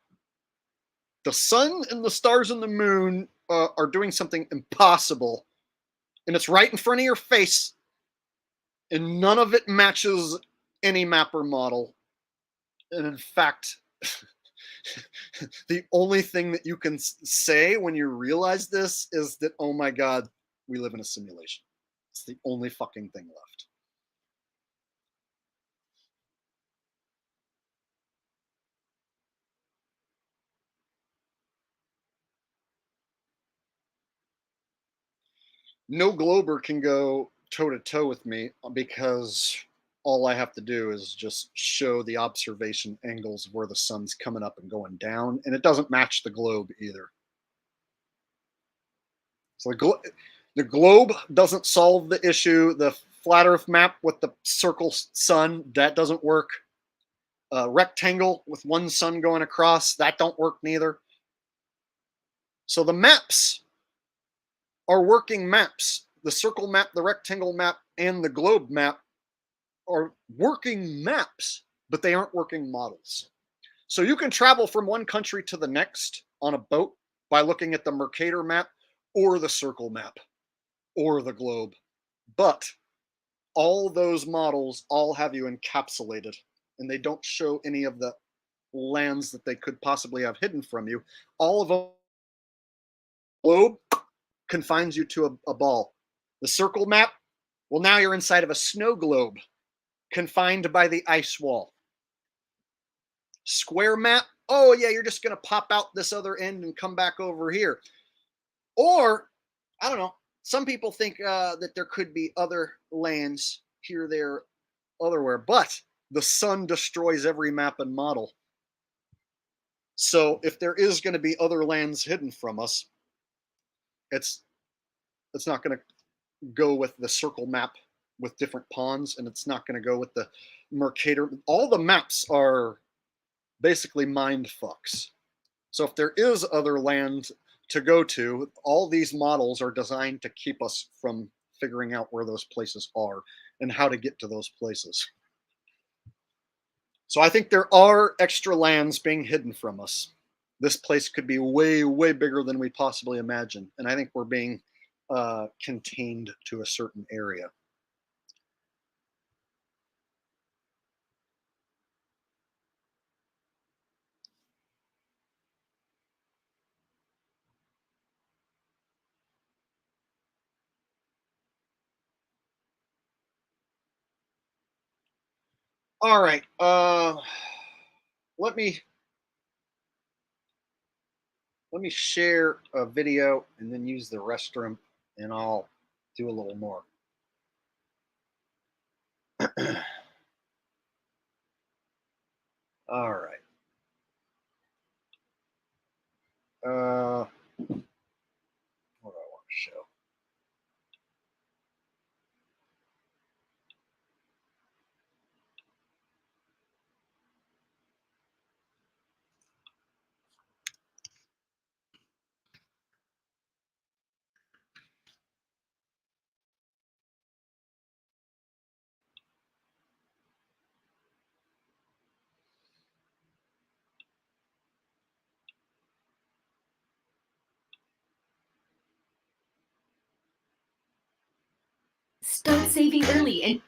the sun and the stars and the moon are doing something impossible, and it's right in front of your face, and none of it matches any map or model. And in fact, the only thing that you can say when you realize this is that, oh my God, we live in a simulation. It's the only fucking thing left. No glober can go toe to toe with me because all I have to do is just show the observation angles of where the sun's coming up and going down, and it doesn't match the globe either. So the globe doesn't solve the issue. The flat Earth map with the circle sun, that doesn't work. Rectangle with one sun going across, that don't work neither. So the maps are working maps. The circle map, the rectangle map, and the globe map are working maps, but they aren't working models. So you can travel from one country to the next on a boat by looking at the Mercator map or the circle map or the globe. But all those models all have you encapsulated, and they don't show any of the lands that they could possibly have hidden from you. All of them, globe confines you to a ball. The circle map, well, now you're inside of a snow globe, confined by the ice wall. Square map, oh yeah, you're just going to pop out this other end and come back over here. Or, I don't know, some people think that there could be other lands here, there, otherwhere, but the sun destroys every map and model. So if there is going to be other lands hidden from us, it's not going to go with the circle map with different pawns, and it's not going to go with the Mercator. All the maps are basically mind fucks. So if there is other land to go to, all these models are designed to keep us from figuring out where those places are and how to get to those places. So I think there are extra lands being hidden from us. This place could be way, way bigger than we possibly imagine. And I think we're being contained to a certain area. All right. Let me share a video and then use the restroom, and I'll do a little more. All right. What do I want to show? Start saving early and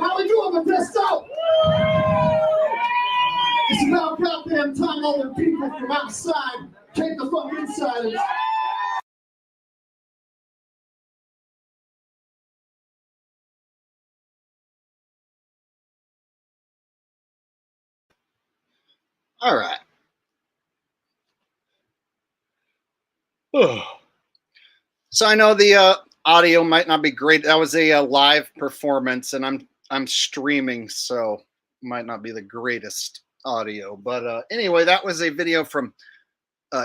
How we doing with this stuff? It's about goddamn time all the people from outside came the fucking inside. All right. So I know audio might not be great. That was a live performance, and I'm streaming, so might not be the greatest audio. But anyway, that was a video from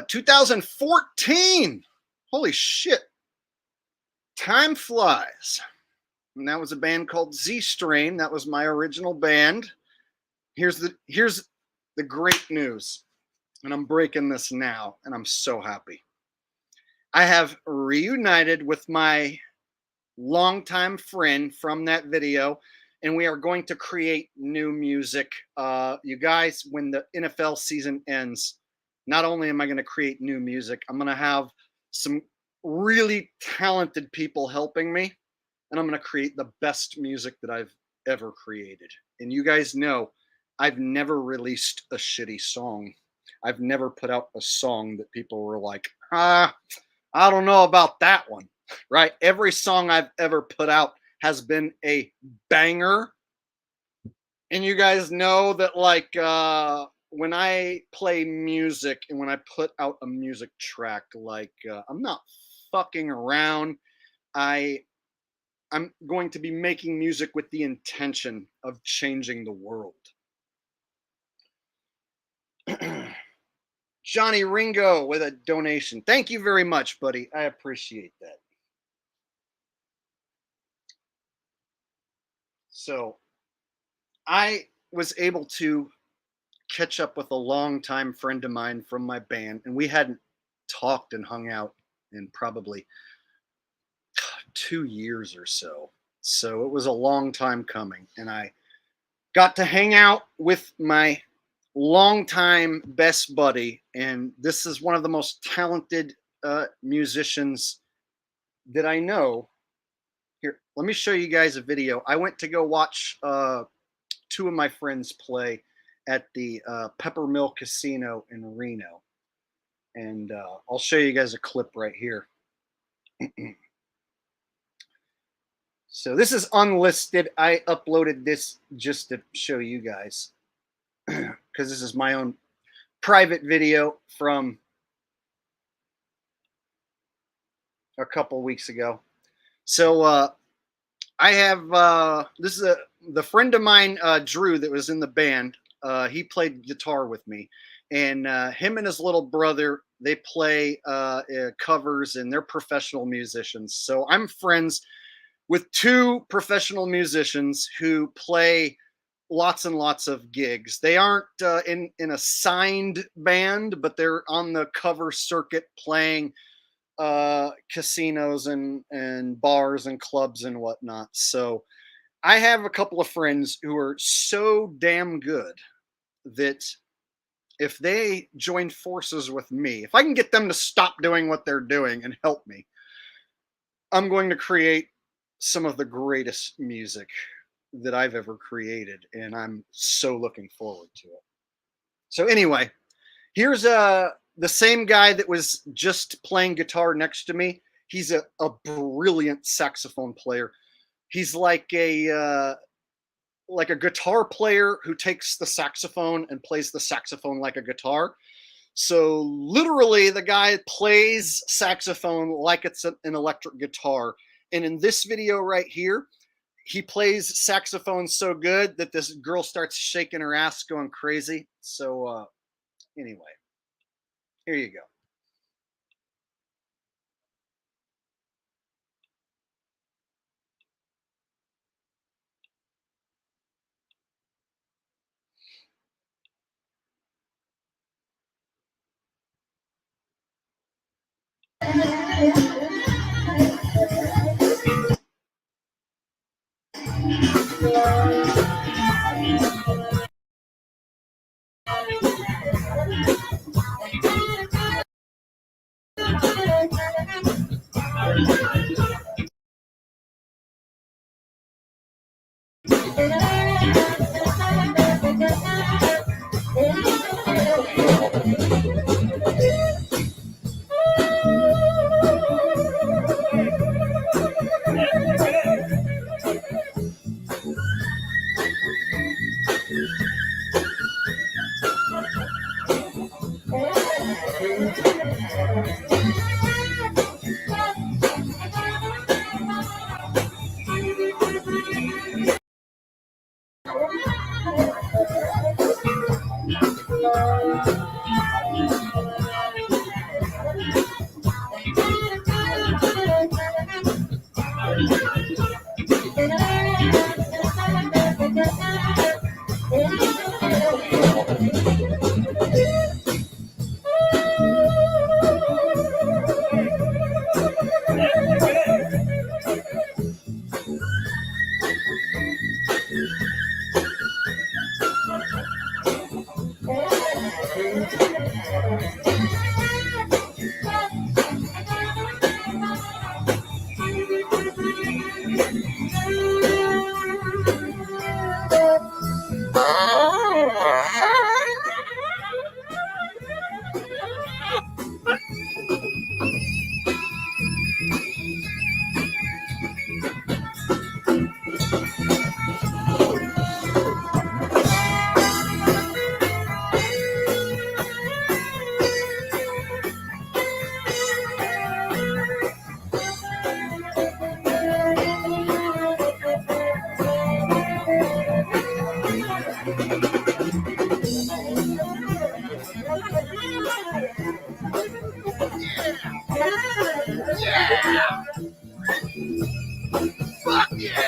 2014. Holy shit! Time flies. And that was a band called Z Strain. That was my original band. Here's the great news, and I'm breaking this now, and I'm so happy. I have reunited with my longtime friend from that video, and we are going to create new music. You guys, when the NFL season ends, not only am I going to create new music, I'm going to have some really talented people helping me, and I'm going to create the best music that I've ever created. And you guys know I've never released a shitty song. I've never put out a song that people were like, I don't know about that one, right? Every song I've ever put out has been a banger. And you guys know that, like, when I play music and when I put out a music track, like, I'm not fucking around. I'm going to be making music with the intention of changing the world. Johnny Ringo with a donation. Thank you very much, buddy. I appreciate that. So I was able to catch up with a longtime friend of mine from my band, and we hadn't talked and hung out in probably 2 years or so. So it was a long time coming, and I got to hang out with my longtime best buddy, and this is one of the most talented musicians that I know. Here, let me show you guys a video. I went to go watch 2 of my friends play at the Peppermill Casino in Reno, and I'll show you guys a clip right here. So this is unlisted. I uploaded this just to show you guys, because this is my own private video from a couple weeks ago. So I have this is the friend of mine, Drew, that was in the band. He played guitar with me, and him and his little brother, they play covers, and they're professional musicians. So I'm friends with 2 professional musicians who play lots and lots of gigs. They aren't in a signed band, but they're on the cover circuit playing casinos and bars and clubs and whatnot. So I have a couple of friends who are so damn good that if they join forces with me, if I can get them to stop doing what they're doing and help me, I'm going to create some of the greatest music that I've ever created, and I'm so looking forward to it. So anyway, here's the same guy that was just playing guitar next to me. He's a brilliant saxophone player. He's like a guitar player who takes the saxophone and plays the saxophone like a guitar. So literally the guy plays saxophone like it's an electric guitar. And in this video right here, he plays saxophone so good that this girl starts shaking her ass, going crazy. So anyway, here you go.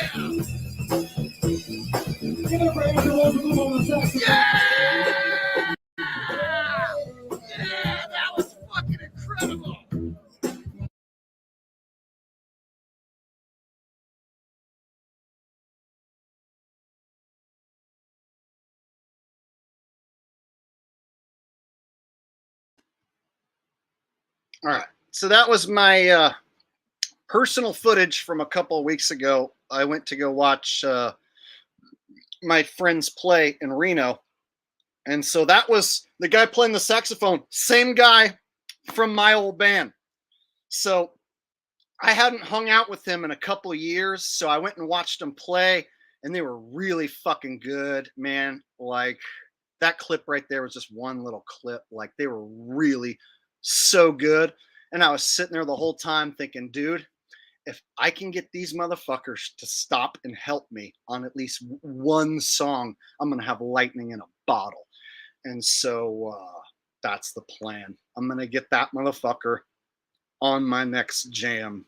Give it up for Andrew Wilson on the saxophone. Yeah, that was fucking incredible. All right. So that was my personal footage from a couple of weeks ago. I went to go watch my friends play in Reno. And so that was the guy playing the saxophone, same guy from my old band. So I hadn't hung out with him in a couple of years. So I went and watched him play, and they were really fucking good, man. Like, that clip right there was just one little clip. Like, they were really so good. And I was sitting there the whole time thinking, dude, if I can get these motherfuckers to stop and help me on at least one song, I'm going to have lightning in a bottle. And so that's the plan. I'm going to get that motherfucker on my next jam.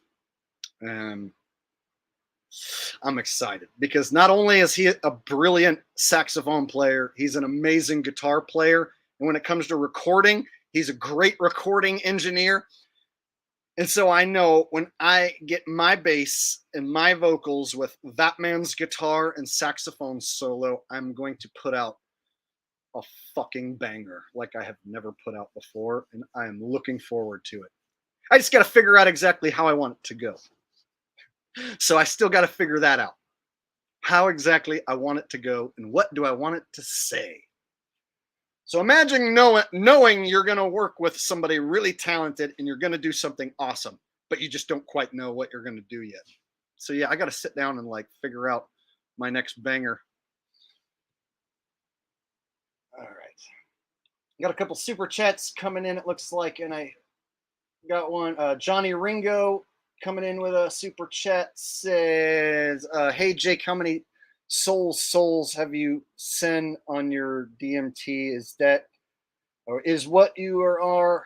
And I'm excited because not only is he a brilliant saxophone player, he's an amazing guitar player. And when it comes to recording, he's a great recording engineer. And so I know when I get my bass and my vocals with that man's guitar and saxophone solo, I'm going to put out a fucking banger like I have never put out before. And I am looking forward to it. I just got to figure out exactly how I want it to go. So I still got to figure that out. How exactly I want it to go and what do I want it to say. So imagine knowing you're going to work with somebody really talented and you're going to do something awesome, but you just don't quite know what you're going to do yet. So yeah, I got to sit down and like figure out my next banger. All right. Got a couple super chats coming in, it looks like, and I got one. Johnny Ringo coming in with a super chat says, hey Jake, how many souls have you sent on your DMT? Is that, or is what you are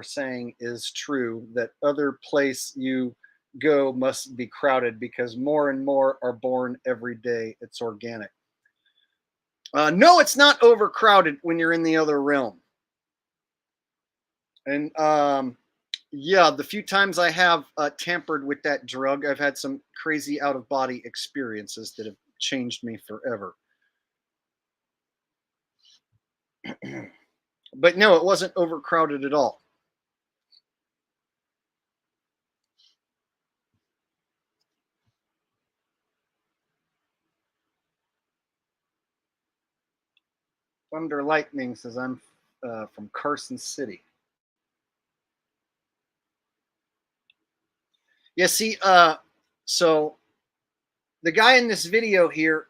saying is true, that other place you go must be crowded because more and more are born every day? It's organic. No, it's not overcrowded when you're in the other realm. And yeah, the few times I have tampered with that drug, I've had some crazy out-of-body experiences that have changed me forever. But no, it wasn't overcrowded at all. Thunder Lightning says I'm from Carson City. Yeah, see, so the guy in this video here,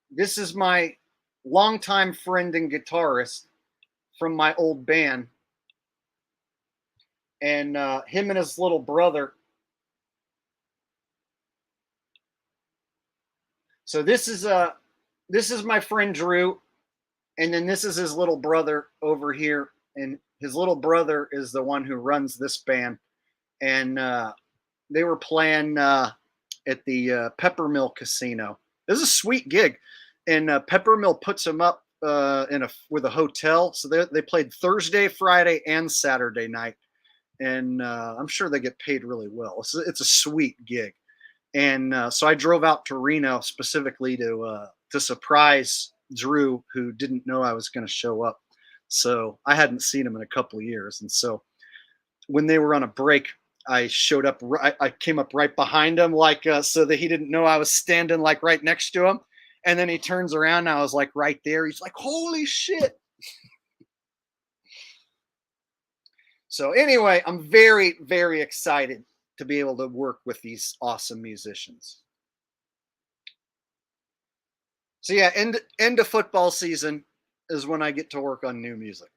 this is my longtime friend and guitarist from my old band. And him and his little brother. So this is my friend Drew, and then this is his little brother over here, and his little brother is the one who runs this band. And they were playing at the Peppermill Casino. This is a sweet gig, and Peppermill puts them up with a hotel. So they played Thursday, Friday, and Saturday night, and I'm sure they get paid really well. It's a sweet gig. And so I drove out to Reno specifically to surprise Drew, who didn't know I was going to show up. So I hadn't seen him in a couple of years. And so when they were on a break, I showed up. I came up right behind him, like so that he didn't know I was standing like right next to him. And then he turns around, and I was like right there. He's like, "Holy shit!" So anyway, I'm very, very excited to be able to work with these awesome musicians. So yeah, end of football season is when I get to work on new music.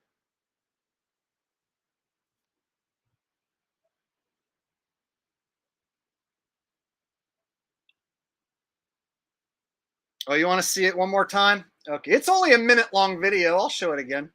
Oh, you want to see it one more time? Okay, it's only a minute-long video. I'll show it again.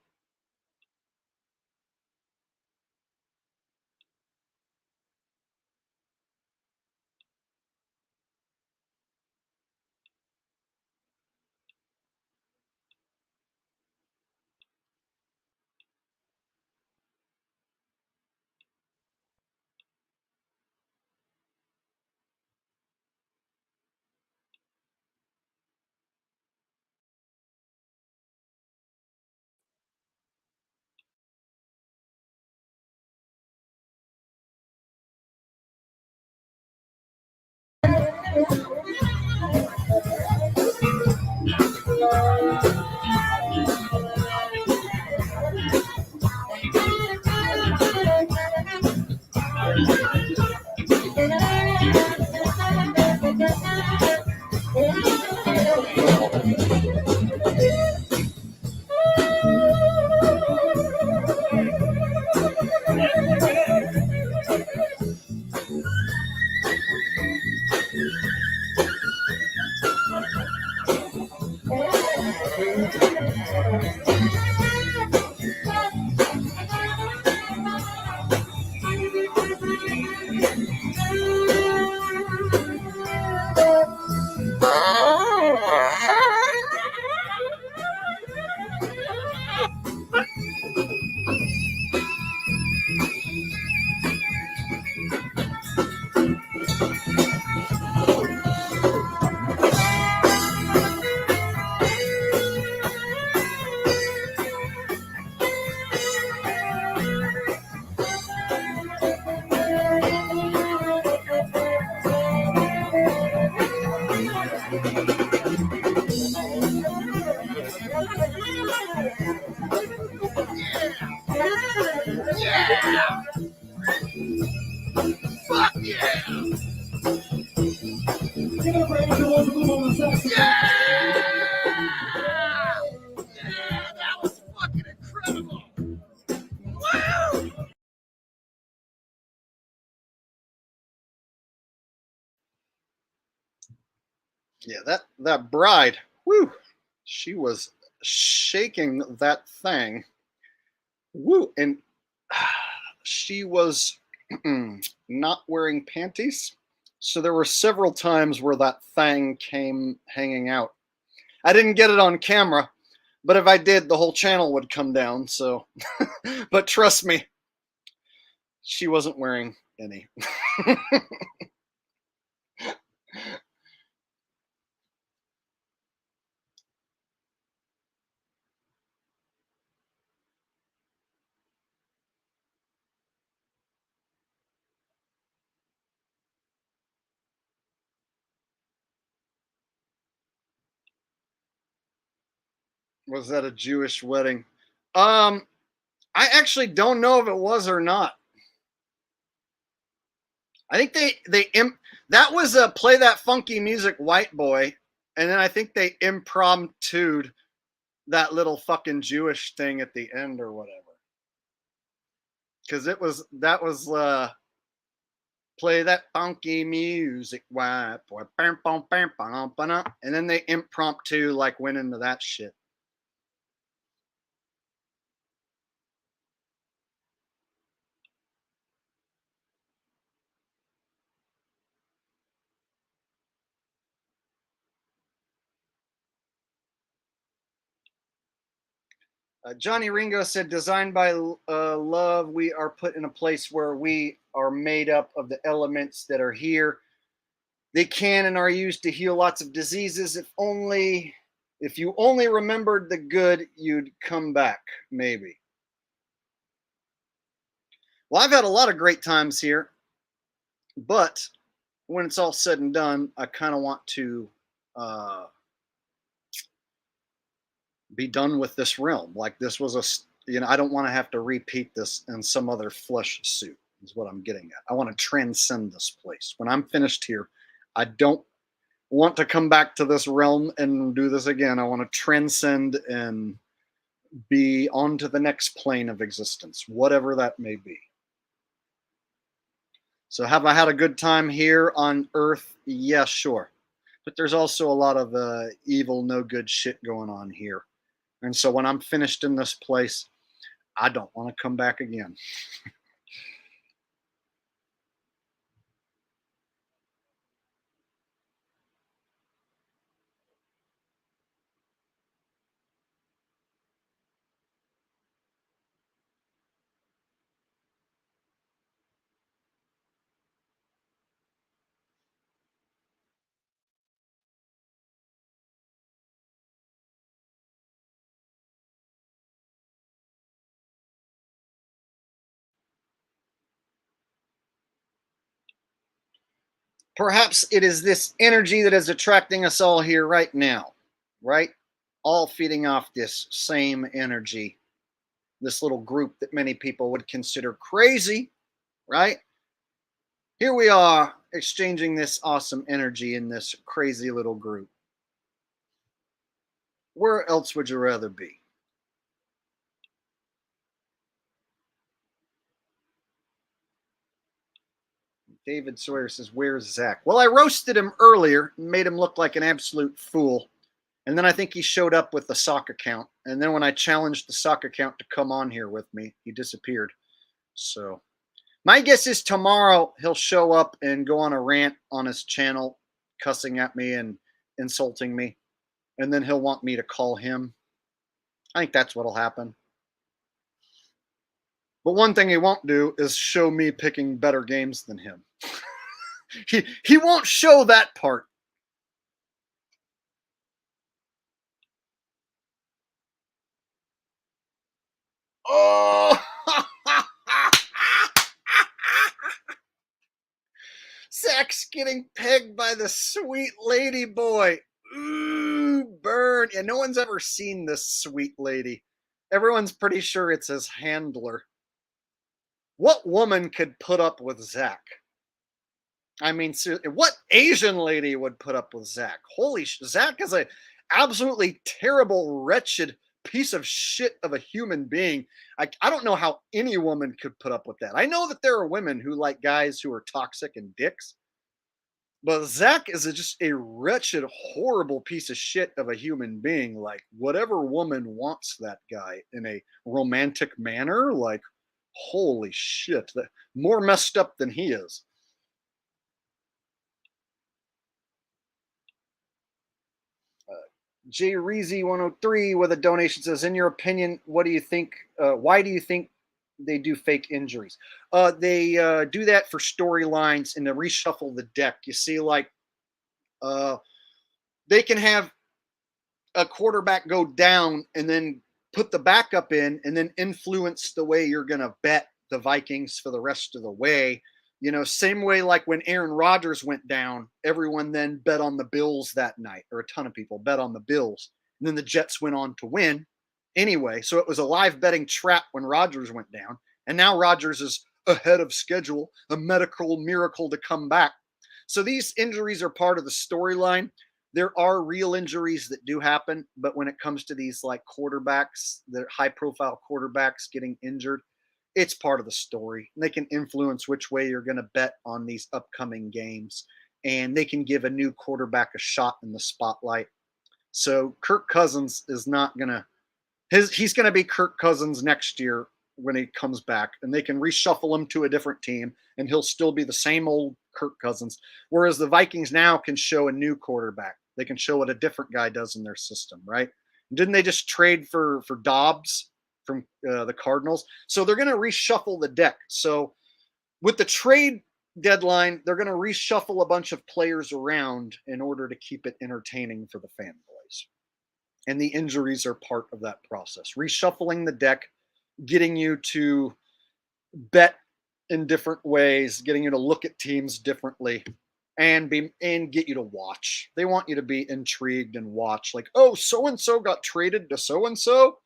Yeah, that bride, whoo, she was shaking that thing. Woo, and she was not wearing panties. So there were several times where that thing came hanging out. I didn't get it on camera, but if I did, the whole channel would come down. So, but trust me, she wasn't wearing any. Was that a Jewish wedding? I actually don't know if it was or not. I think that was a Play That Funky Music White Boy, and then I think they impromptu'd that little fucking Jewish thing at the end or whatever. Because that was Play That Funky Music White Boy, and then they impromptu like went into that shit. Johnny Ringo said, designed by love, we are put in a place where we are made up of the elements that are here. They can and are used to heal lots of diseases. If you only remembered the good, you'd come back, maybe. Well, I've had a lot of great times here, but when it's all said and done, I kind of want to be done with this realm. Like this was I don't want to have to repeat this in some other flesh suit, is what I'm getting at. I want to transcend this place. When I'm finished here, I don't want to come back to this realm and do this again. I want to transcend and be on to the next plane of existence, whatever that may be. So have I had a good time here on Earth? Yeah, sure. But there's also a lot of evil, no good shit going on here. And so when I'm finished in this place, I don't want to come back again. Perhaps it is this energy that is attracting us all here right now, right? All feeding off this same energy, this little group that many people would consider crazy, right? Here we are exchanging this awesome energy in this crazy little group. Where else would you rather be? David Sawyer says, "Where's Zach?" Well, I roasted him earlier and made him look like an absolute fool. And then I think he showed up with the sock account. And then when I challenged the sock account to come on here with me, he disappeared. So my guess is tomorrow he'll show up and go on a rant on his channel, cussing at me and insulting me. And then he'll want me to call him. I think that's what'll happen. But one thing he won't do is show me picking better games than him. He won't show that part. Oh, Zach's getting pegged by the sweet lady boy. Ooh, burn. And no one's ever seen this sweet lady. Everyone's pretty sure it's his handler. What woman could put up with Zach? I mean, seriously, what Asian lady would put up with Zach? Holy Zach is a absolutely terrible, wretched piece of shit of a human being. I don't know how any woman could put up with that. I know that there are women who like guys who are toxic and dicks, but Zach is just a wretched, horrible piece of shit of a human being. Like, whatever woman wants that guy in a romantic manner, like, holy shit, that more messed up than he is. J Reezy 103 with a donation says, "In your opinion, what do you think? Why do you think they do fake injuries? They do that for storylines and to reshuffle the deck. You see, like they can have a quarterback go down and then put the backup in and then influence the way you're going to bet the Vikings for the rest of the way. You know, same way like when Aaron Rodgers went down, everyone then bet on the Bills that night, or a ton of people bet on the Bills. And then the Jets went on to win anyway. So it was a live betting trap when Rodgers went down. And now Rodgers is ahead of schedule, a medical miracle to come back. So these injuries are part of the storyline. There are real injuries that do happen, but when it comes to these like quarterbacks, the high profile quarterbacks getting injured, it's part of the story. They can influence which way you're going to bet on these upcoming games, and they can give a new quarterback a shot in the spotlight. So Kirk Cousins is not going to he's going to be Kirk Cousins next year when he comes back, and they can reshuffle him to a different team and he'll still be the same old Kirk Cousins. Whereas the Vikings now can show a new quarterback. They can show what a different guy does in their system, right? Didn't they just trade for Dobbs from the Cardinals? So they're going to reshuffle the deck. So with the trade deadline, they're going to reshuffle a bunch of players around in order to keep it entertaining for the fan boys. And the injuries are part of that process. Reshuffling the deck, getting you to bet in different ways, getting you to look at teams differently, and get you to watch. They want you to be intrigued and watch. Like, oh, so and so got traded to so and so.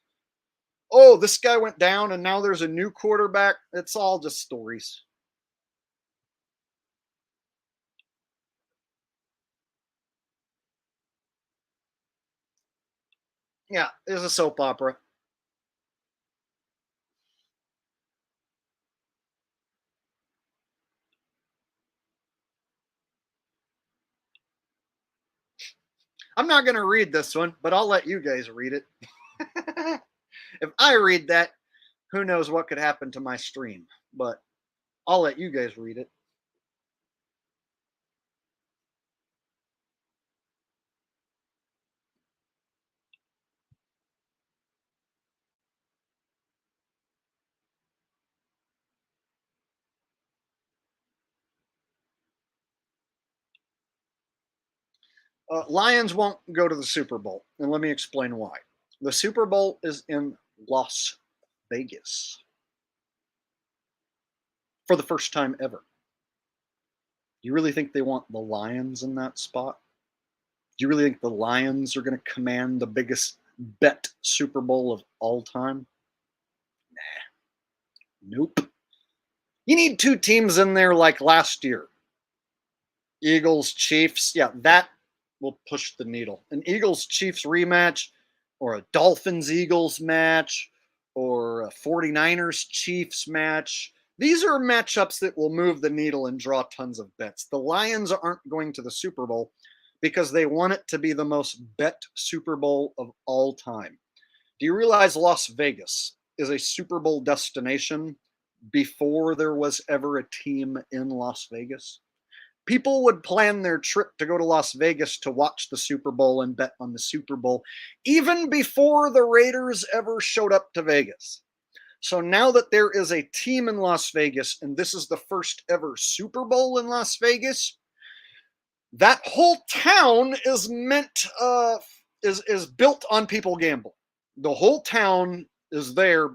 Oh, this guy went down, and now there's a new quarterback. It's all just stories. Yeah, it's a soap opera. I'm not going to read this one, but I'll let you guys read it. If I read that, who knows what could happen to my stream, but I'll let you guys read it. Lions won't go to the Super Bowl, and let me explain why. The Super Bowl is in Las Vegas for the first time ever. you really think they want the Lions in that spot? Do you really think the Lions are going to command the biggest bet Super Bowl of all time? Nope. You need two teams in there like last year. Eagles, Chiefs. Yeah, that will push the needle. An Eagles Chiefs rematch, or a Dolphins Eagles match, or a 49ers Chiefs match. These are matchups that will move the needle and draw tons of bets. The Lions aren't going to the Super Bowl because they want it to be the most bet Super Bowl of all time. Do you realize Las Vegas is a Super Bowl destination before there was ever a team in Las Vegas? People would plan their trip to go to Las Vegas to watch the Super Bowl and bet on the Super Bowl even before the Raiders ever showed up to Vegas. So now that there is a team in Las Vegas and this is the first ever Super Bowl in Las Vegas, that whole town is is built on people gambling. The whole town is there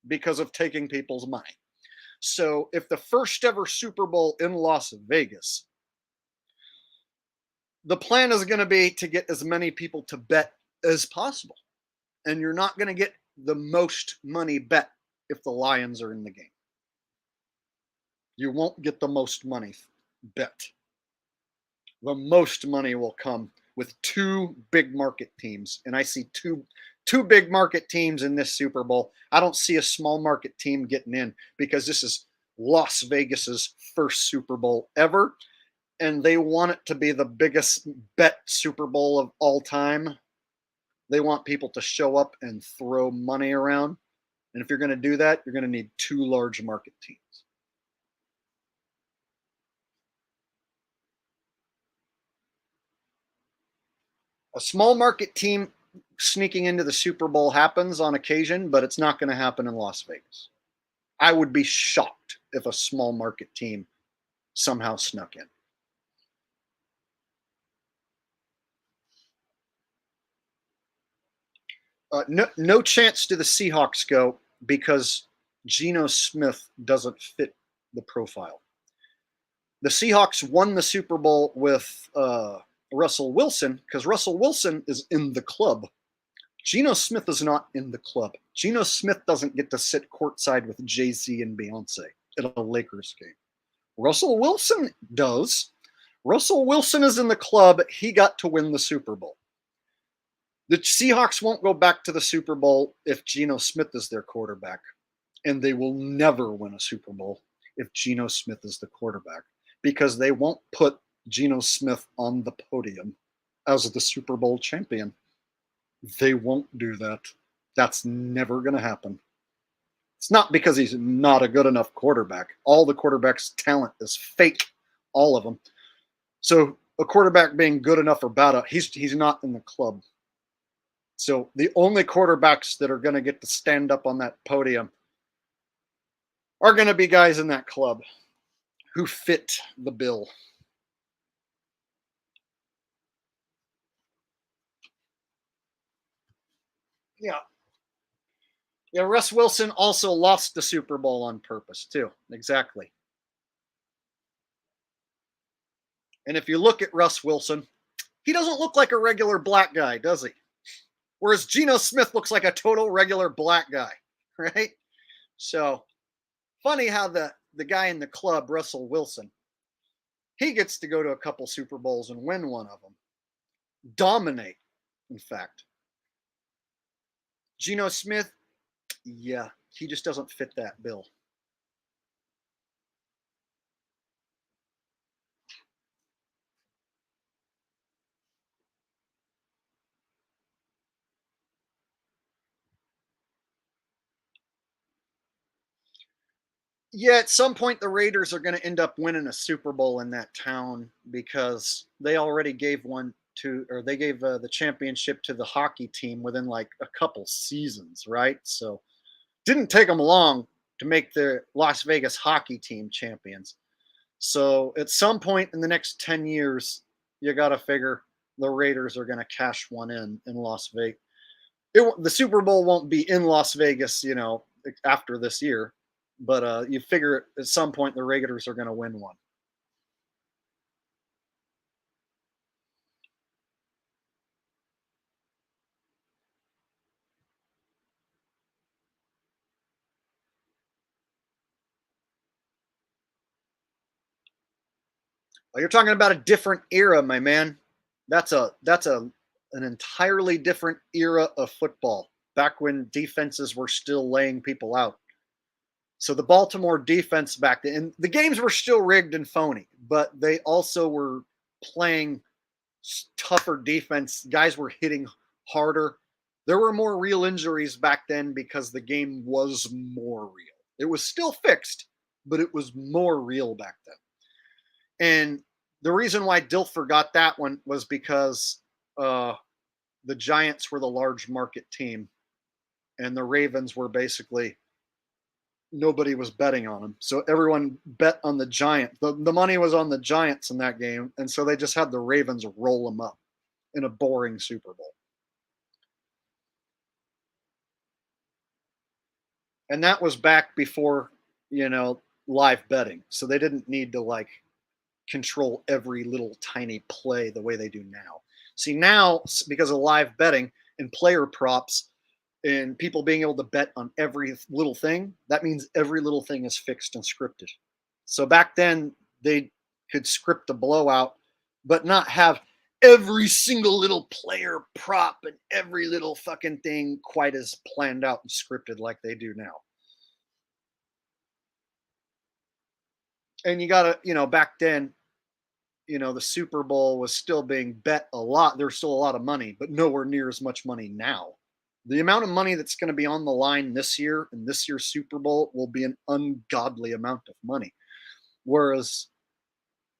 because of taking people's money. So if the first ever Super Bowl in Las Vegas, the plan is going to be to get as many people to bet as possible. And you're not going to get the most money bet if the Lions are in the game. You won't get the most money bet. The most money will come with two big market teams. And I see two big market teams in this Super Bowl. I don't see a small market team getting in because this is Las Vegas's first Super Bowl ever. And they want it to be the biggest bet Super Bowl of all time. They want people to show up and throw money around. And if you're going to do that, you're going to need two large market teams. A small market team sneaking into the Super Bowl happens on occasion, but it's not going to happen in Las Vegas. I would be shocked if a small market team somehow snuck in. No chance do the Seahawks go because Geno Smith doesn't fit the profile. The Seahawks won the Super Bowl with Russell Wilson because Russell Wilson is in the club. Geno Smith is not in the club. Geno Smith doesn't get to sit courtside with Jay-Z and Beyonce at a Lakers game. Russell Wilson does. Russell Wilson is in the club. He got to win the Super Bowl. The Seahawks won't go back to the Super Bowl if Geno Smith is their quarterback. And they will never win a Super Bowl if Geno Smith is the quarterback because they won't put Geno Smith on the podium as the Super Bowl champion. They won't do that. That's never going to happen. It's not because he's not a good enough quarterback. All the quarterback's talent is fake, all of them. So a quarterback being good enough or bad, he's not in the club. So the only quarterbacks that are going to get to stand up on that podium are going to be guys in that club who fit the bill. Yeah. Yeah, Russ Wilson also lost the Super Bowl on purpose, too. Exactly. And if you look at Russ Wilson, he doesn't look like a regular black guy, does he? Whereas Geno Smith looks like a total regular black guy, right? So, funny how the guy in the club, Russell Wilson, he gets to go to a couple Super Bowls and win one of them. Dominate, in fact. Geno Smith, yeah, he just doesn't fit that bill. Yeah, at some point the Raiders are going to end up winning a Super Bowl in that town because they already gave they gave the championship to the hockey team within like a couple seasons, right? So didn't take them long to make the Las Vegas hockey team champions. So at some point in the next 10 years, you got to figure the Raiders are going to cash one in Las Vegas. The Super Bowl won't be in Las Vegas, after this year. But you figure at some point the Raiders are going to win one. Well, you're talking about a different era, my man. That's an entirely different era of football. Back when defenses were still laying people out. So the Baltimore defense back then, and the games were still rigged and phony, but they also were playing tougher defense. Guys were hitting harder. There were more real injuries back then because the game was more real. It was still fixed, but it was more real back then. And the reason why Dilfer got that one was because the Giants were the large market team, and the Ravens were basically nobody was betting on them. So everyone bet on the Giants. The money was on the Giants in that game, and so they just had the Ravens roll them up in a boring Super Bowl. And that was back before, live betting. So they didn't need to control every little tiny play the way they do now. See, now, because of live betting and player props and people being able to bet on every little thing, that means every little thing is fixed and scripted. So back then, they could script a blowout, but not have every single little player prop and every little fucking thing quite as planned out and scripted like they do now. And you got to, back then, the Super Bowl was still being bet a lot. There's still a lot of money, but nowhere near as much money now. The amount of money that's going to be on the line this year in this year's Super Bowl will be an ungodly amount of money. Whereas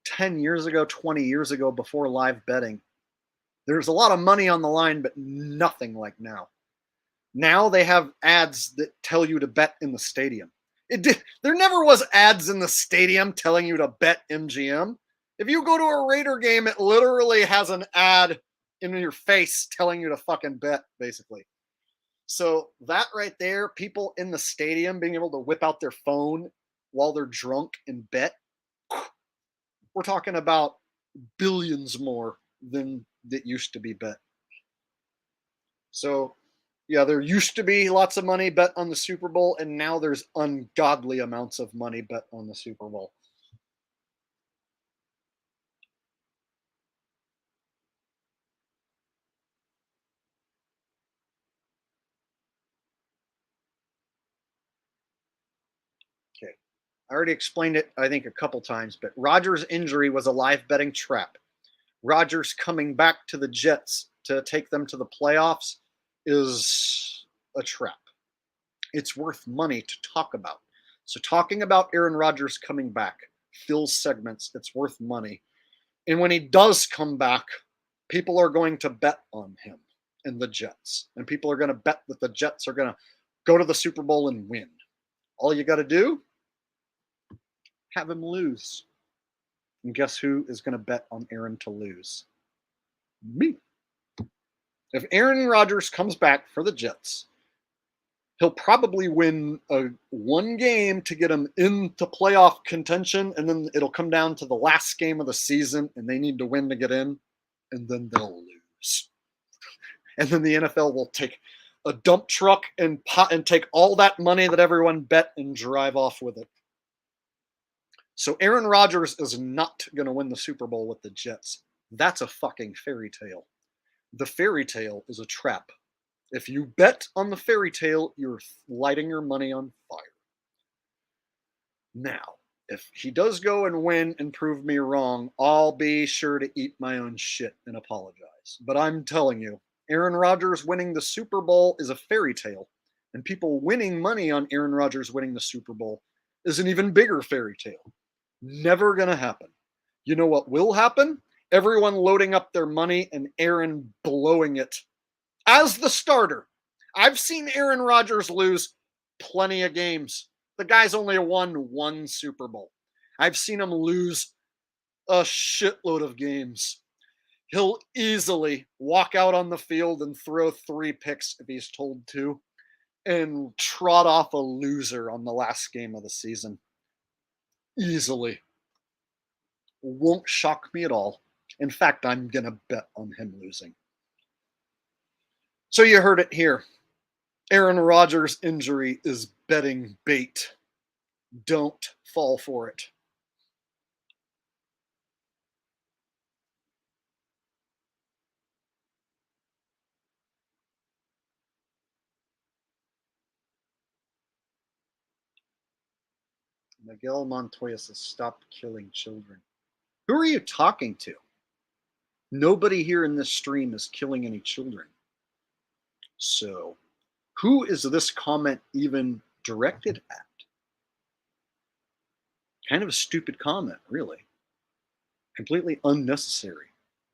10 years ago, 20 years ago, before live betting, there's a lot of money on the line, but nothing like now. Now they have ads that tell you to bet in the stadium. There never was ads in the stadium telling you to bet MGM. If you go to a Raider game, it literally has an ad in your face telling you to fucking bet, basically. So that right there, people in the stadium being able to whip out their phone while they're drunk and bet, we're talking about billions more than that used to be bet. So, yeah, there used to be lots of money bet on the Super Bowl, and now there's ungodly amounts of money bet on the Super Bowl. Okay. I already explained it, I think, a couple times, but Rodgers' injury was a live betting trap. Rodgers coming back to the Jets to take them to the playoffs is a trap. It's worth money to talk about. So talking about Aaron Rodgers coming back fills segments. It's worth money. And when he does come back, people are going to bet on him and the Jets. And people are going to bet that the Jets are going to go to the Super Bowl and win. All you got to do, have him lose. And guess who is going to bet on Aaron to lose? Me. If Aaron Rodgers comes back for the Jets, he'll probably win one game to get him into playoff contention, and then it'll come down to the last game of the season, and they need to win to get in, and then they'll lose. And then the NFL will take a dump truck and take all that money that everyone bet and drive off with it. So Aaron Rodgers is not going to win the Super Bowl with the Jets. That's a fucking fairy tale. The fairy tale is a trap. If you bet on the fairy tale, you're lighting your money on fire. Now, if he does go and win and prove me wrong, I'll be sure to eat my own shit and apologize. But I'm telling you, Aaron Rodgers winning the Super Bowl is a fairy tale, and people winning money on Aaron Rodgers winning the Super Bowl is an even bigger fairy tale. Never gonna happen. You know what will happen? Everyone loading up their money and Aaron blowing it as the starter. I've seen Aaron Rodgers lose plenty of games. The guy's only won one Super Bowl. I've seen him lose a shitload of games. He'll easily walk out on the field and throw 3 picks if he's told to, and trot off a loser on the last game of the season. Easily. Won't shock me at all. In fact, I'm going to bet on him losing. So you heard it here. Aaron Rodgers' injury is betting bait. Don't fall for it. Miguel Montoya says, stop killing children. Who are you talking to? Nobody here in this stream is killing any children. So, who is this comment even directed at? Kind of a stupid comment, really. Completely unnecessary,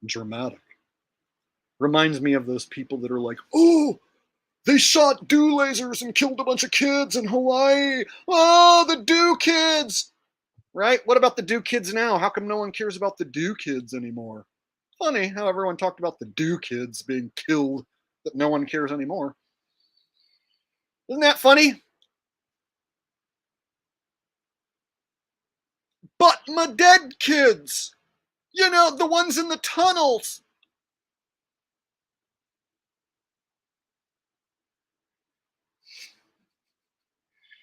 dramatic. Reminds me of those people that are like, oh, they shot dew lasers and killed a bunch of kids in Hawaii. Oh, the dew kids. Right? What about the dew kids now? How come no one cares about the dew kids anymore? Funny how everyone talked about the dew kids being killed, that no one cares anymore. Isn't that funny? But my dead kids, you know, the ones in the tunnels.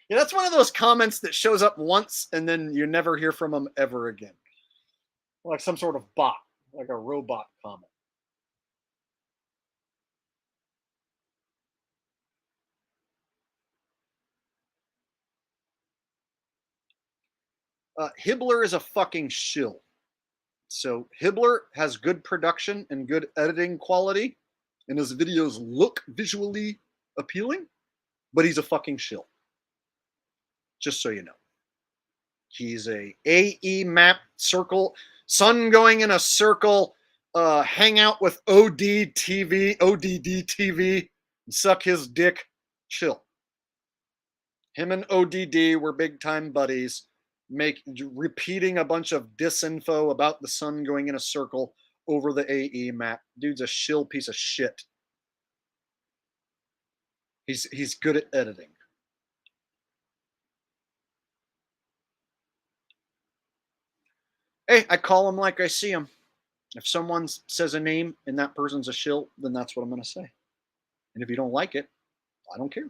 Yeah, that's one of those comments that shows up once and then you never hear from them ever again. Like some sort of bot, like a robot comment. Hibbler is a fucking shill. So Hibbler has good production and good editing quality, and his videos look visually appealing, but he's a fucking shill. Just so you know. He's a AE map circle, sun going in a circle, hang out with ODD TV, suck his dick, chill. Him and ODD were big time buddies, repeating a bunch of disinfo about the sun going in a circle over the AE map. Dude's a shill piece of shit. He's good at editing. Hey, I call him like I see him. If someone says a name and that person's a shill, then that's what I'm going to say. And if you don't like it, I don't care.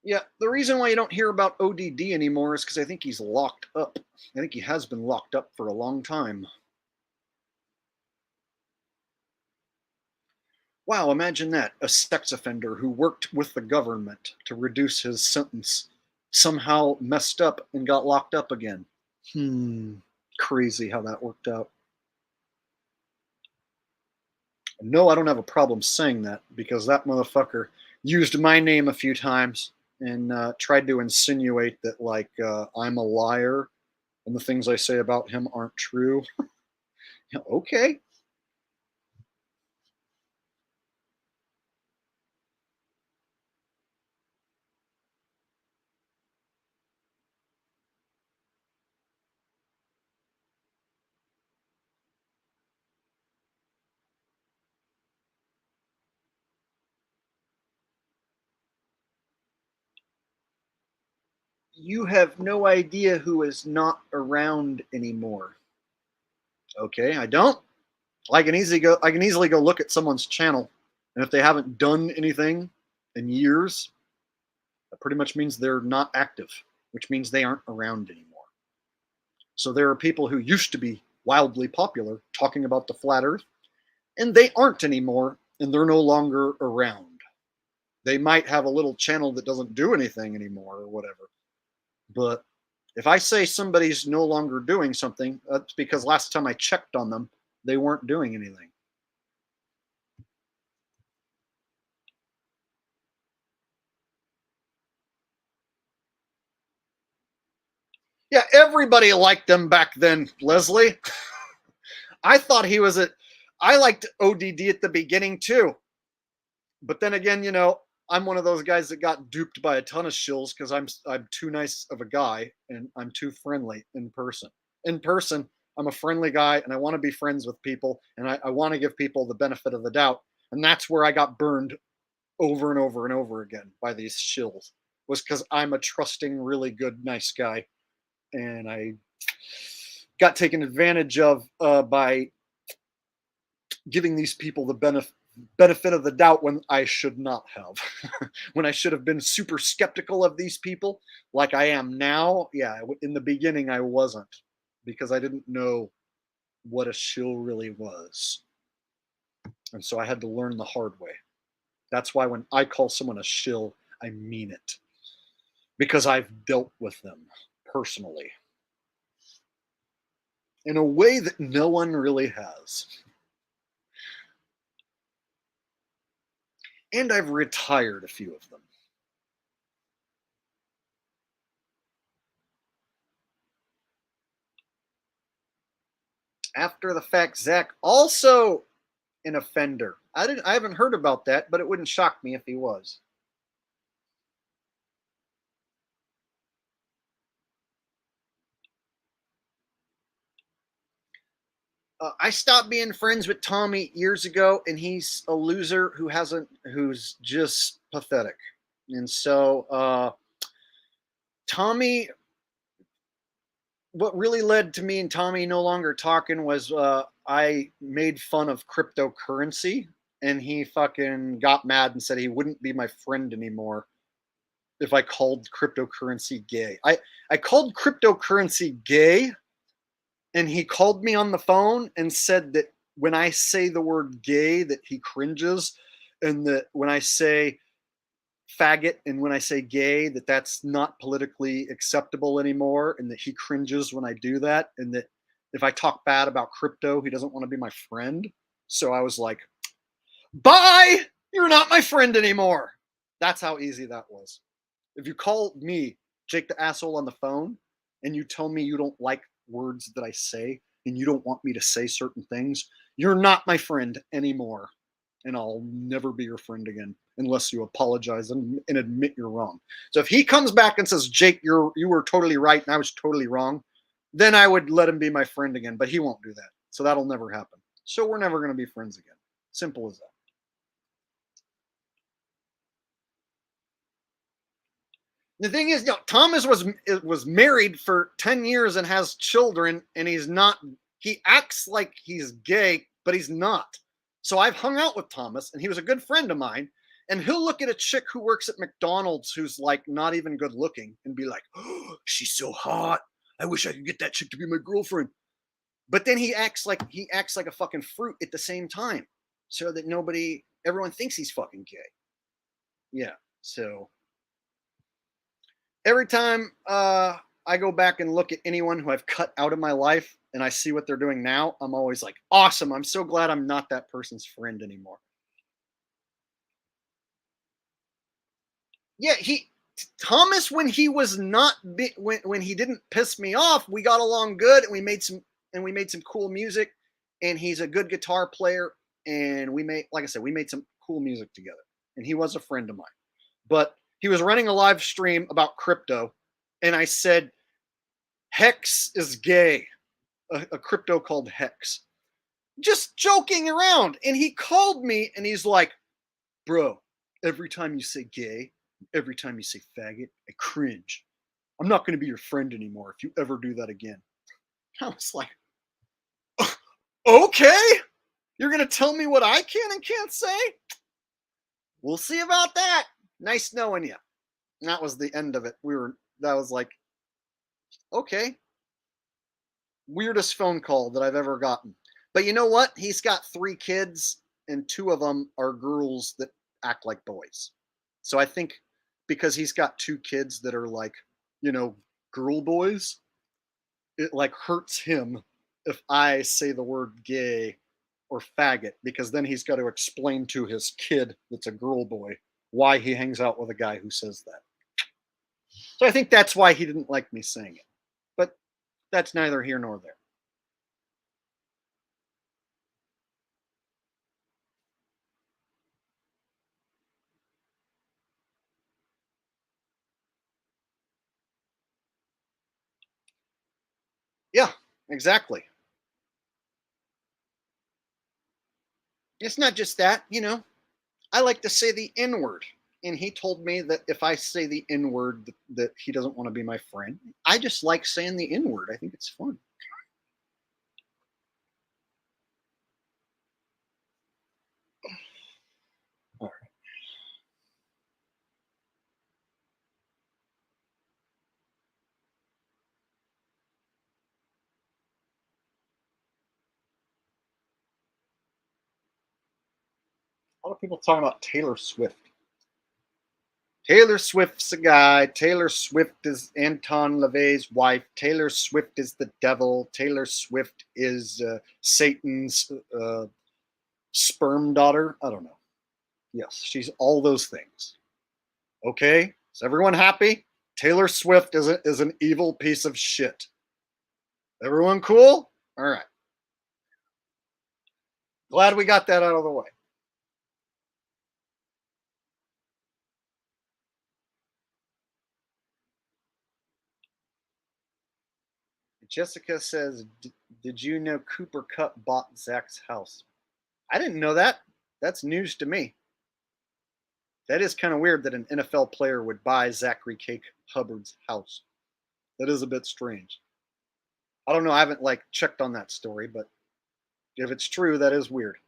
Yeah, the reason why you don't hear about ODD anymore is because I think he's locked up. I think he has been locked up for a long time. Wow, imagine that. A sex offender who worked with the government to reduce his sentence somehow messed up and got locked up again. Crazy how that worked out. No, I don't have a problem saying that because that motherfucker used my name a few times and tried to insinuate that, like, I'm a liar and the things I say about him aren't true. Okay. You have no idea who is not around anymore. Okay, I don't. I can easily go look at someone's channel, and if they haven't done anything in years, that pretty much means they're not active, which means they aren't around anymore. So there are people who used to be wildly popular talking about the flat earth, and they aren't anymore, and they're no longer around. They might have a little channel that doesn't do anything anymore or whatever. But if I say somebody's no longer doing something, that's because last time I checked on them, they weren't doing anything. Yeah, everybody liked him back then, Leslie. I thought he was I liked ODD at the beginning too. But then again, you know, I'm one of those guys that got duped by a ton of shills because I'm too nice of a guy and I'm too friendly in person. In person, I'm a friendly guy and I want to be friends with people and I want to give people the benefit of the doubt. And that's where I got burned over and over and over again by these shills, was because I'm a trusting, really good, nice guy. And I got taken advantage of by giving these people the benefit of the doubt when I should not have. When I should have been super skeptical of these people like I am now. Yeah, in the beginning I wasn't, because I didn't know what a shill really was. And so I had to learn the hard way. That's why when I call someone a shill, I mean it, because I've dealt with them personally in a way that no one really has. And I've retired a few of them. After the fact, Zach also an offender. I haven't heard about that, but it wouldn't shock me if he was. I stopped being friends with Tommy years ago, and he's a loser who's just pathetic. And so, Tommy, what really led to me and Tommy no longer talking was I made fun of cryptocurrency, and he fucking got mad and said he wouldn't be my friend anymore if I called cryptocurrency gay. I called cryptocurrency gay, and he called me on the phone and said that when I say the word gay that he cringes, and that when I say faggot and when I say gay that that's not politically acceptable anymore, and that he cringes when I do that, and that if I talk bad about crypto he doesn't want to be my friend. So I was like, bye, you're not my friend anymore. That's how easy that was. If you call me Jake the asshole on the phone and you tell me you don't like words that I say and you don't want me to say certain things, you're not my friend anymore. And I'll never be your friend again unless you apologize and admit you're wrong. So if he comes back and says, Jake, you were totally right and I was totally wrong, then I would let him be my friend again. But he won't do that. So that'll never happen. So we're never going to be friends again. Simple as that. The thing is, Thomas was married for 10 years and has children, and he's not. He acts like he's gay, but he's not. So I've hung out with Thomas, and he was a good friend of mine. And he'll look at a chick who works at McDonald's who's like not even good looking and be like, "Oh, she's so hot. I wish I could get that chick to be my girlfriend." But then he acts like a fucking fruit at the same time, so that everyone thinks he's fucking gay. Yeah. So every time I go back and look at anyone who I've cut out of my life and I see what they're doing now, I'm always like, awesome. I'm so glad I'm not that person's friend anymore. Yeah, Thomas, when he was not when he didn't piss me off, we got along good and we made some cool music, and he's a good guitar player, and we made some cool music together, and he was a friend of mine. But he was running a live stream about crypto, and I said Hex is gay, a crypto called Hex, just joking around. And he called me and he's like, bro, every time you say gay, every time you say faggot, I cringe. I'm not going to be your friend anymore if you ever do that again. I was like, okay, you're going to tell me what I can and can't say? We'll see about that. Nice knowing you. And that was the end of it. That was like, okay. Weirdest phone call that I've ever gotten. But you know what? He's got 3 kids, and 2 of them are girls that act like boys. So I think because he's got 2 kids that are like, girl boys, it like hurts him if I say the word gay or faggot, because then he's got to explain to his kid that's a girl boy why he hangs out with a guy who says that. So I think that's why he didn't like me saying it. But that's neither here nor there. Yeah, exactly. It's not just that, I like to say the N word. And he told me that if I say the N word, that he doesn't want to be my friend. I just like saying the N word. I think it's fun. All right. A lot of people talking about Taylor Swift. Taylor Swift's a guy. Taylor Swift is Anton LaVey's wife. Taylor Swift is the devil. Taylor Swift is Satan's sperm daughter. I don't know. Yes, she's all those things. Okay, is everyone happy? Taylor Swift is an evil piece of shit. Everyone cool? All right. Glad we got that out of the way. Jessica says, did you know Cooper Kupp bought Zach's house? I didn't know that. That's news to me. That is kind of weird that an NFL player would buy Zachary K. Hubbard's house. That is a bit strange. I don't know. I haven't checked on that story, but if it's true, that is weird.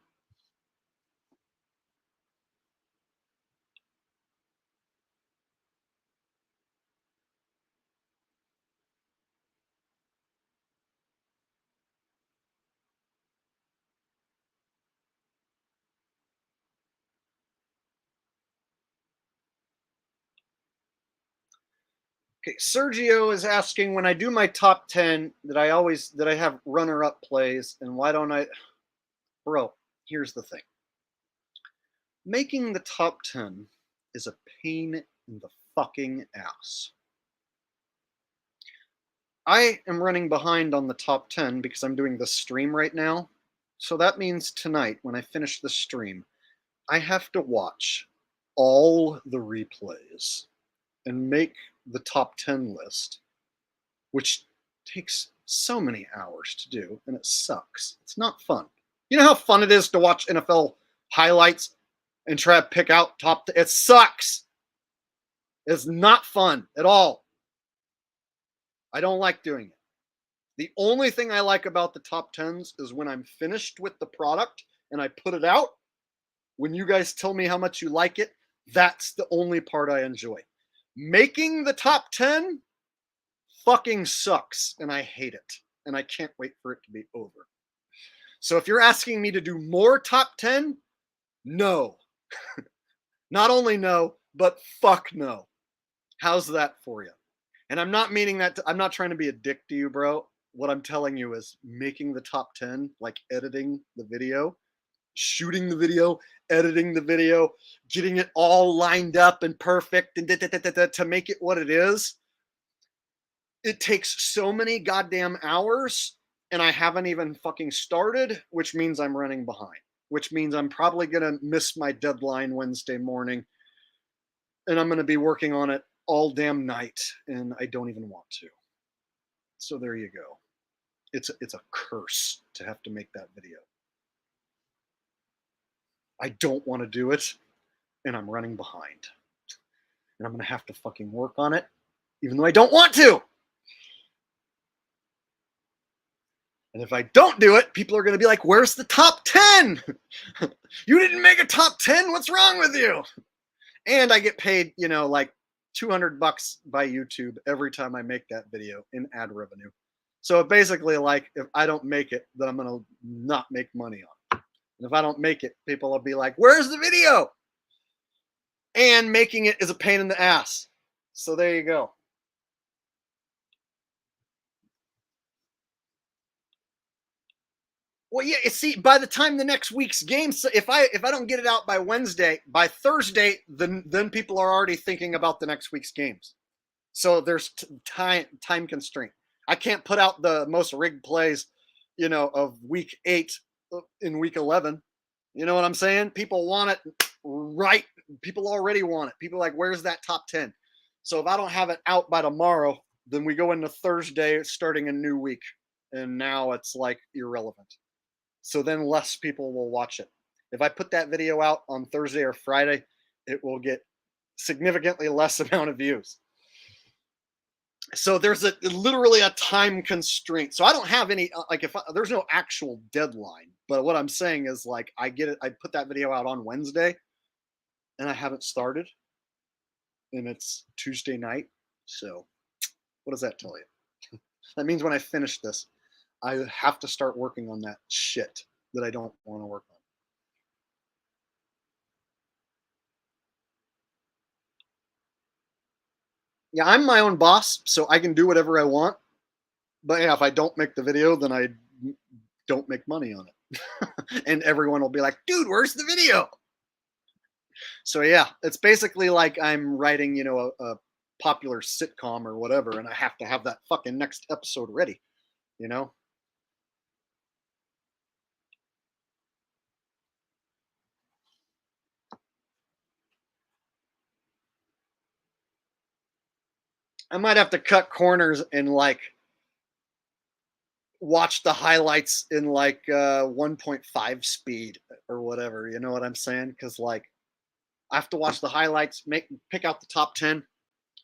Okay, Sergio is asking, when I do my top 10 that I have runner-up plays, and why don't I? Bro, here's the thing. Making the top 10 is a pain in the fucking ass. I am running behind on the top 10 because I'm doing the stream right now. So that means tonight, when I finish the stream, I have to watch all the replays and make the top 10 list, which takes so many hours to do, and it sucks. It's not fun. You know how fun it is to watch NFL highlights and try to pick out top 10? It sucks. It's not fun at all. I don't like doing it. The only thing I like about the top 10s is when I'm finished with the product and I put it out. When you guys tell me how much you like it, that's the only part I enjoy. Making the top 10 fucking sucks, and I hate it. And I can't wait for it to be over. So if you're asking me to do more top 10, no. Not only no, but fuck no. How's that for you? And I'm not meaning that, I'm not trying to be a dick to you, bro. What I'm telling you is making the top 10, like editing the video, shooting the video, editing the video, getting it all lined up and perfect and to make it what it is. It takes so many goddamn hours, and I haven't even fucking started, which means I'm running behind, which means I'm probably going to miss my deadline Wednesday morning, and I'm going to be working on it all damn night, and I don't even want to. So there you go. It's a curse to have to make that video. I don't want to do it, and I'm running behind. And I'm going to have to fucking work on it, even though I don't want to. And if I don't do it, people are going to be like, where's the top 10? You didn't make a top 10? What's wrong with you? And I get paid, like $200 by YouTube every time I make that video in ad revenue. So basically, like, if I don't make it, then I'm going to not make money on it. And if I don't make it, people will be like, where's the video? And making it is a pain in the ass. So there you go. Well, yeah, see, by the time the next week's game, so if I don't get it out by Wednesday, by Thursday, then people are already thinking about the next week's games. So there's time constraint. I can't put out the most rigged plays, of week 8 in week 11. You know what I'm saying? People want it right. People already want it. People are like, where's that top 10? So if I don't have it out by tomorrow, then we go into Thursday starting a new week. And now it's like irrelevant. So then less people will watch it. If I put that video out on Thursday or Friday, it will get significantly less amount of views. So there's literally a time constraint. So I don't have any, there's no actual deadline, but what I'm saying is like, I put that video out on Wednesday and I haven't started and it's Tuesday night. So what does that tell you? That means when I finish this, I have to start working on that shit that I don't want to work on. Yeah, I'm my own boss, so I can do whatever I want. But yeah, if I don't make the video, then I don't make money on it. And everyone will be like, dude, where's the video? So yeah, it's basically like I'm writing, a popular sitcom or whatever, and I have to have that fucking next episode ready, you know? I might have to cut corners and like watch the highlights in like 1.5 speed or whatever, you know what I'm saying? Because like I have to watch the highlights, pick out the top 10,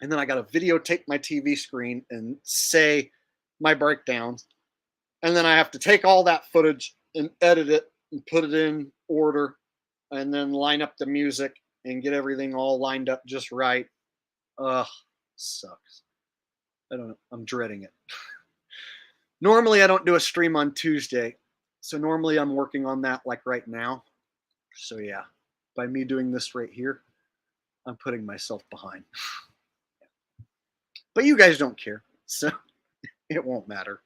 and then I got to videotape my TV screen and say my breakdowns. And then I have to take all that footage and edit it and put it in order and then line up the music and get everything all lined up just right. Ugh, sucks. I don't know. I'm dreading it. Normally, I don't do a stream on Tuesday. So normally I'm working on that like right now. So yeah, by me doing this right here, I'm putting myself behind. But you guys don't care. So it won't matter.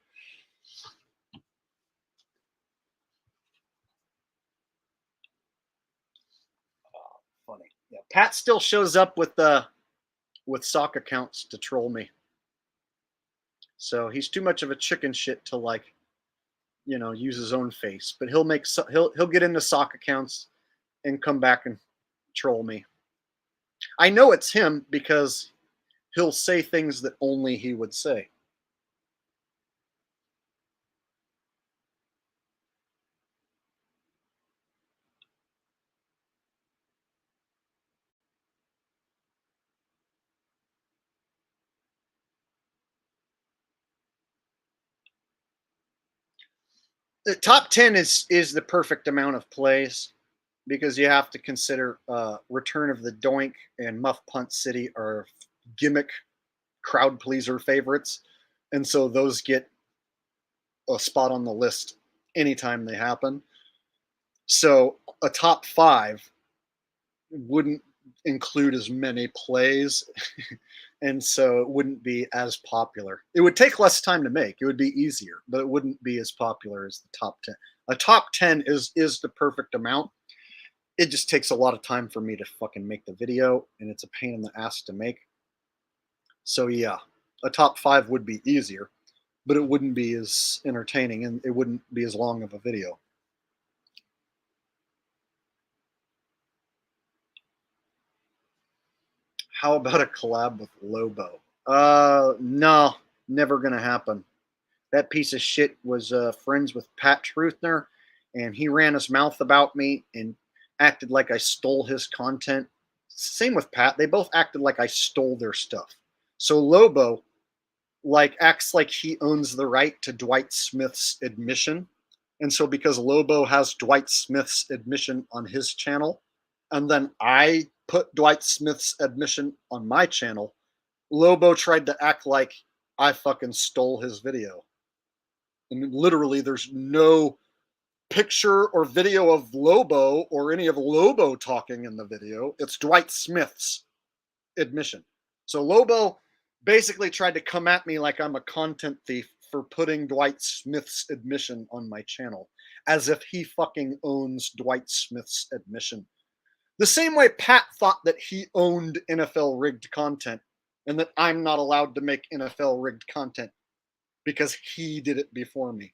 Funny. Yeah, Pat still shows up with sock accounts to troll me. So he's too much of a chicken shit to like, use his own face. But he'll get into sock accounts and come back and troll me. I know it's him because he'll say things that only he would say. The top 10 is the perfect amount of plays because you have to consider Return of the Doink and Muff Punt City are gimmick crowd pleaser favorites, and so those get a spot on the list anytime they happen. So a top 5 wouldn't include as many plays and so it wouldn't be as popular. It would take less time to make. It would be easier, but it wouldn't be as popular as the top 10. A top 10 is the perfect amount. It just takes a lot of time for me to fucking make the video, and it's a pain in the ass to make. So yeah, a top 5 would be easier, but it wouldn't be as entertaining and it wouldn't be as long of a video. How about a collab with Lobo? No, never gonna happen. That piece of shit was friends with Pat Truthner, and he ran his mouth about me and acted like I stole his content. Same with Pat. They both acted like I stole their stuff. So Lobo like acts like he owns the right to Dwight Smith's admission. And so because Lobo has Dwight Smith's admission on his channel, and then I put Dwight Smith's admission on my channel, Lobo tried to act like I fucking stole his video. And literally, there's no picture or video of Lobo or any of Lobo talking in the video. It's Dwight Smith's admission. So Lobo basically tried to come at me like I'm a content thief for putting Dwight Smith's admission on my channel, as if he fucking owns Dwight Smith's admission. The same way Pat thought that he owned NFL rigged content and that I'm not allowed to make NFL rigged content because he did it before me.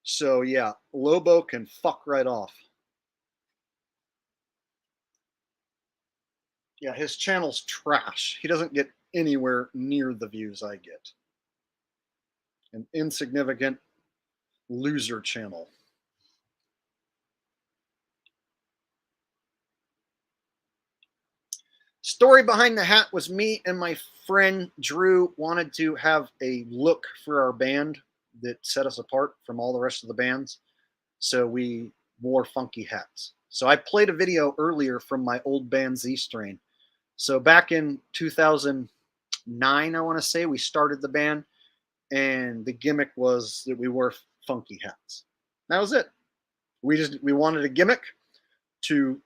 So yeah, Lobo can fuck right off. Yeah, his channel's trash. He doesn't get anywhere near the views I get. An insignificant loser channel. Story behind the hat was me and my friend Drew wanted to have a look for our band that set us apart from all the rest of the bands. So we wore funky hats. So I played a video earlier from my old band Z Strain. So back in 2009, I want to say, we started the band, and the gimmick was that we wore funky hats. That was it. We wanted a gimmick to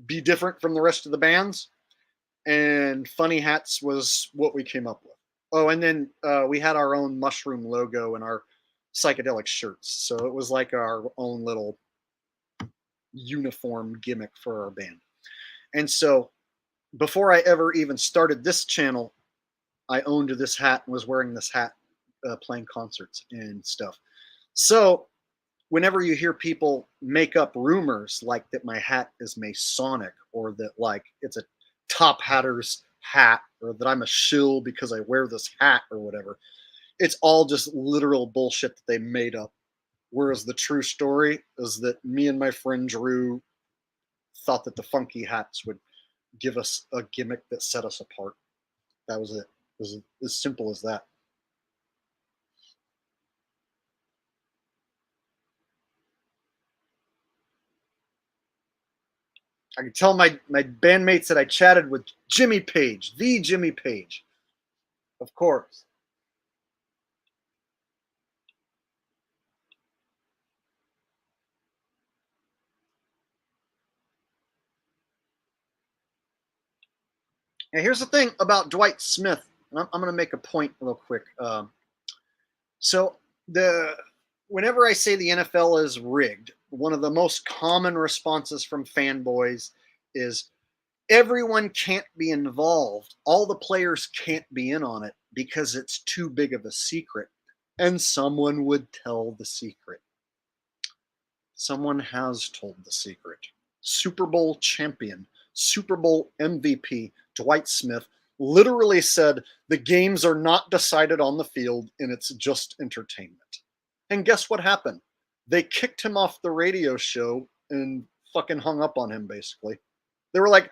be different from the rest of the bands, and funny hats was what we came up with. Oh, and then we had our own mushroom logo and our psychedelic shirts. So it was like our own little uniform gimmick for our band. And so before I ever even started this channel, I owned this hat and was wearing this hat playing concerts and stuff. So whenever you hear people make up rumors like that my hat is Masonic, or that like it's a top hatter's hat, or that I'm a shill because I wear this hat or whatever, it's all just literal bullshit that they made up. Whereas the true story is that me and my friend Drew thought that the funky hats would give us a gimmick that set us apart. That was it. It was as simple as that. I can tell my bandmates that I chatted with Jimmy Page, the Jimmy Page, of course. And here's the thing about Dwight Smith. I'm going to make a point real quick. So whenever I say the NFL is rigged, one of the most common responses from fanboys is everyone can't be involved. All the players can't be in on it because it's too big of a secret. And someone would tell the secret. Someone has told the secret. Super Bowl champion, Super Bowl MVP, Dwight Smith literally said the games are not decided on the field and it's just entertainment. And guess what happened? They kicked him off the radio show and fucking hung up on him, basically. They were like,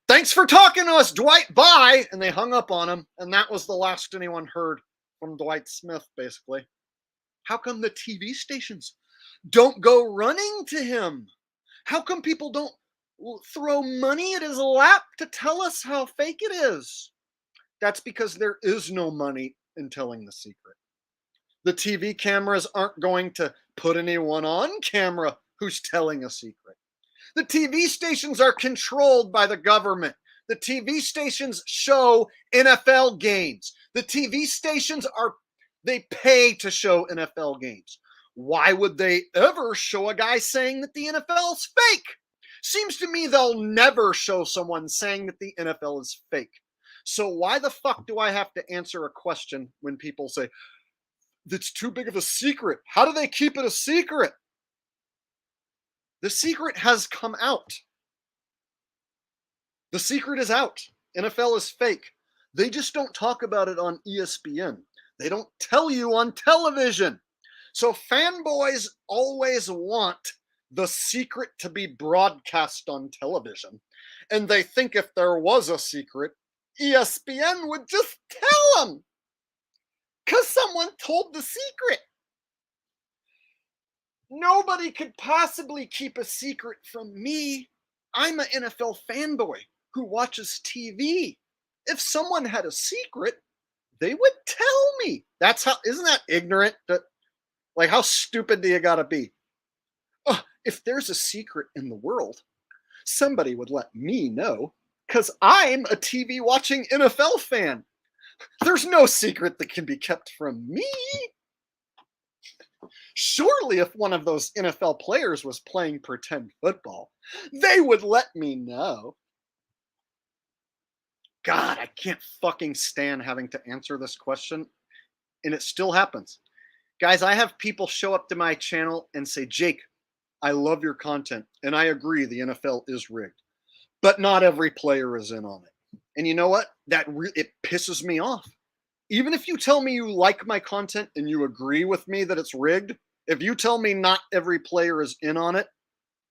thanks for talking to us, Dwight, bye! And they hung up on him, and that was the last anyone heard from Dwight Smith, basically. How come the TV stations don't go running to him? How come people don't throw money at his lap to tell us how fake it is? That's because there is no money in telling the secret. The TV cameras aren't going to put anyone on camera who's telling a secret. The TV stations are controlled by the government. The TV stations show NFL games. The TV stations they pay to show NFL games. Why would they ever show a guy saying that the NFL is fake? Seems to me they'll never show someone saying that the NFL is fake. So why the fuck do I have to answer a question when people say, that's too big of a secret? How do they keep it a secret? The secret has come out. The secret is out. NFL is fake. They just don't talk about it on ESPN. They don't tell you on television. So fanboys always want the secret to be broadcast on television. And they think if there was a secret, ESPN would just tell them. Because someone told the secret. Nobody could possibly keep a secret from me. I'm an NFL fanboy who watches TV. If someone had a secret, they would tell me. That's how, isn't that ignorant? Like, how stupid do you gotta be? If there's a secret in the world, somebody would let me know, because I'm a TV watching NFL fan. There's no secret that can be kept from me. Surely if one of those NFL players was playing pretend football, they would let me know. God, I can't fucking stand having to answer this question. And it still happens. Guys, I have people show up to my channel and say, Jake, I love your content. And I agree, the NFL is rigged. But not every player is in on it. And you know what? It pisses me off. Even if you tell me you like my content and you agree with me that it's rigged, if you tell me not every player is in on it,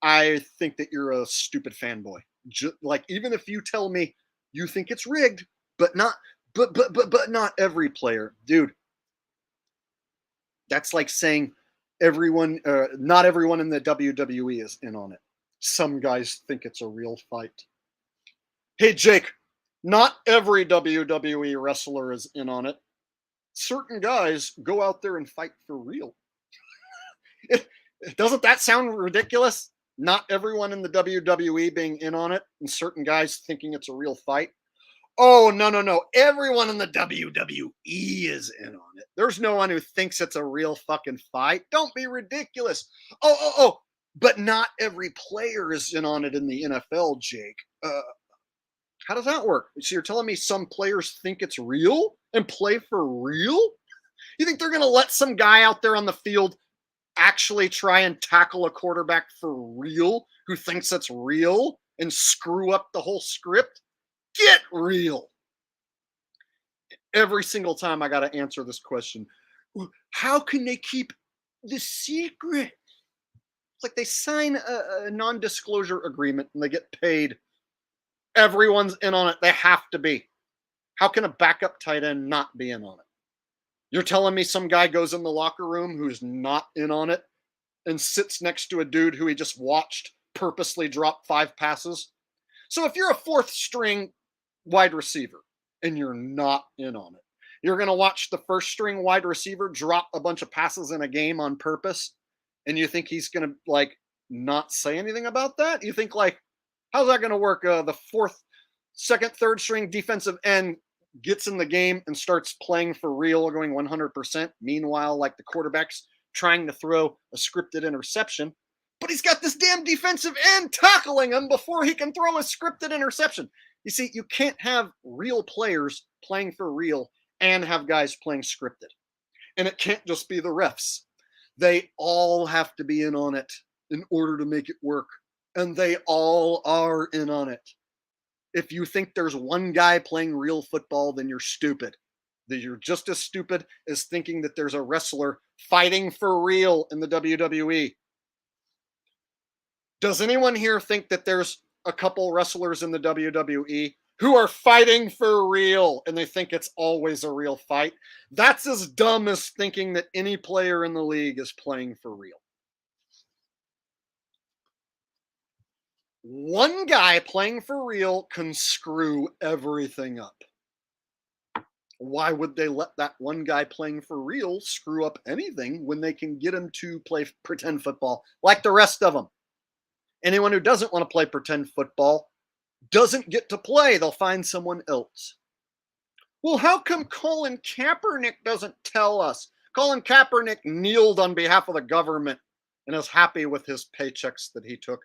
I think that you're a stupid fanboy. Like, even if you tell me you think it's rigged, but not every player, dude. That's like saying not everyone in the WWE is in on it. Some guys think it's a real fight. Hey, Jake, not every WWE wrestler is in on it. Certain guys go out there and fight for real. Doesn't that sound ridiculous? Not everyone in the WWE being in on it and certain guys thinking it's a real fight. Oh, no, no, no. Everyone in the WWE is in on it. There's no one who thinks it's a real fucking fight. Don't be ridiculous. Oh. But not every player is in on it in the NFL, Jake. How does that work? So you're telling me some players think it's real and play for real? You think they're going to let some guy out there on the field actually try and tackle a quarterback for real who thinks it's real and screw up the whole script? Get real. Every single time I got to answer this question. How can they keep the secret? It's like they sign a non-disclosure agreement and they get paid. Everyone's in on it. They have to be. How can a backup tight end not be in on it? You're telling me some guy goes in the locker room who's not in on it and sits next to a dude who he just watched purposely drop 5 passes? So if you're a 4th string wide receiver and you're not in on it, you're going to watch the 1st string wide receiver drop a bunch of passes in a game on purpose, and you think he's going to like not say anything about that? You think like, how's that going to work? The 4th, 2nd, 3rd string defensive end gets in the game and starts playing for real, going 100%. Meanwhile, like the quarterback's trying to throw a scripted interception, but he's got this damn defensive end tackling him before he can throw a scripted interception. You see, you can't have real players playing for real and have guys playing scripted. And it can't just be the refs. They all have to be in on it in order to make it work. And they all are in on it. If you think there's one guy playing real football, then you're stupid. That you're just as stupid as thinking that there's a wrestler fighting for real in the WWE. Does anyone here think that there's a couple wrestlers in the WWE who are fighting for real and they think it's always a real fight? That's as dumb as thinking that any player in the league is playing for real. One guy playing for real can screw everything up. Why would they let that one guy playing for real screw up anything when they can get him to play pretend football like the rest of them? Anyone who doesn't want to play pretend football doesn't get to play. They'll find someone else. Well, how come Colin Kaepernick doesn't tell us? Colin Kaepernick kneeled on behalf of the government and is happy with his paychecks that he took.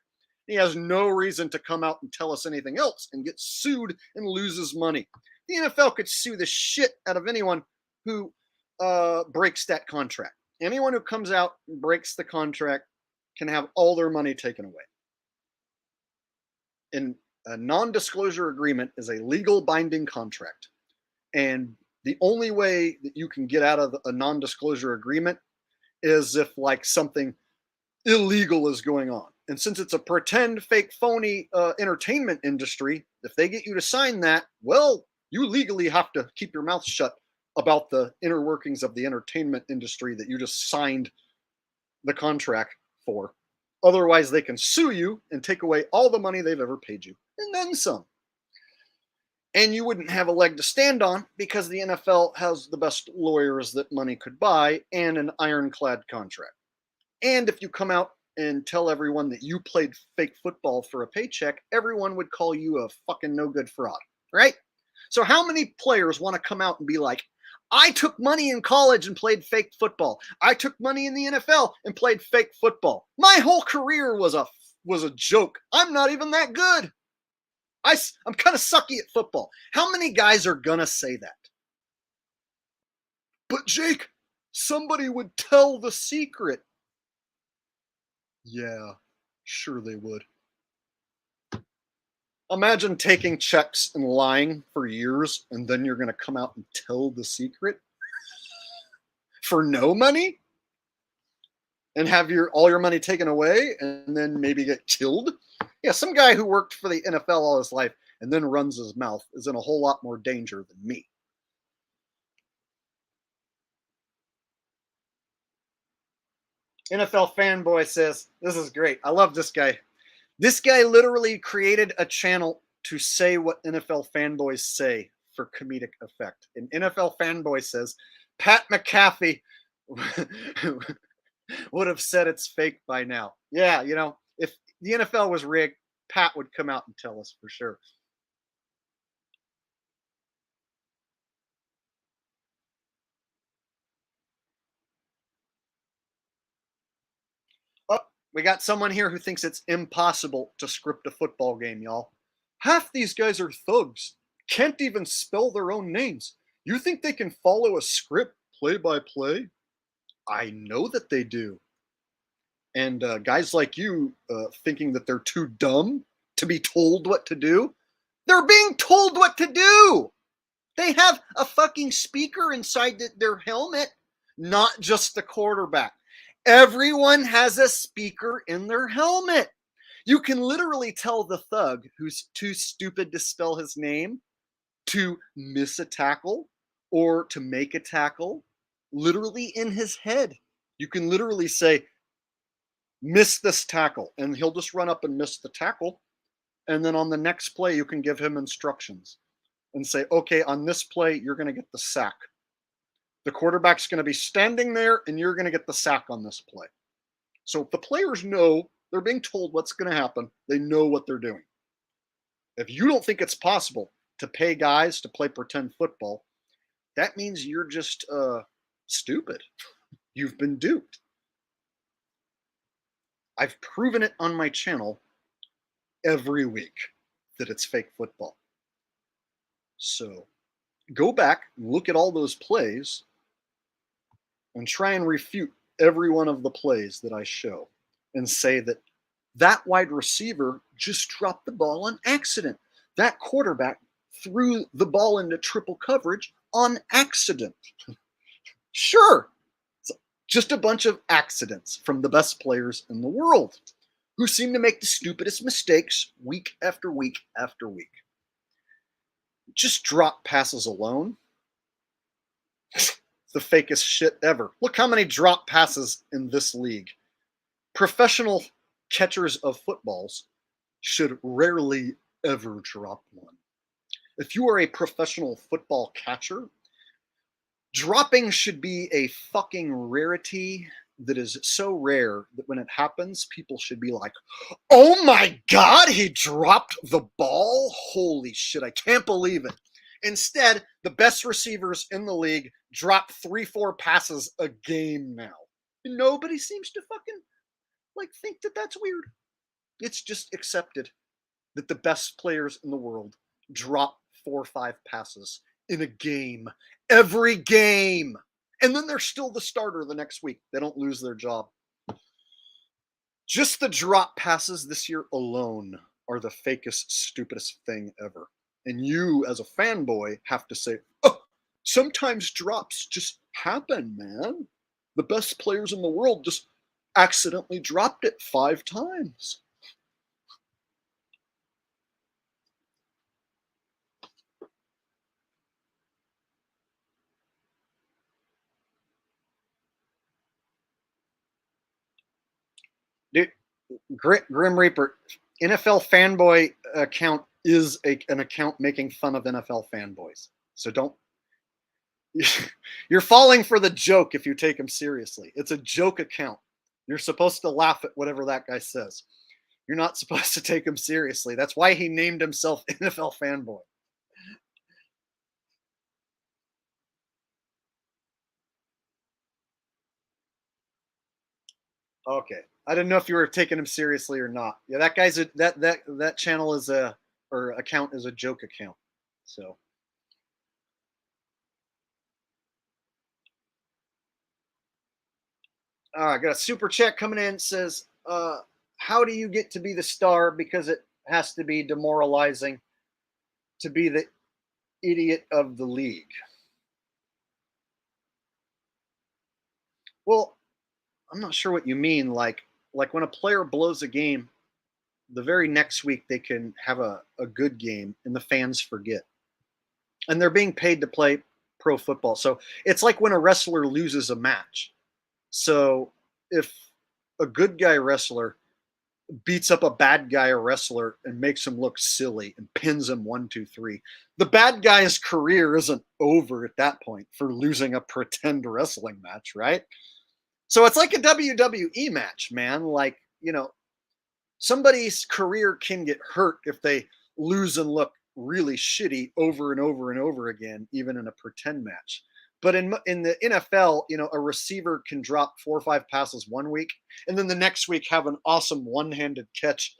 He has no reason to come out and tell us anything else and get sued and loses money. The NFL could sue the shit out of anyone who breaks that contract. Anyone who comes out and breaks the contract can have all their money taken away. And a non-disclosure agreement is a legal binding contract. And the only way that you can get out of a non-disclosure agreement is if like something illegal is going on. And since it's a pretend, fake, phony entertainment industry, if they get you to sign that, well, you legally have to keep your mouth shut about the inner workings of the entertainment industry that you just signed the contract for. Otherwise, they can sue you and take away all the money they've ever paid you, and then some. And you wouldn't have a leg to stand on because the NFL has the best lawyers that money could buy and an ironclad contract. And if you come out and tell everyone that you played fake football for a paycheck, everyone would call you a fucking no good fraud, right? So how many players want to come out and be like, I took money in college and played fake football. I took money in the NFL and played fake football. My whole career was a joke. I'm not even that good. I'm kind of sucky at football. How many guys are going to say that? But Jake, somebody would tell the secret. Yeah, sure they would. Imagine taking checks and lying for years, and then you're going to come out and tell the secret for no money and have all your money taken away and then maybe get killed. Yeah, some guy who worked for the NFL all his life and then runs his mouth is in a whole lot more danger than me. NFL fanboy says, this is great. I love this guy. This guy literally created a channel to say what NFL fanboys say for comedic effect. And NFL fanboy says, Pat McAfee would have said it's fake by now. Yeah, you know, if the NFL was rigged, Pat would come out and tell us for sure. We got someone here who thinks it's impossible to script a football game, y'all. Half these guys are thugs. Can't even spell their own names. You think they can follow a script play by play? I know that they do. And guys like you thinking that they're too dumb to be told what to do, they're being told what to do. They have a fucking speaker inside their helmet, not just the quarterback. Everyone has a speaker in their helmet. You can literally tell the thug who's too stupid to spell his name to miss a tackle or to make a tackle literally in his head. You can literally say, miss this tackle, and he'll just run up and miss the tackle. And then on the next play, you can give him instructions and say, okay, on this play, you're going to get the sack. The quarterback's going to be standing there, and you're going to get the sack on this play. So if the players know, they're being told what's going to happen, they know what they're doing. If you don't think it's possible to pay guys to play pretend football, that means you're just stupid. You've been duped. I've proven it on my channel every week that it's fake football. So go back and look at all those plays and try and refute every one of the plays that I show and say that that wide receiver just dropped the ball on accident. That quarterback threw the ball into triple coverage on accident. Sure, it's just a bunch of accidents from the best players in the world who seem to make the stupidest mistakes week after week after week. Just drop passes alone. The fakest shit ever. Look how many drop passes in this league. Professional catchers of footballs should rarely ever drop one. If you are a professional football catcher, dropping should be a fucking rarity that is so rare that when it happens, people should be like, oh my God, he dropped the ball? Holy shit, I can't believe it. Instead, the best receivers in the league drop 3-4 passes a game now. And nobody seems to fucking think that that's weird. It's just accepted that the best players in the world drop 4 or 5 passes in a game. Every game. And then they're still the starter the next week. They don't lose their job. Just the drop passes this year alone are the fakest, stupidest thing ever. And you, as a fanboy, have to say, oh, sometimes drops just happen, man. The best players in the world just accidentally dropped it 5 times. Dude, Grim Reaper, NFL fanboy account is an account making fun of NFL fanboys. So don't. You're falling for the joke if you take him seriously. It's a joke account. You're supposed to laugh at whatever that guy says. You're not supposed to take him seriously. That's why he named himself NFL fanboy. Okay. I didn't know if you were taking him seriously or not. Yeah, that guy's that channel is or account is a joke account. So I got a super chat coming in. It says, how do you get to be the star? Because it has to be demoralizing to be the idiot of the league. Well, I'm not sure what you mean. Like when a player blows a game, the very next week they can have a good game and the fans forget. And they're being paid to play pro football. So it's like when a wrestler loses a match. So if a good guy wrestler beats up a bad guy wrestler and makes him look silly and pins him 1, 2, 3, the bad guy's career isn't over at that point for losing a pretend wrestling match, right? So it's like a WWE match, man. Like, somebody's career can get hurt if they lose and look really shitty over and over and over again, even in a pretend match. But in the NFL, you know, a receiver can drop 4 or 5 passes one week, and then the next week have an awesome one-handed catch,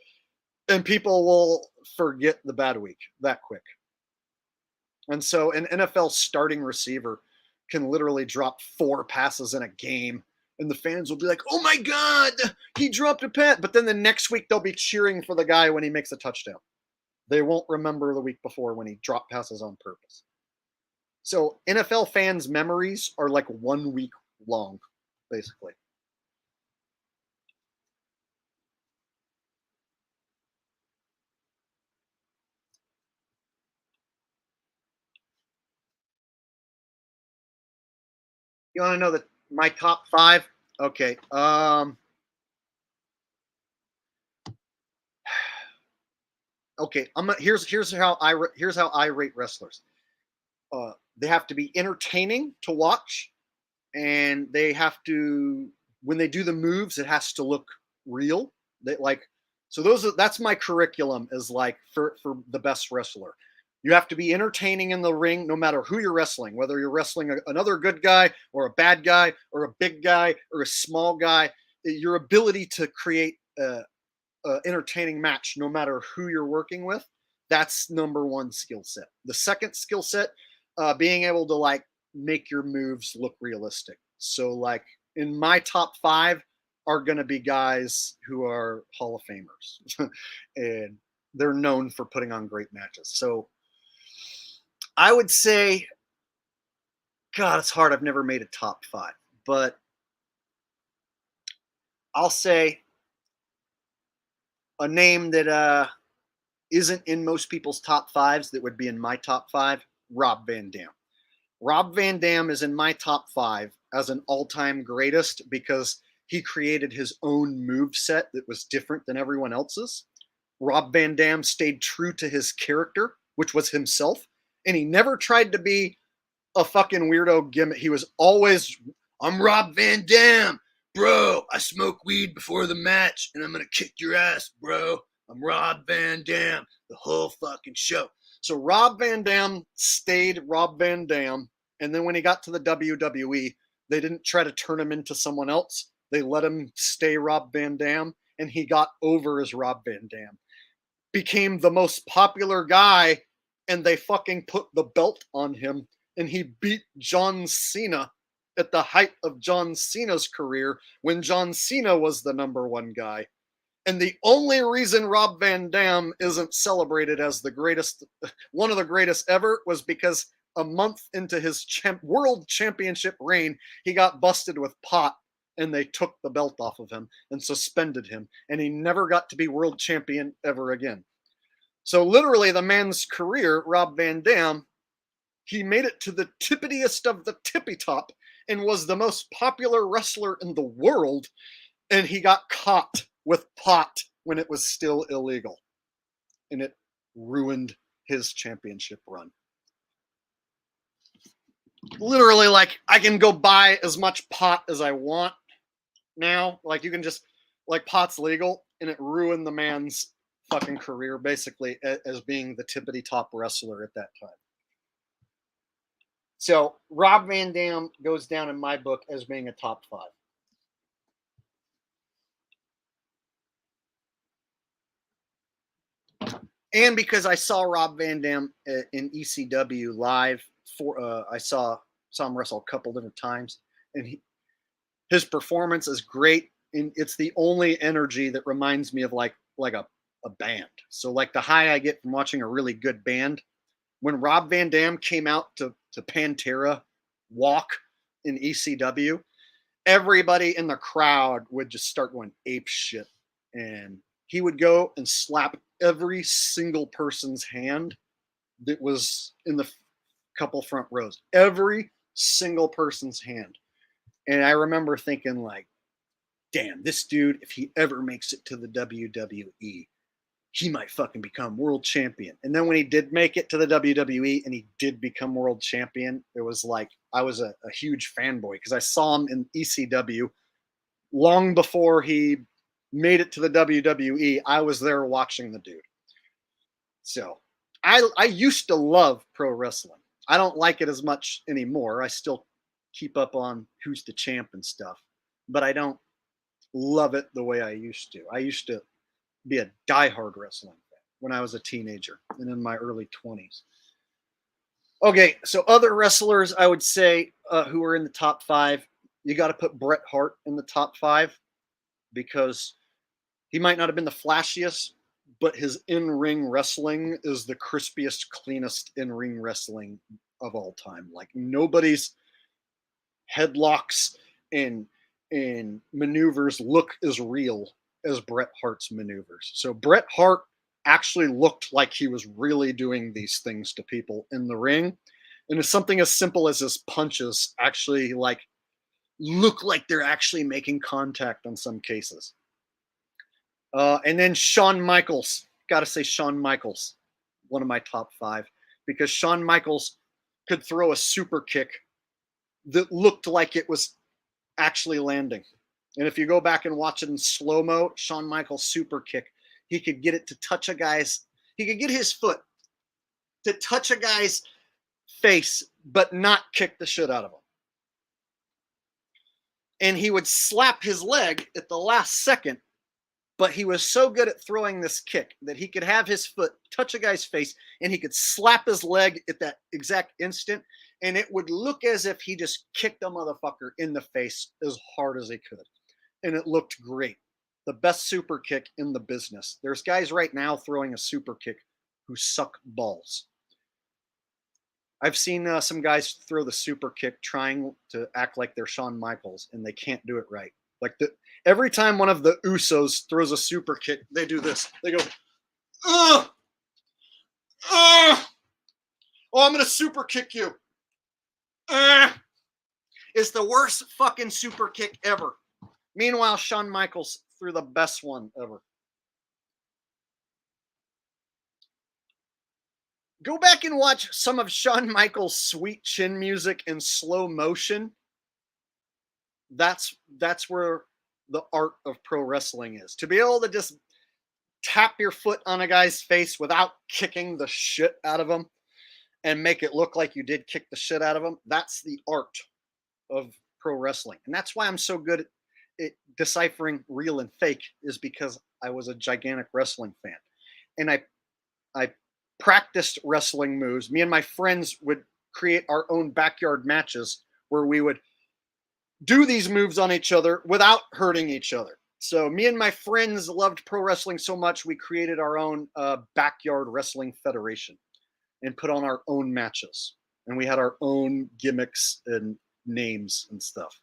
and people will forget the bad week that quick. And so an NFL starting receiver can literally drop 4 passes in a game, and the fans will be like, "Oh my God, he dropped a pass!" But then the next week they'll be cheering for the guy when he makes a touchdown. They won't remember the week before when he dropped passes on purpose. So NFL fans' memories are like 1 week long, basically. You want to know my top 5? Okay. Okay. Here's how I rate wrestlers. They have to be entertaining to watch, and they have to, when they do the moves, it has to look real. That's my curriculum, is like for the best wrestler. You have to be entertaining in the ring, no matter who you're wrestling, whether you're wrestling another good guy or a bad guy or a big guy or a small guy. Your ability to create a entertaining match, no matter who you're working with, that's number one skill set. The second skill set, being able to like make your moves look realistic. So like in my top 5 are going to be guys who are Hall of Famers, and they're known for putting on great matches. So I would say, God, it's hard. I've never made a top 5, but I'll say a name that isn't in most people's top 5s that would be in my top 5, Rob Van Dam. Rob Van Dam is in my top 5 as an all-time greatest because he created his own move set that was different than everyone else's. Rob Van Dam stayed true to his character, which was himself, and he never tried to be a fucking weirdo gimmick. He was always, "I'm Rob Van Dam, bro. I smoke weed before the match, and I'm gonna kick your ass, bro. I'm Rob Van Dam the whole fucking show." So Rob Van Dam stayed Rob Van Dam, and then when he got to the WWE, they didn't try to turn him into someone else. They let him stay Rob Van Dam, and he got over as Rob Van Dam. Became the most popular guy, and they fucking put the belt on him, and he beat John Cena at the height of John Cena's career when John Cena was the number one guy. And the only reason Rob Van Dam isn't celebrated as the greatest, one of the greatest ever, was because a month into his world championship reign, he got busted with pot, and they took the belt off of him and suspended him, and he never got to be world champion ever again. So literally the man's career, Rob Van Dam, he made it to the tippitiest of the tippy top and was the most popular wrestler in the world, and he got caught with pot when it was still illegal, and it ruined his championship run. Literally, like, I can go buy as much pot as I want now. Like, you can just, like, pot's legal, and it ruined the man's fucking career, basically, as being the tippity top wrestler at that time. So Rob Van Dam goes down in my book as being a top 5. And because I saw Rob Van Dam in ECW live, I saw him wrestle a couple different times, and his performance is great, and it's the only energy that reminds me of like a band. So like the high I get from watching a really good band. When Rob Van Dam came out to Pantera walk in ECW, everybody in the crowd would just start going ape shit, and he would go and slap every single person's hand that was in the couple front rows. Every single person's hand. And I remember thinking, like, damn, this dude, if he ever makes it to the WWE, he might fucking become world champion. And then when he did make it to the WWE and he did become world champion, it was like, I was a huge fanboy because I saw him in ECW long before he made it to the WWE. I was there watching the dude. So I used to love pro wrestling. I don't like it as much anymore. I still keep up on who's the champ and stuff, but I don't love it the way I used to. I used to be a diehard wrestling fan when I was a teenager and in my early 20s. Okay, so other wrestlers I would say who are in the top 5, you got to put Bret Hart in the top 5 because he might not have been the flashiest, but his in-ring wrestling is the crispiest, cleanest in-ring wrestling of all time. Like nobody's headlocks and maneuvers look as real as Bret Hart's maneuvers. So Bret Hart actually looked like he was really doing these things to people in the ring. And it's something as simple as his punches actually like look like they're actually making contact in some cases. And then Shawn Michaels, got to say Shawn Michaels, one of my top 5, because Shawn Michaels could throw a super kick that looked like it was actually landing. And if you go back and watch it in slow-mo, Shawn Michaels' super kick, he could get it to touch a guy's, he could get his foot to touch a guy's face, but not kick the shit out of him. And he would slap his leg at the last second, but he was so good at throwing this kick that he could have his foot touch a guy's face and he could slap his leg at that exact instant, and it would look as if he just kicked a motherfucker in the face as hard as he could. And it looked great. The best super kick in the business. There's guys right now throwing a super kick who suck balls. I've seen some guys throw the super kick trying to act like they're Shawn Michaels, and they can't do it right. Like every time one of the Usos throws a super kick, they do this. They go, ugh, ugh. Oh, I'm going to super kick you. It's the worst fucking super kick ever. Meanwhile, Shawn Michaels threw the best one ever. Go back and watch some of Shawn Michaels' sweet chin music in slow motion. That's where the art of pro wrestling is. To be able to just tap your foot on a guy's face without kicking the shit out of him and make it look like you did kick the shit out of him, that's the art of pro wrestling. And that's why I'm so good at deciphering real and fake, is because I was a gigantic wrestling fan. And I practiced wrestling moves. Me and my friends would create our own backyard matches where we would do these moves on each other without hurting each other. So me and my friends loved pro wrestling so much, we created our own backyard wrestling federation and put on our own matches. And we had our own gimmicks and names and stuff.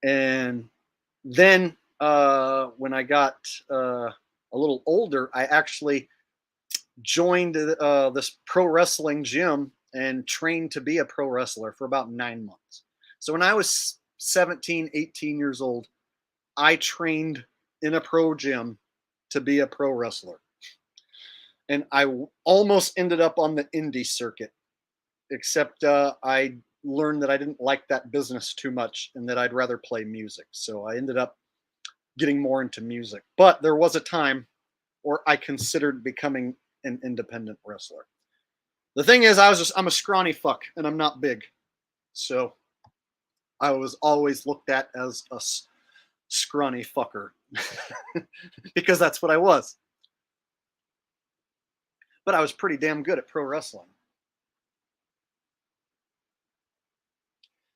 And then when I got a little older, I actually joined this pro wrestling gym and trained to be a pro wrestler for about 9 months. So when I was 17, 18 years old, I trained in a pro gym to be a pro wrestler. And I almost ended up on the indie circuit, except I learned that I didn't like that business too much and that I'd rather play music. So I ended up getting more into music. But there was a time where I considered becoming an independent wrestler. The thing is, I'm a scrawny fuck and I'm not big. So I was always looked at as a scrawny fucker because that's what I was. But I was pretty damn good at pro wrestling.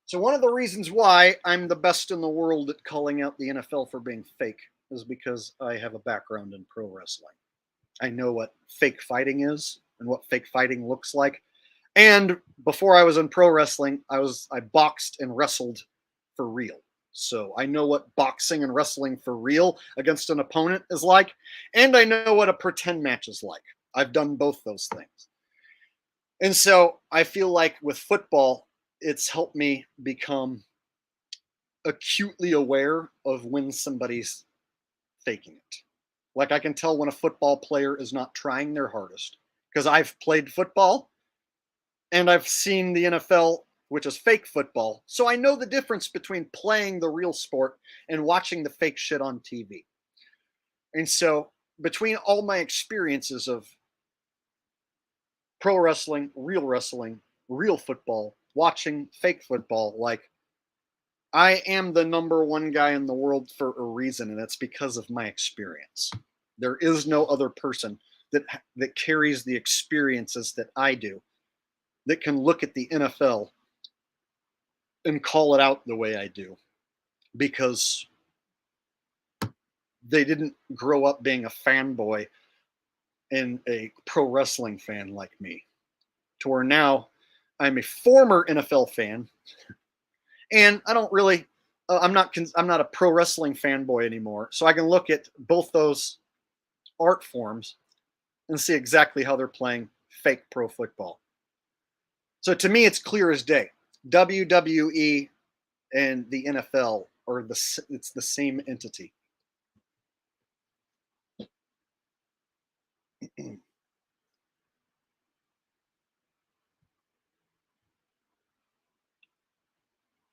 So one of the reasons why I'm the best in the world at calling out the NFL for being fake is because I have a background in pro wrestling. I know what fake fighting is and what fake fighting looks like. And before I was in pro wrestling, I boxed and wrestled for real. So I know what boxing and wrestling for real against an opponent is like, and I know what a pretend match is like. I've done both those things. And so I feel like with football, it's helped me become acutely aware of when somebody's faking it. Like I can tell when a football player is not trying their hardest because I've played football and I've seen the NFL, which is fake football. So I know the difference between playing the real sport and watching the fake shit on TV. And so between all my experiences of pro wrestling, real football, watching fake football. Like, I am the number one guy in the world for a reason, and it's because of my experience. There is no other person that carries the experiences that I do, that can look at the NFL and call it out the way I do, because they didn't grow up being a fanboy and a pro wrestling fan like me, to where now I'm a former NFL fan, and I don't really, I'm not a pro wrestling fanboy anymore. So I can look at both those art forms and see exactly how they're playing fake pro football. So to me, it's clear as day. WWE and the NFL are it's the same entity.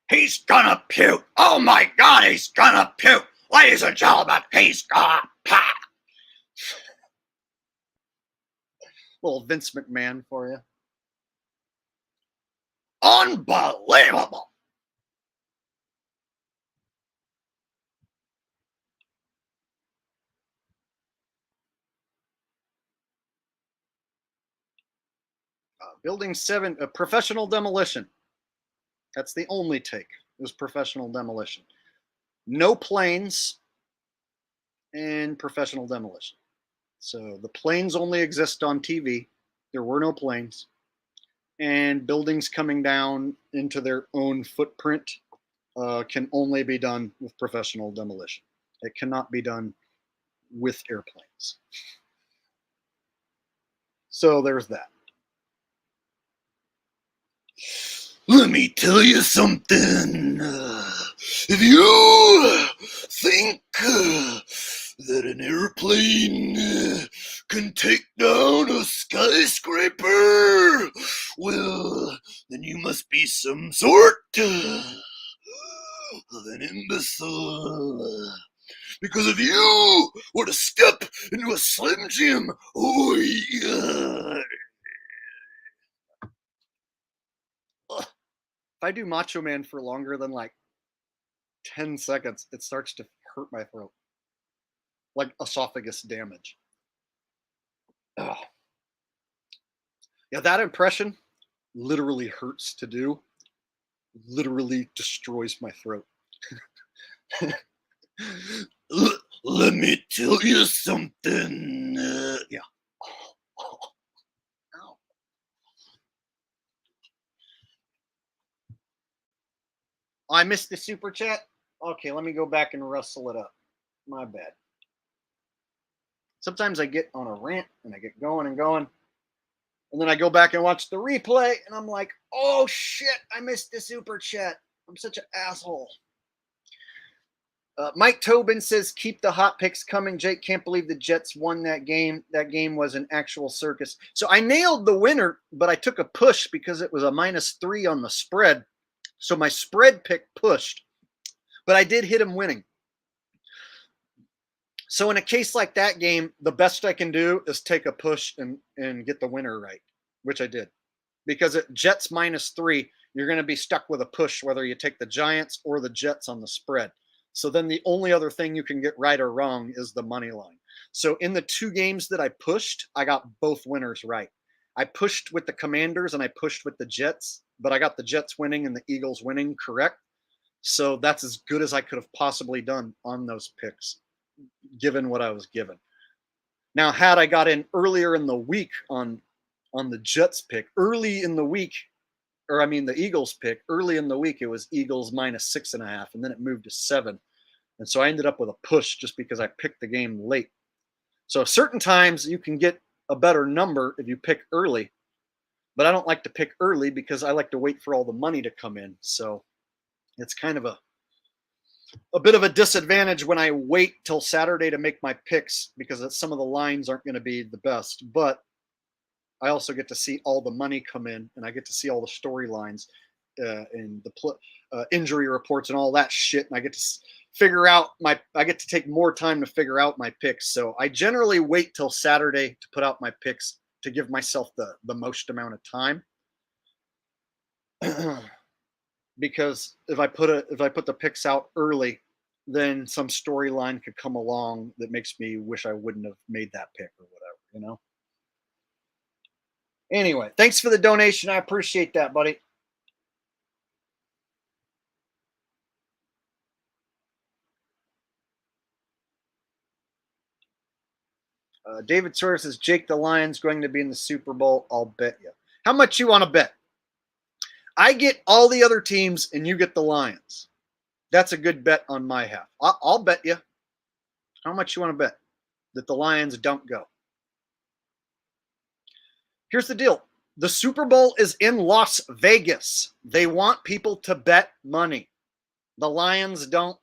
He's gonna puke. Oh my God, he's gonna puke. Ladies and gentlemen, he's gonna puke. Little Vince McMahon for you. Unbelievable. Building 7, professional demolition. That's the only take, is professional demolition. No planes and professional demolition. So the planes only exist on TV. There were no planes. And buildings coming down into their own footprint can only be done with professional demolition. It cannot be done with airplanes. So there's that. Let me tell you something. If you think that an airplane can take down a skyscraper, well, then you must be some sort of an imbecile. Because if you were to step into a Slim Jim, oh yeah. If I do Macho Man for longer than like 10 seconds, it starts to hurt my throat. Like esophagus damage. Ugh. Yeah, that impression literally hurts to do. Literally destroys my throat. Let me tell you something. Yeah. I missed the super chat. Okay, let me go back and rustle it up. My bad. Sometimes I get on a rant and I get going and going. And then I go back and watch the replay and I'm like, oh shit, I missed the super chat. I'm such an asshole. Mike Tobin says, keep the hot picks coming. Jake, can't believe the Jets won that game. That game was an actual circus. So I nailed the winner, but I took a push because it was a -3 on the spread. So my spread pick pushed, but I did hit him winning. So in a case like that game, the best I can do is take a push and get the winner right, which I did. Because at Jets -3, you're going to be stuck with a push, whether you take the Giants or the Jets on the spread. So then the only other thing you can get right or wrong is the money line. So in the 2 games that I pushed, I got both winners right. I pushed with the Commanders and I pushed with the Jets, but I got the Jets winning and the Eagles winning correct. So that's as good as I could have possibly done on those picks, given what I was given. Now, had I got in earlier in the week on the Jets pick, early in the week, or I mean the Eagles pick, early in the week, it was Eagles -6.5, and then it moved to 7. And so I ended up with a push just because I picked the game late. So certain times you can get a better number if you pick early, but I don't like to pick early because I like to wait for all the money to come in. So it's kind of a bit of a disadvantage when I wait till Saturday to make my picks because some of the lines aren't going to be the best. But I also get to see all the money come in, and I get to see all the storylines and the injury reports and all that shit, and I get to figure out I get to take more time to figure out my picks. So I generally wait till Saturday to put out my picks to give myself the most amount of time. because if I put the picks out early, then some storyline could come along that makes me wish I wouldn't have made that pick or whatever, you know. Anyway, thanks for the donation. I appreciate that, buddy. David Sawyer says, Jake, the Lions going to be in the Super Bowl. I'll bet you. How much you want to bet? I get all the other teams and you get the Lions. That's a good bet on my half. I'll bet you. How much you want to bet that the Lions don't go? Here's the deal. The Super Bowl is in Las Vegas. They want people to bet money. The Lions don't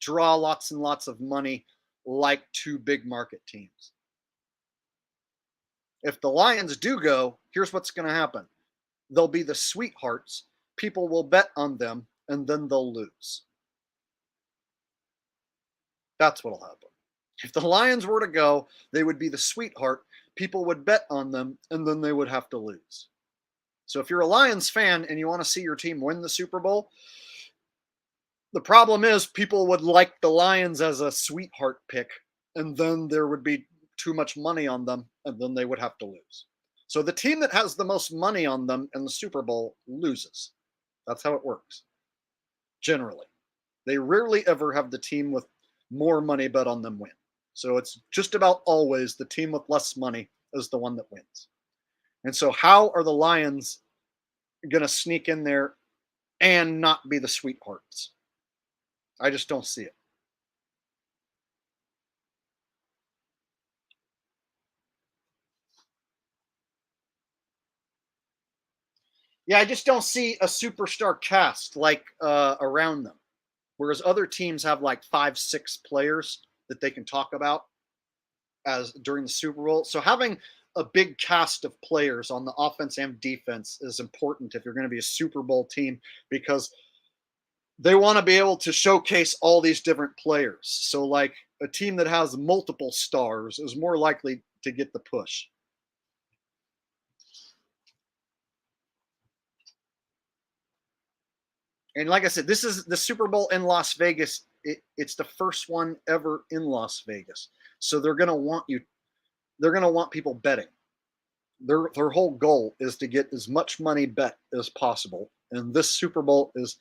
draw lots and lots of money like two big market teams. If the Lions do go, here's what's going to happen. They'll be the sweethearts. People will bet on them, and then they'll lose. That's what'll happen. If the Lions were to go, they would be the sweetheart. People would bet on them, and then they would have to lose. So if you're a Lions fan and you want to see your team win the Super Bowl, the problem is people would like the Lions as a sweetheart pick, and then there would be too much money on them, and then they would have to lose. So the team that has the most money on them in the Super Bowl loses. That's how it works. Generally. They rarely ever have the team with more money bet on them win. So it's just about always the team with less money is the one that wins. And so how are the Lions going to sneak in there and not be the sweethearts? I just don't see it. Yeah, I just don't see a superstar cast like around them. Whereas other teams have like 5-6 players that they can talk about as during the Super Bowl. So having a big cast of players on the offense and defense is important if you're going to be a Super Bowl team, because they want to be able to showcase all these different players. So like a team that has multiple stars is more likely to get the push. And like I said, this is the Super Bowl in Las Vegas. It's the first one ever in Las Vegas. So they're going to want you. They're going to want people betting. Their whole goal is to get as much money bet as possible. And this Super Bowl is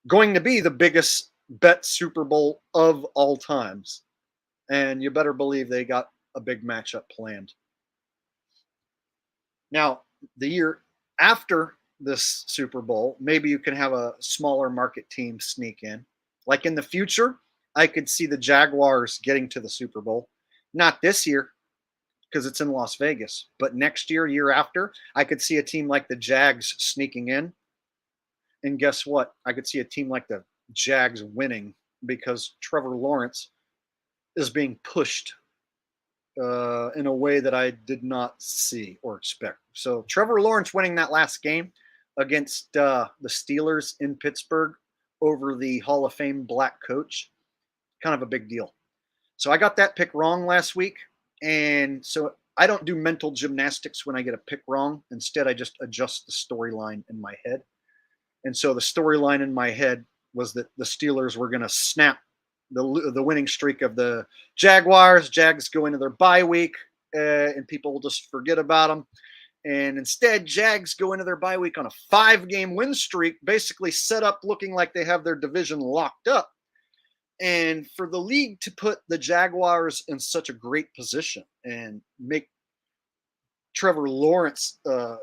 going to be the biggest bet Super Bowl of all times. And you better believe they got a big matchup planned. Now, the year after this Super Bowl, maybe you can have a smaller market team sneak in. Like in the future, I could see the Jaguars getting to the Super Bowl. Not this year, because it's in Las Vegas. But next year, year after, I could see a team like the Jags sneaking in. And guess what? I could see a team like the Jags winning because Trevor Lawrence is being pushed in a way that I did not see or expect. So Trevor Lawrence winning that last game against the Steelers in Pittsburgh over the Hall of Fame black coach, kind of a big deal. So I got that pick wrong last week. And so I don't do mental gymnastics when I get a pick wrong. Instead, I just adjust the storyline in my head. And so the storyline in my head was that the Steelers were going to snap the winning streak of the Jaguars. Jags go into their bye week, and people will just forget about them. And instead, Jags go into their bye week on a 5-game win streak, basically set up looking like they have their division locked up. And for the league to put the Jaguars in such a great position and make Trevor Lawrence, to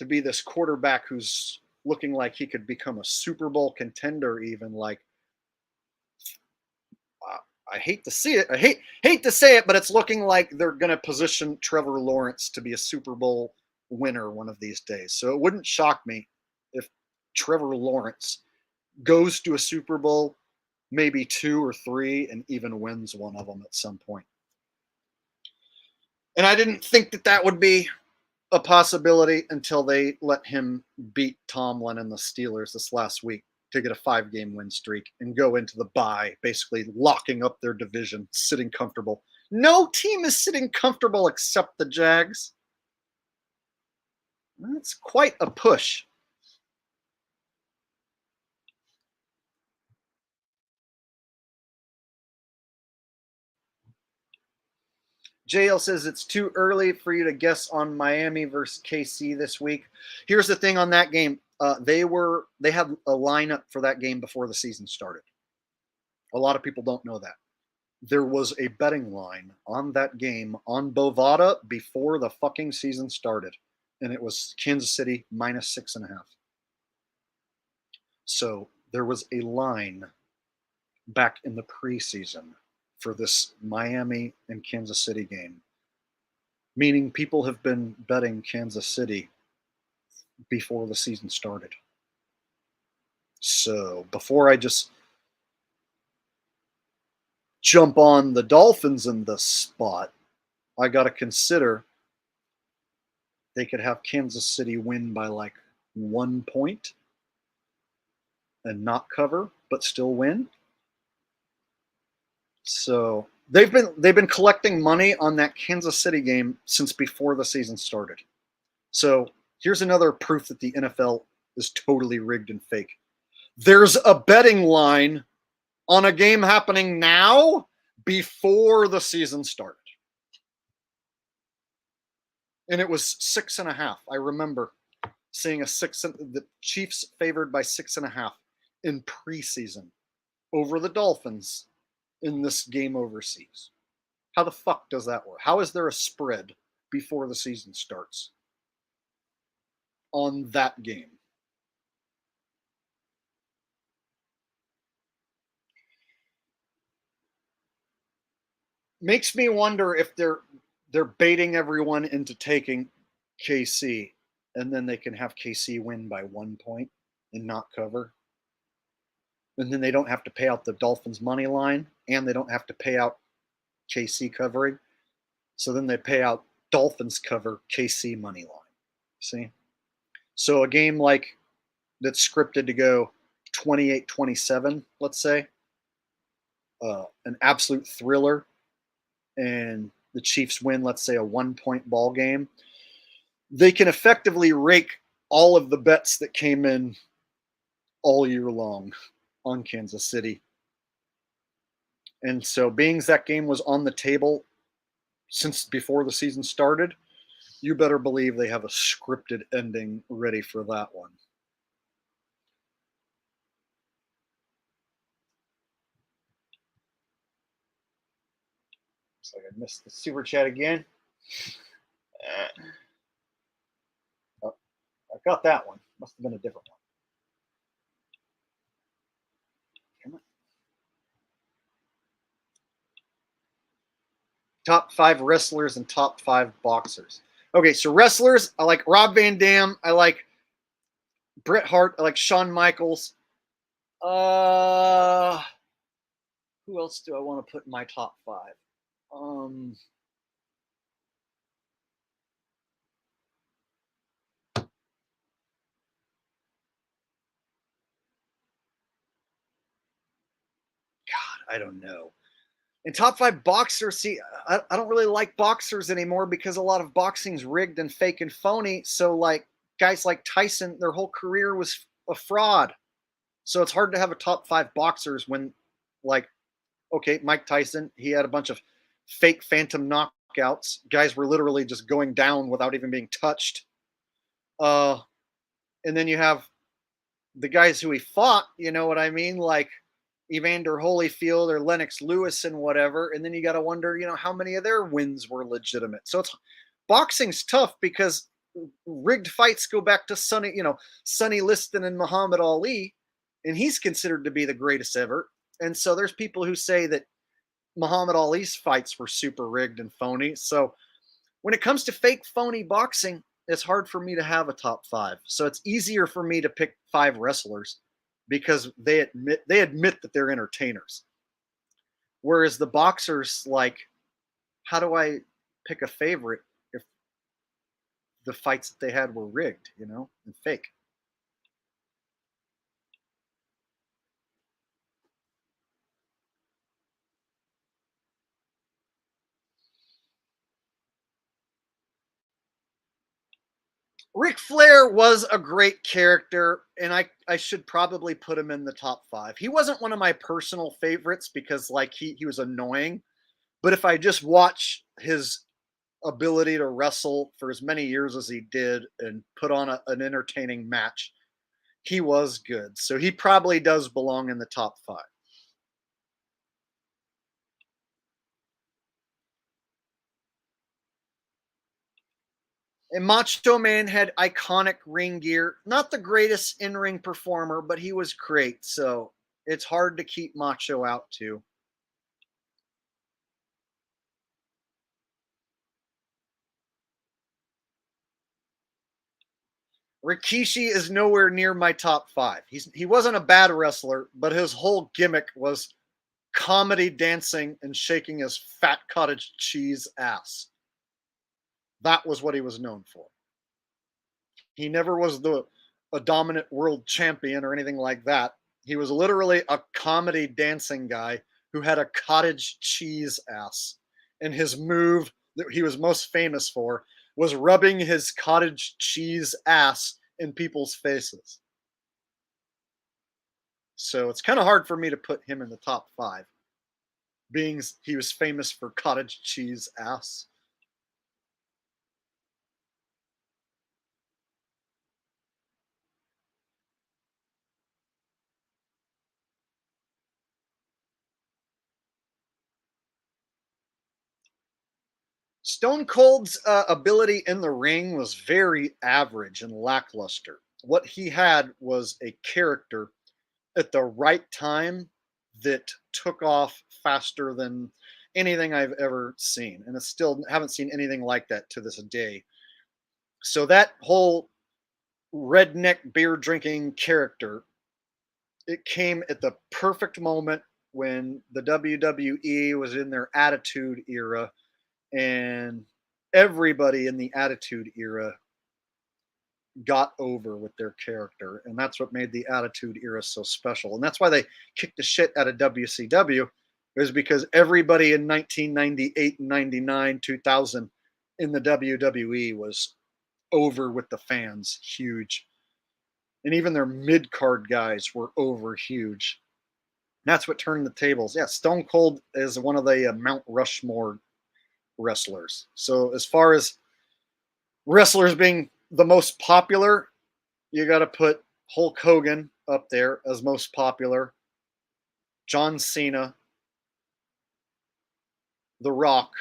be this quarterback who's looking like he could become a Super Bowl contender, even like, I hate to see it. I hate to say it, but it's looking like they're going to position Trevor Lawrence to be a Super Bowl winner one of these days. So it wouldn't shock me if Trevor Lawrence goes to a Super Bowl, maybe 2 or 3, and even wins one of them at some point. And I didn't think that would be a possibility until they let him beat Tomlin and the Steelers this last week to get a 5-game win streak and go into the bye, basically locking up their division, sitting comfortable. No team is sitting comfortable except the Jags. That's quite a push JL says it's too early for you to guess on Miami versus KC this week. Here's the thing on that game. They had a lineup for that game before the season started. A lot of people don't know that. There was a betting line on that game on Bovada before the fucking season started. And it was Kansas City minus 6.5. So there was a line back in the preseason for this Miami and Kansas City game, meaning people have been betting Kansas City before the season started. So before I just jump on the Dolphins in this spot, I got to consider they could have Kansas City win by like 1 point and not cover, but still win. So they've been collecting money on that Kansas City game since before the season started. So here's another proof that the NFL is totally rigged and fake. There's a betting line on a game happening now before the season started. And it was 6.5. I remember seeing the Chiefs favored by 6.5 in preseason over the Dolphins in this game overseas. How the fuck does that work? How is there a spread before the season starts on that game? Makes me wonder if they're baiting everyone into taking KC, and then they can have KC win by 1 point and not cover. And then they don't have to pay out the Dolphins money line, and they don't have to pay out KC covering. So then they pay out Dolphins cover KC money line. See? So a game like that's scripted to go 28-27, let's say, an absolute thriller, and the Chiefs win, let's say, a 1 point ball game, they can effectively rake all of the bets that came in all year long on Kansas City. And so being that game was on the table since before the season started, you better believe they have a scripted ending ready for that one. Looks like I missed the super chat again. Oh, I got that one. Must have been a different one. Come on. Top 5 wrestlers and top 5 boxers. Okay, so wrestlers, I like Rob Van Dam. I like Bret Hart. I like Shawn Michaels. Who else do I want to put in my top 5? I don't know. In top 5 boxers, see, I don't really like boxers anymore because a lot of boxing's rigged and fake and phony. So, like, guys like Tyson, their whole career was a fraud. So it's hard to have a top 5 boxers when, like, okay, Mike Tyson, he had a bunch of fake phantom knockouts. Guys were literally just going down without even being touched. And then you have the guys who he fought, you know what I mean? Like Evander Holyfield or Lennox Lewis and whatever. And then you got to wonder, you know, how many of their wins were legitimate. So boxing's tough because rigged fights go back to Sonny Liston and Muhammad Ali, and he's considered to be the greatest ever. And so there's people who say that Muhammad Ali's fights were super rigged and phony. So when it comes to fake phony boxing, it's hard for me to have a top 5. So it's easier for me to pick 5 wrestlers because they admit that they're entertainers. Whereas the boxers, like, how do I pick a favorite if the fights that they had were rigged, you know, and fake? Ric Flair was a great character, and I should probably put him in the top 5. He wasn't one of my personal favorites because, like, he was annoying, But if I just watch his ability to wrestle for as many years as he did and put on an entertaining match, he was good. So he probably does belong in the top 5. And Macho Man had iconic ring gear. Not the greatest in-ring performer, but he was great. So it's hard to keep Macho out too. Rikishi is nowhere near my top 5. He wasn't a bad wrestler, but his whole gimmick was comedy dancing and shaking his fat cottage cheese ass. That was what he was known for. He never was a dominant world champion or anything like that. He was literally a comedy dancing guy who had a cottage cheese ass. And his move that he was most famous for was rubbing his cottage cheese ass in people's faces. So it's kind of hard for me to put him in the top 5, being he was famous for cottage cheese ass. Stone Cold's ability in the ring was very average and lackluster. What he had was a character at the right time that took off faster than anything I've ever seen. And I still haven't seen anything like that to this day. So that whole redneck beer drinking character, it came at the perfect moment when the WWE was in their Attitude Era, and everybody in the Attitude Era got over with their character, and that's what made the Attitude Era so special. And that's why they kicked the shit out of WCW, is because everybody in 1998 and 99, 2000 in the WWE was over with the fans, huge. And even their mid-card guys were over huge. That's what turned the tables. Yeah, Stone Cold is one of the Mount Rushmore wrestlers. So as far as wrestlers being the most popular, you got to put Hulk Hogan up there as most popular, John Cena, The Rock,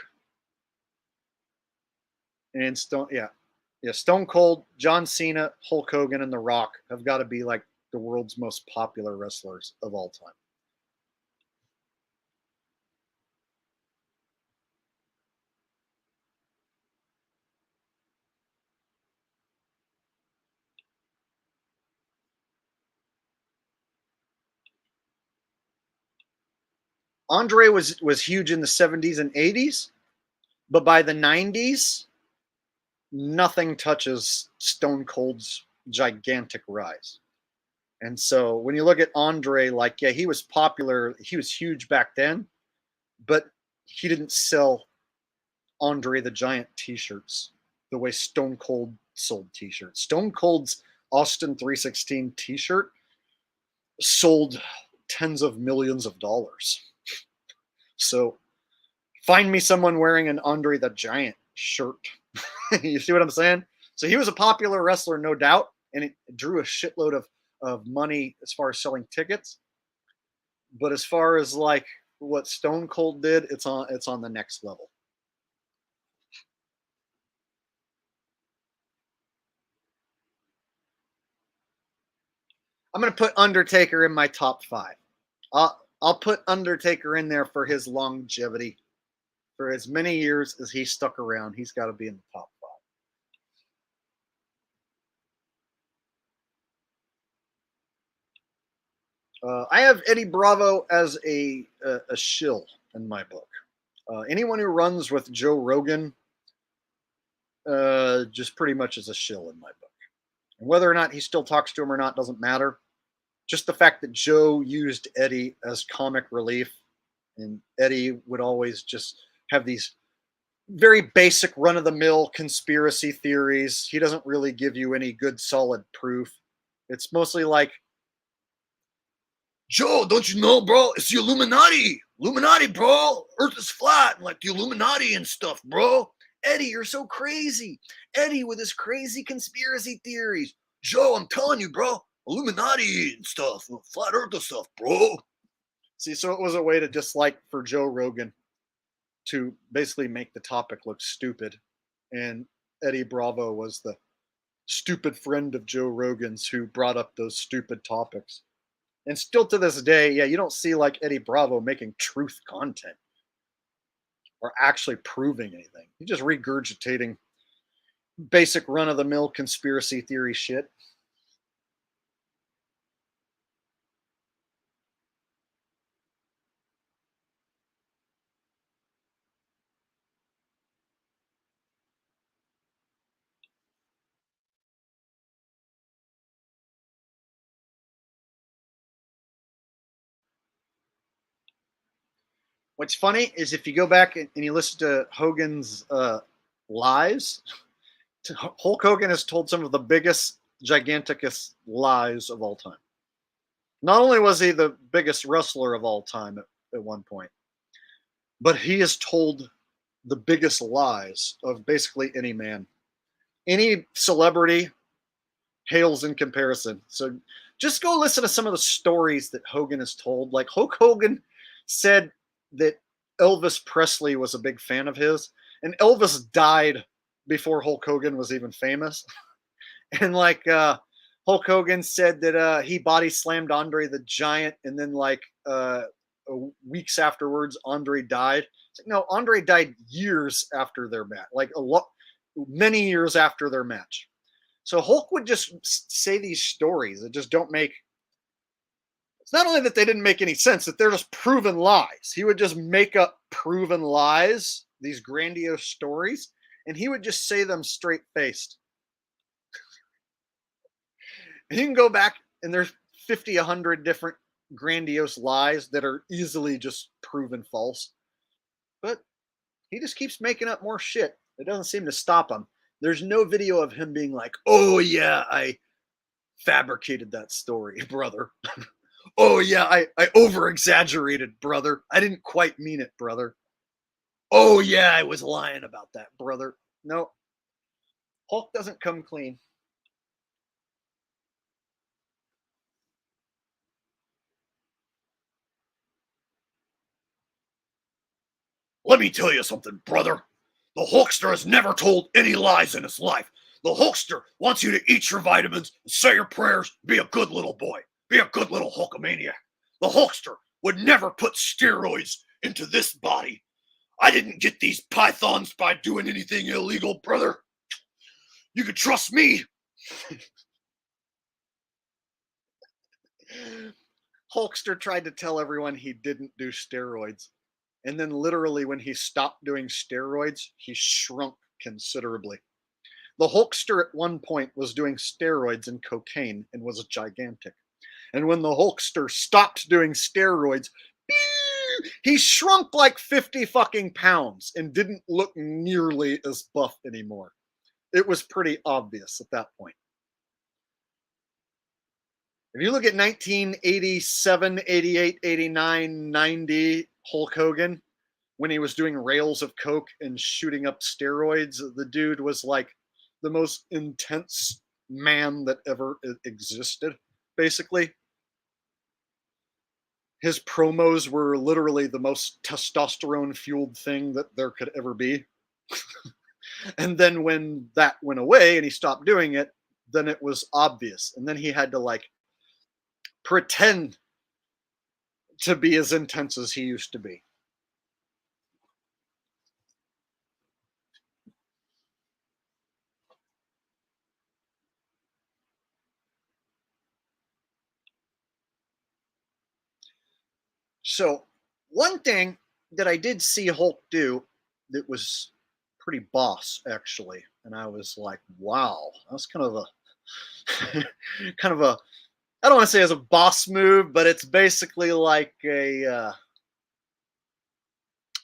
and Stone Cold, John Cena, Hulk Hogan, and The Rock have got to be like the world's most popular wrestlers of all time. Andre was huge in the 70s and 80s, but by the 90s, nothing touches Stone Cold's gigantic rise. And so when you look at Andre, like, yeah, he was popular, he was huge back then, but he didn't sell Andre the Giant t-shirts the way Stone Cold sold t-shirts. Stone Cold's Austin 316 t-shirt sold tens of millions of dollars. So find me someone wearing an Andre the Giant shirt. You see what I'm saying? So he was a popular wrestler, no doubt, and it drew a shitload of money as far as selling tickets. But as far as like what Stone Cold did, it's on the next level. I'm going to put Undertaker in my top 5. I'll put Undertaker in there for his longevity. For as many years as he stuck around, he's got to be in the top 5. I have Eddie Bravo as a shill in my book. Anyone who runs with Joe Rogan just pretty much is a shill in my book. And whether or not he still talks to him or not doesn't matter. Just the fact that Joe used Eddie as comic relief, and Eddie would always just have these very basic run-of-the-mill conspiracy theories. He doesn't really give you any good solid proof. It's mostly like Joe, don't you know, bro? It's the Illuminati. Illuminati, bro. Earth is flat, and like the Illuminati and stuff, bro. Eddie, you're so crazy. Eddie with his crazy conspiracy theories. Joe, I'm telling you, bro. Illuminati and stuff. Flat Earth and stuff, bro. See, so it was a way to just like for Joe Rogan to basically make the topic look stupid. And Eddie Bravo was the stupid friend of Joe Rogan's who brought up those stupid topics. And still to this day, yeah, you don't see like Eddie Bravo making truth content or actually proving anything. He's just regurgitating basic run of the mill conspiracy theory shit. What's funny is if you go back and you listen to Hogan's lies, Hulk Hogan has told some of the biggest, giganticest lies of all time. Not only was he the biggest wrestler of all time at one point, but he has told the biggest lies of basically any man. Any celebrity hails in comparison. So just go listen to some of the stories that Hogan has told. Like Hulk Hogan said that Elvis Presley was a big fan of his, and Elvis died before Hulk Hogan was even famous. And like Hulk Hogan said that he body slammed Andre the Giant, and then like weeks afterwards, Andre died. It's like, no, Andre died years after their match, like many years after their match. So Hulk would just say these stories that just don't make. It's not only that they didn't make any sense, that they're just proven lies. He would just make up proven lies, these grandiose stories, and he would just say them straight faced. And you can go back and there's 50, 100 different grandiose lies that are easily just proven false. But he just keeps making up more shit. It doesn't seem to stop him. There's no video of him being like, oh yeah, I fabricated that story, brother. Oh yeah, I over-exaggerated, brother. I didn't quite mean it, brother. Oh yeah, I was lying about that, brother. No, Hulk doesn't come clean. Let me tell you something, brother. The Hulkster has never told any lies in his life. The Hulkster wants you to eat your vitamins, say your prayers, be a good little boy, be a good little Hulkamaniac. The Hulkster would never put steroids into this body. I didn't get these pythons by doing anything illegal, brother. You can trust me. Hulkster tried to tell everyone he didn't do steroids. And then literally when he stopped doing steroids, he shrunk considerably. The Hulkster at one point was doing steroids and cocaine and was gigantic. And when the Hulkster stopped doing steroids, he shrunk like 50 fucking pounds and didn't look nearly as buff anymore. It was pretty obvious at that point. If you look at 1987, 88, 89, 90 Hulk Hogan, when he was doing rails of coke and shooting up steroids, the dude was like the most intense man that ever existed, basically. His promos were literally the most testosterone-fueled thing that there could ever be. And then when that went away and he stopped doing it, then it was obvious. And then he had to like pretend to be as intense as he used to be. So one thing that I did see Hulk do that was pretty boss actually, and I was like, wow, that's kind of a kind of a, I don't want to say as a boss move, but it's basically like a I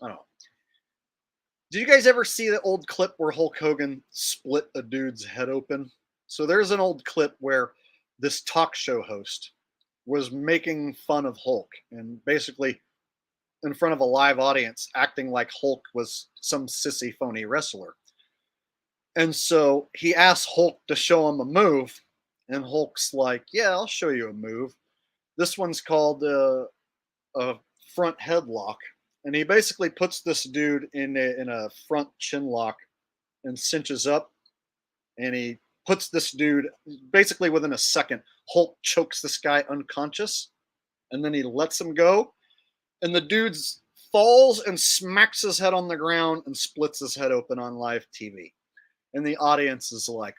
don't know. Did you guys ever see the old clip where Hulk Hogan split a dude's head open? So there's an old clip where this talk show host was making fun of Hulk and basically in front of a live audience acting like Hulk was some sissy phony wrestler. And so he asked Hulk to show him a move, and Hulk's like, "Yeah, I'll show you a move. This one's called a front headlock." And he basically puts this dude in a front chin lock and cinches up, and he puts this dude basically within a second. Hulk chokes this guy unconscious, and then he lets him go, and the dude falls and smacks his head on the ground and splits his head open on live TV. And the audience is like,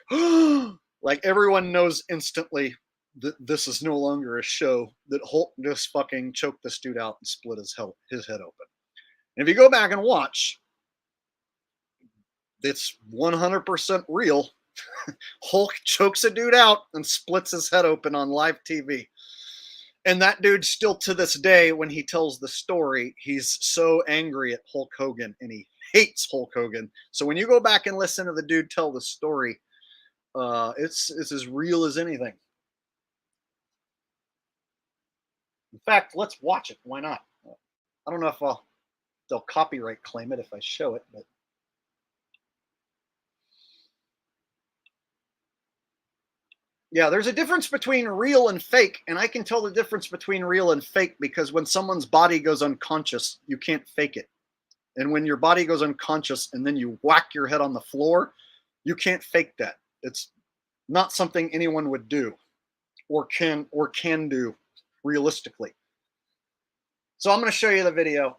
like everyone knows instantly that this is no longer a show, that Hulk just fucking choked this dude out and split his head open. And if you go back and watch, it's 100% real. Hulk chokes a dude out and splits his head open on live TV. And that dude still to this day, when he tells the story, he's so angry at Hulk Hogan and he hates Hulk Hogan. So when you go back and listen to the dude tell the story, it's as real as anything. In fact, let's watch it. Why not? I don't know if they'll copyright claim it if I show it, but yeah, there's a difference between real and fake, and I can tell the difference between real and fake because when someone's body goes unconscious, you can't fake it. And when your body goes unconscious and then you whack your head on the floor, you can't fake that. It's not something anyone would do or can do realistically. So I'm going to show you the video.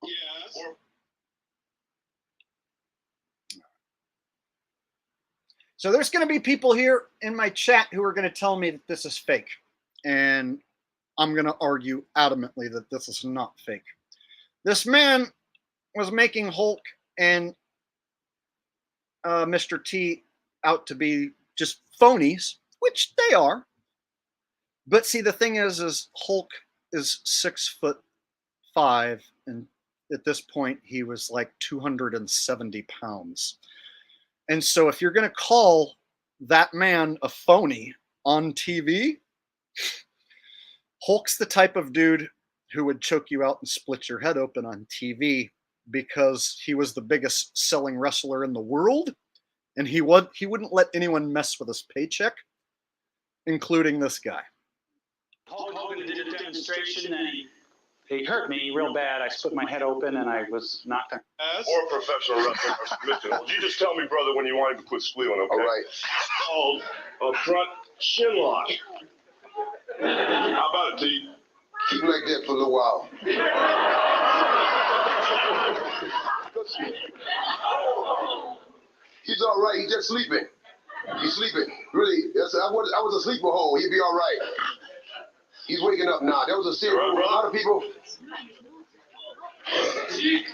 Yes. So there's going to be people here in my chat who are going to tell me that this is fake. And I'm going to argue adamantly that this is not fake. This man was making Hulk and Mr. T out to be just phonies, which they are. But see, the thing is Hulk is 6'5", and at this point he was like 270 pounds. And so if you're going to call that man a phony on TV, Hulk's the type of dude who would choke you out and split your head open on TV because he was the biggest selling wrestler in the world, and he wouldn't let anyone mess with his paycheck, including this guy. Hulk Hogan did a demonstration and he hurt me real bad. I split my head open and I was knocked out. Or professional wrestling professional. You just tell me, brother, when you want him to quit squealing, okay? All right. Called a front chin lock. How about it, T? Keep it like that for a little while. He's all right. He's just sleeping. He's sleeping. Really, I was a sleeper hole. He'd be all right. He's waking up now. There was a serious a lot of people. See,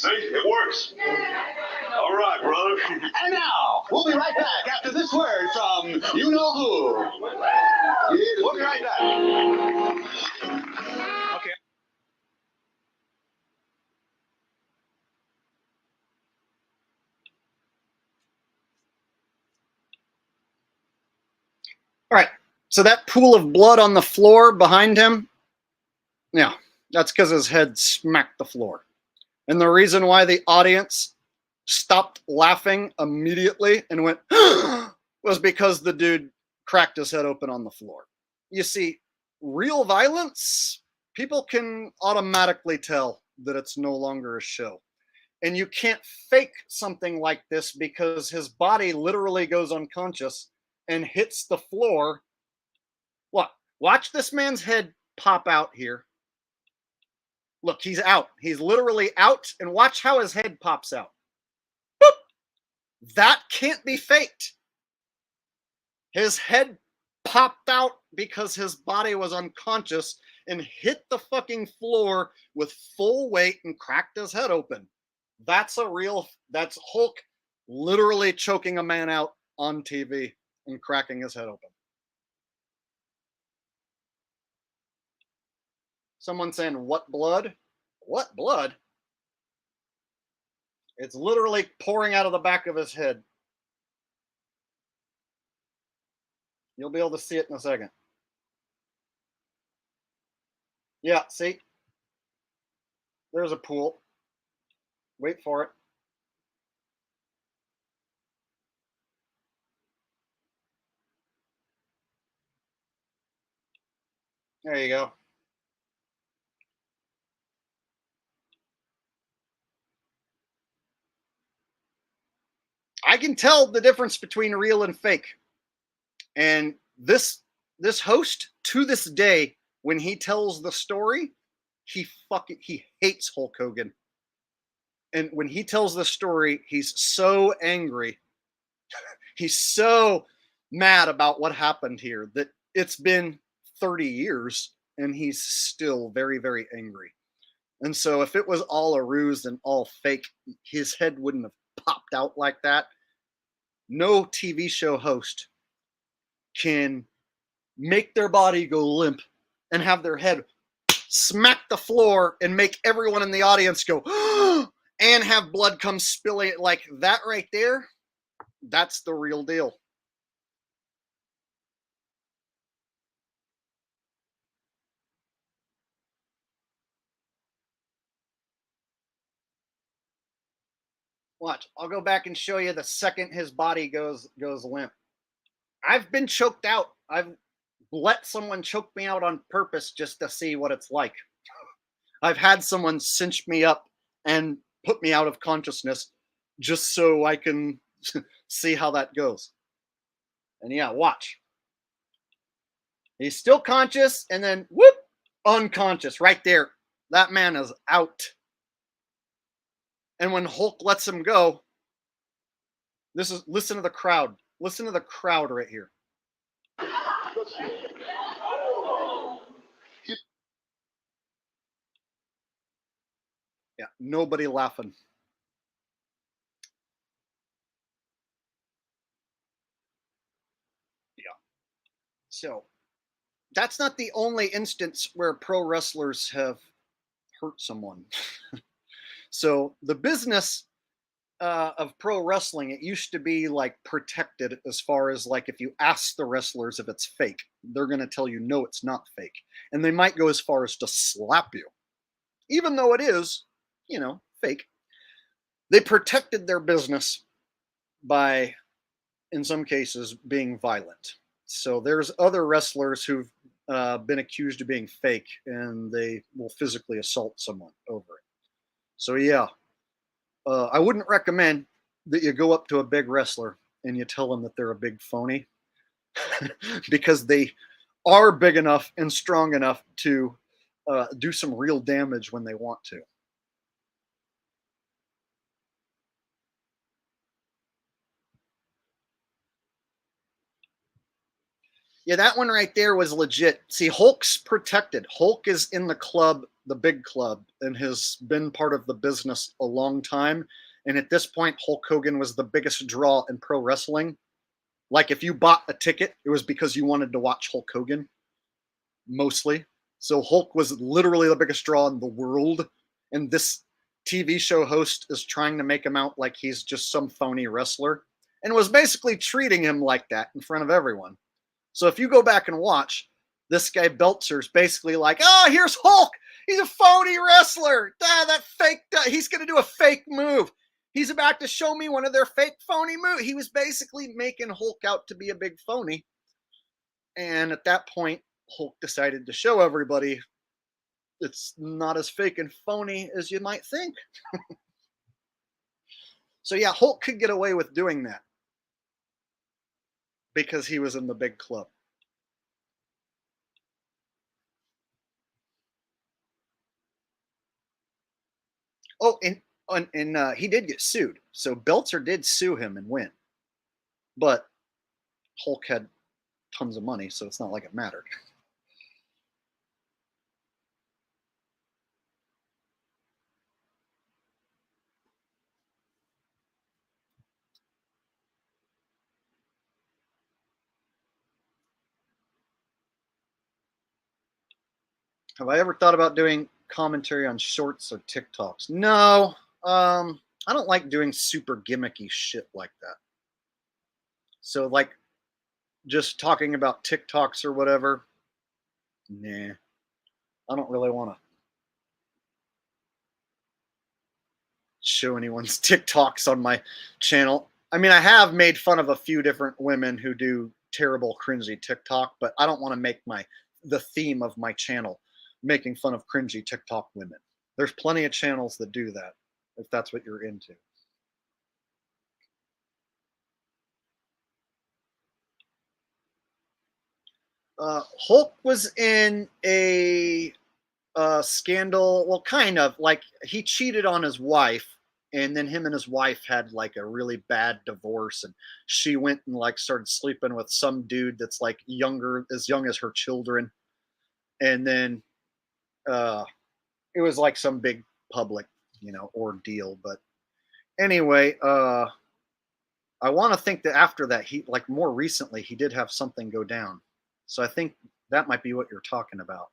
it works. All right, brother. And now, we'll be right back after this word from you-know-who. We'll be right back. Okay. All right. So that pool of blood on the floor behind him, yeah, that's because his head smacked the floor. And the reason why the audience stopped laughing immediately and went was because the dude cracked his head open on the floor. You see, real violence, people can automatically tell that it's no longer a show. And you can't fake something like this because his body literally goes unconscious and hits the floor. Look, watch this man's head pop out here. Look, he's out. He's literally out, and watch how his head pops out. Boop! That can't be faked. His head popped out because his body was unconscious and hit the fucking floor with full weight and cracked his head open. That's Hulk literally choking a man out on TV and cracking his head open. Someone saying, what blood? What blood? It's literally pouring out of the back of his head. You'll be able to see it in a second. Yeah, see? There's a pool. Wait for it. There you go. I can tell the difference between real and fake. And this host, to this day, when he tells the story, he hates Hulk Hogan. And when he tells the story, he's so angry. He's so mad about what happened here that it's been 30 years and he's still very, very angry. And so if it was all a ruse and all fake, his head wouldn't have popped out like that. No TV show host can make their body go limp and have their head smack the floor and make everyone in the audience go and have blood come spilling like that right there. That's the real deal. Watch, I'll go back and show you the second his body goes limp. I've been choked out. I've let someone choke me out on purpose just to see what it's like. I've had someone cinch me up and put me out of consciousness just so I can see how that goes. And yeah, watch. He's still conscious and then whoop, unconscious right there. That man is out. And when Hulk lets him go, listen to the crowd. Listen to the crowd right here. Yeah, nobody laughing. Yeah. So that's not the only instance where pro wrestlers have hurt someone. So the business of pro wrestling, it used to be like protected as far as like if you ask the wrestlers if it's fake, they're going to tell you no, it's not fake. And they might go as far as to slap you, even though it is, fake. They protected their business by, in some cases, being violent. So there's other wrestlers who've been accused of being fake, and they will physically assault someone over it. So yeah, I wouldn't recommend that you go up to a big wrestler and you tell them that they're a big phony because they are big enough and strong enough to do some real damage when they want to. Yeah, that one right there was legit. See, Hulk's protected. Hulk is in the club, the big club, and has been part of the business a long time. And at this point, Hulk Hogan was the biggest draw in pro wrestling. Like if you bought a ticket, it was because you wanted to watch Hulk Hogan, mostly. So Hulk was literally the biggest draw in the world. And this TV show host is trying to make him out like he's just some phony wrestler and was basically treating him like that in front of everyone. So if you go back and watch, this guy Beltzer's basically like, oh, here's Hulk. He's a phony wrestler. That fake, he's going to do a fake move. He's about to show me one of their fake phony moves. He was basically making Hulk out to be a big phony. And at that point, Hulk decided to show everybody it's not as fake and phony as you might think. So yeah, Hulk could get away with doing that because he was in the big club. Oh, and he did get sued. So Belzer did sue him and win. But Hulk had tons of money, so it's not like it mattered. Have I ever thought about doing commentary on shorts or TikToks? No. I don't like doing super gimmicky shit like that. So like just talking about TikToks or whatever. Nah. I don't really want to show anyone's TikToks on my channel. I mean, I have made fun of a few different women who do terrible cringy TikTok, but I don't want to make the theme of my channel making fun of cringy TikTok women. There's plenty of channels that do that, if that's what you're into. Hulk was in a scandal. Well, kind of like he cheated on his wife, and then him and his wife had like a really bad divorce, and she went and like started sleeping with some dude that's like as young as her children, and then it was like some big public, ordeal. But anyway, I want to think that after that, he like more recently he did have something go down. So I think that might be what you're talking about.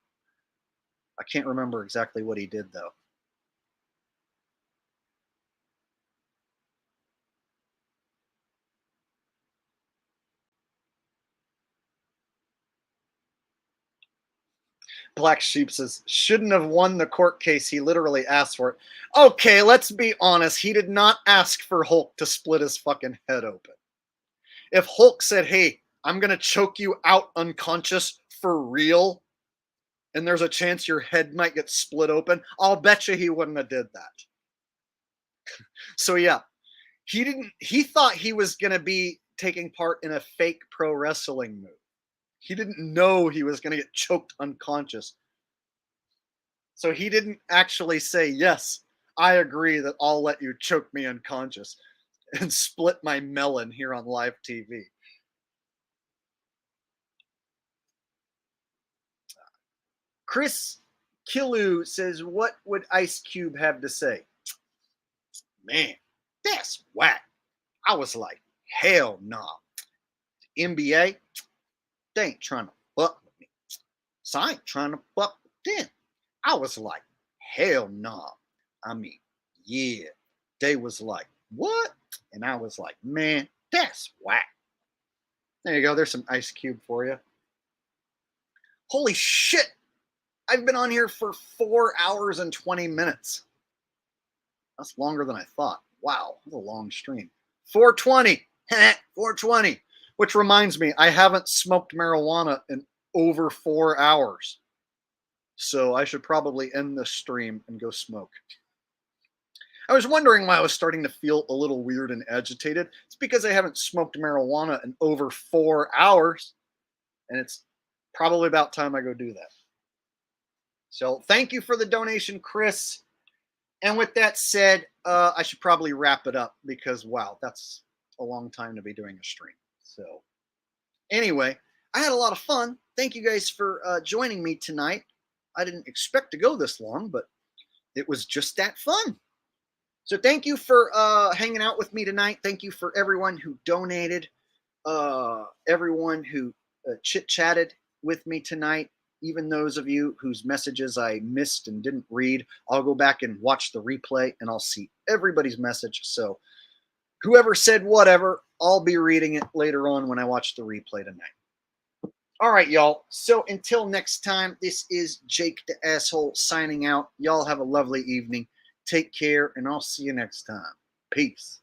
I can't remember exactly what he did though. Black Sheep says, shouldn't have won the court case. He literally asked for it. Okay, let's be honest. He did not ask for Hulk to split his fucking head open. If Hulk said, hey, I'm going to choke you out unconscious for real, and there's a chance your head might get split open, I'll bet you he wouldn't have did that. So yeah, he thought he was going to be taking part in a fake pro wrestling move. He didn't know he was going to get choked unconscious. So he didn't actually say, yes, I agree that I'll let you choke me unconscious and split my melon here on live TV. Chris Killu says, what would Ice Cube have to say? Man, that's whack. I was like, hell nah. NBA, they ain't trying to fuck with me. So I ain't trying to fuck with them. I was like, hell nah. I mean, yeah. They was like, what? And I was like, man, that's whack. There you go. There's some Ice Cube for you. Holy shit. I've been on here for 4 hours and 20 minutes. That's longer than I thought. Wow, that's a long stream. 420. 420. Which reminds me, I haven't smoked marijuana in over 4 hours. So I should probably end this stream and go smoke. I was wondering why I was starting to feel a little weird and agitated. It's because I haven't smoked marijuana in over 4 hours. And it's probably about time I go do that. So thank you for the donation, Chris. And with that said, I should probably wrap it up because, wow, that's a long time to be doing a stream. So anyway, I had a lot of fun. Thank you guys for joining me tonight. I didn't expect to go this long, but it was just that fun. So thank you for hanging out with me tonight. Thank you for everyone who donated, everyone who chit-chatted with me tonight. Even those of you whose messages I missed and didn't read, I'll go back and watch the replay and I'll see everybody's message. So whoever said whatever, I'll be reading it later on when I watch the replay tonight. All right, y'all. So until next time, this is Jake the Asshole signing out. Y'all have a lovely evening. Take care, and I'll see you next time. Peace.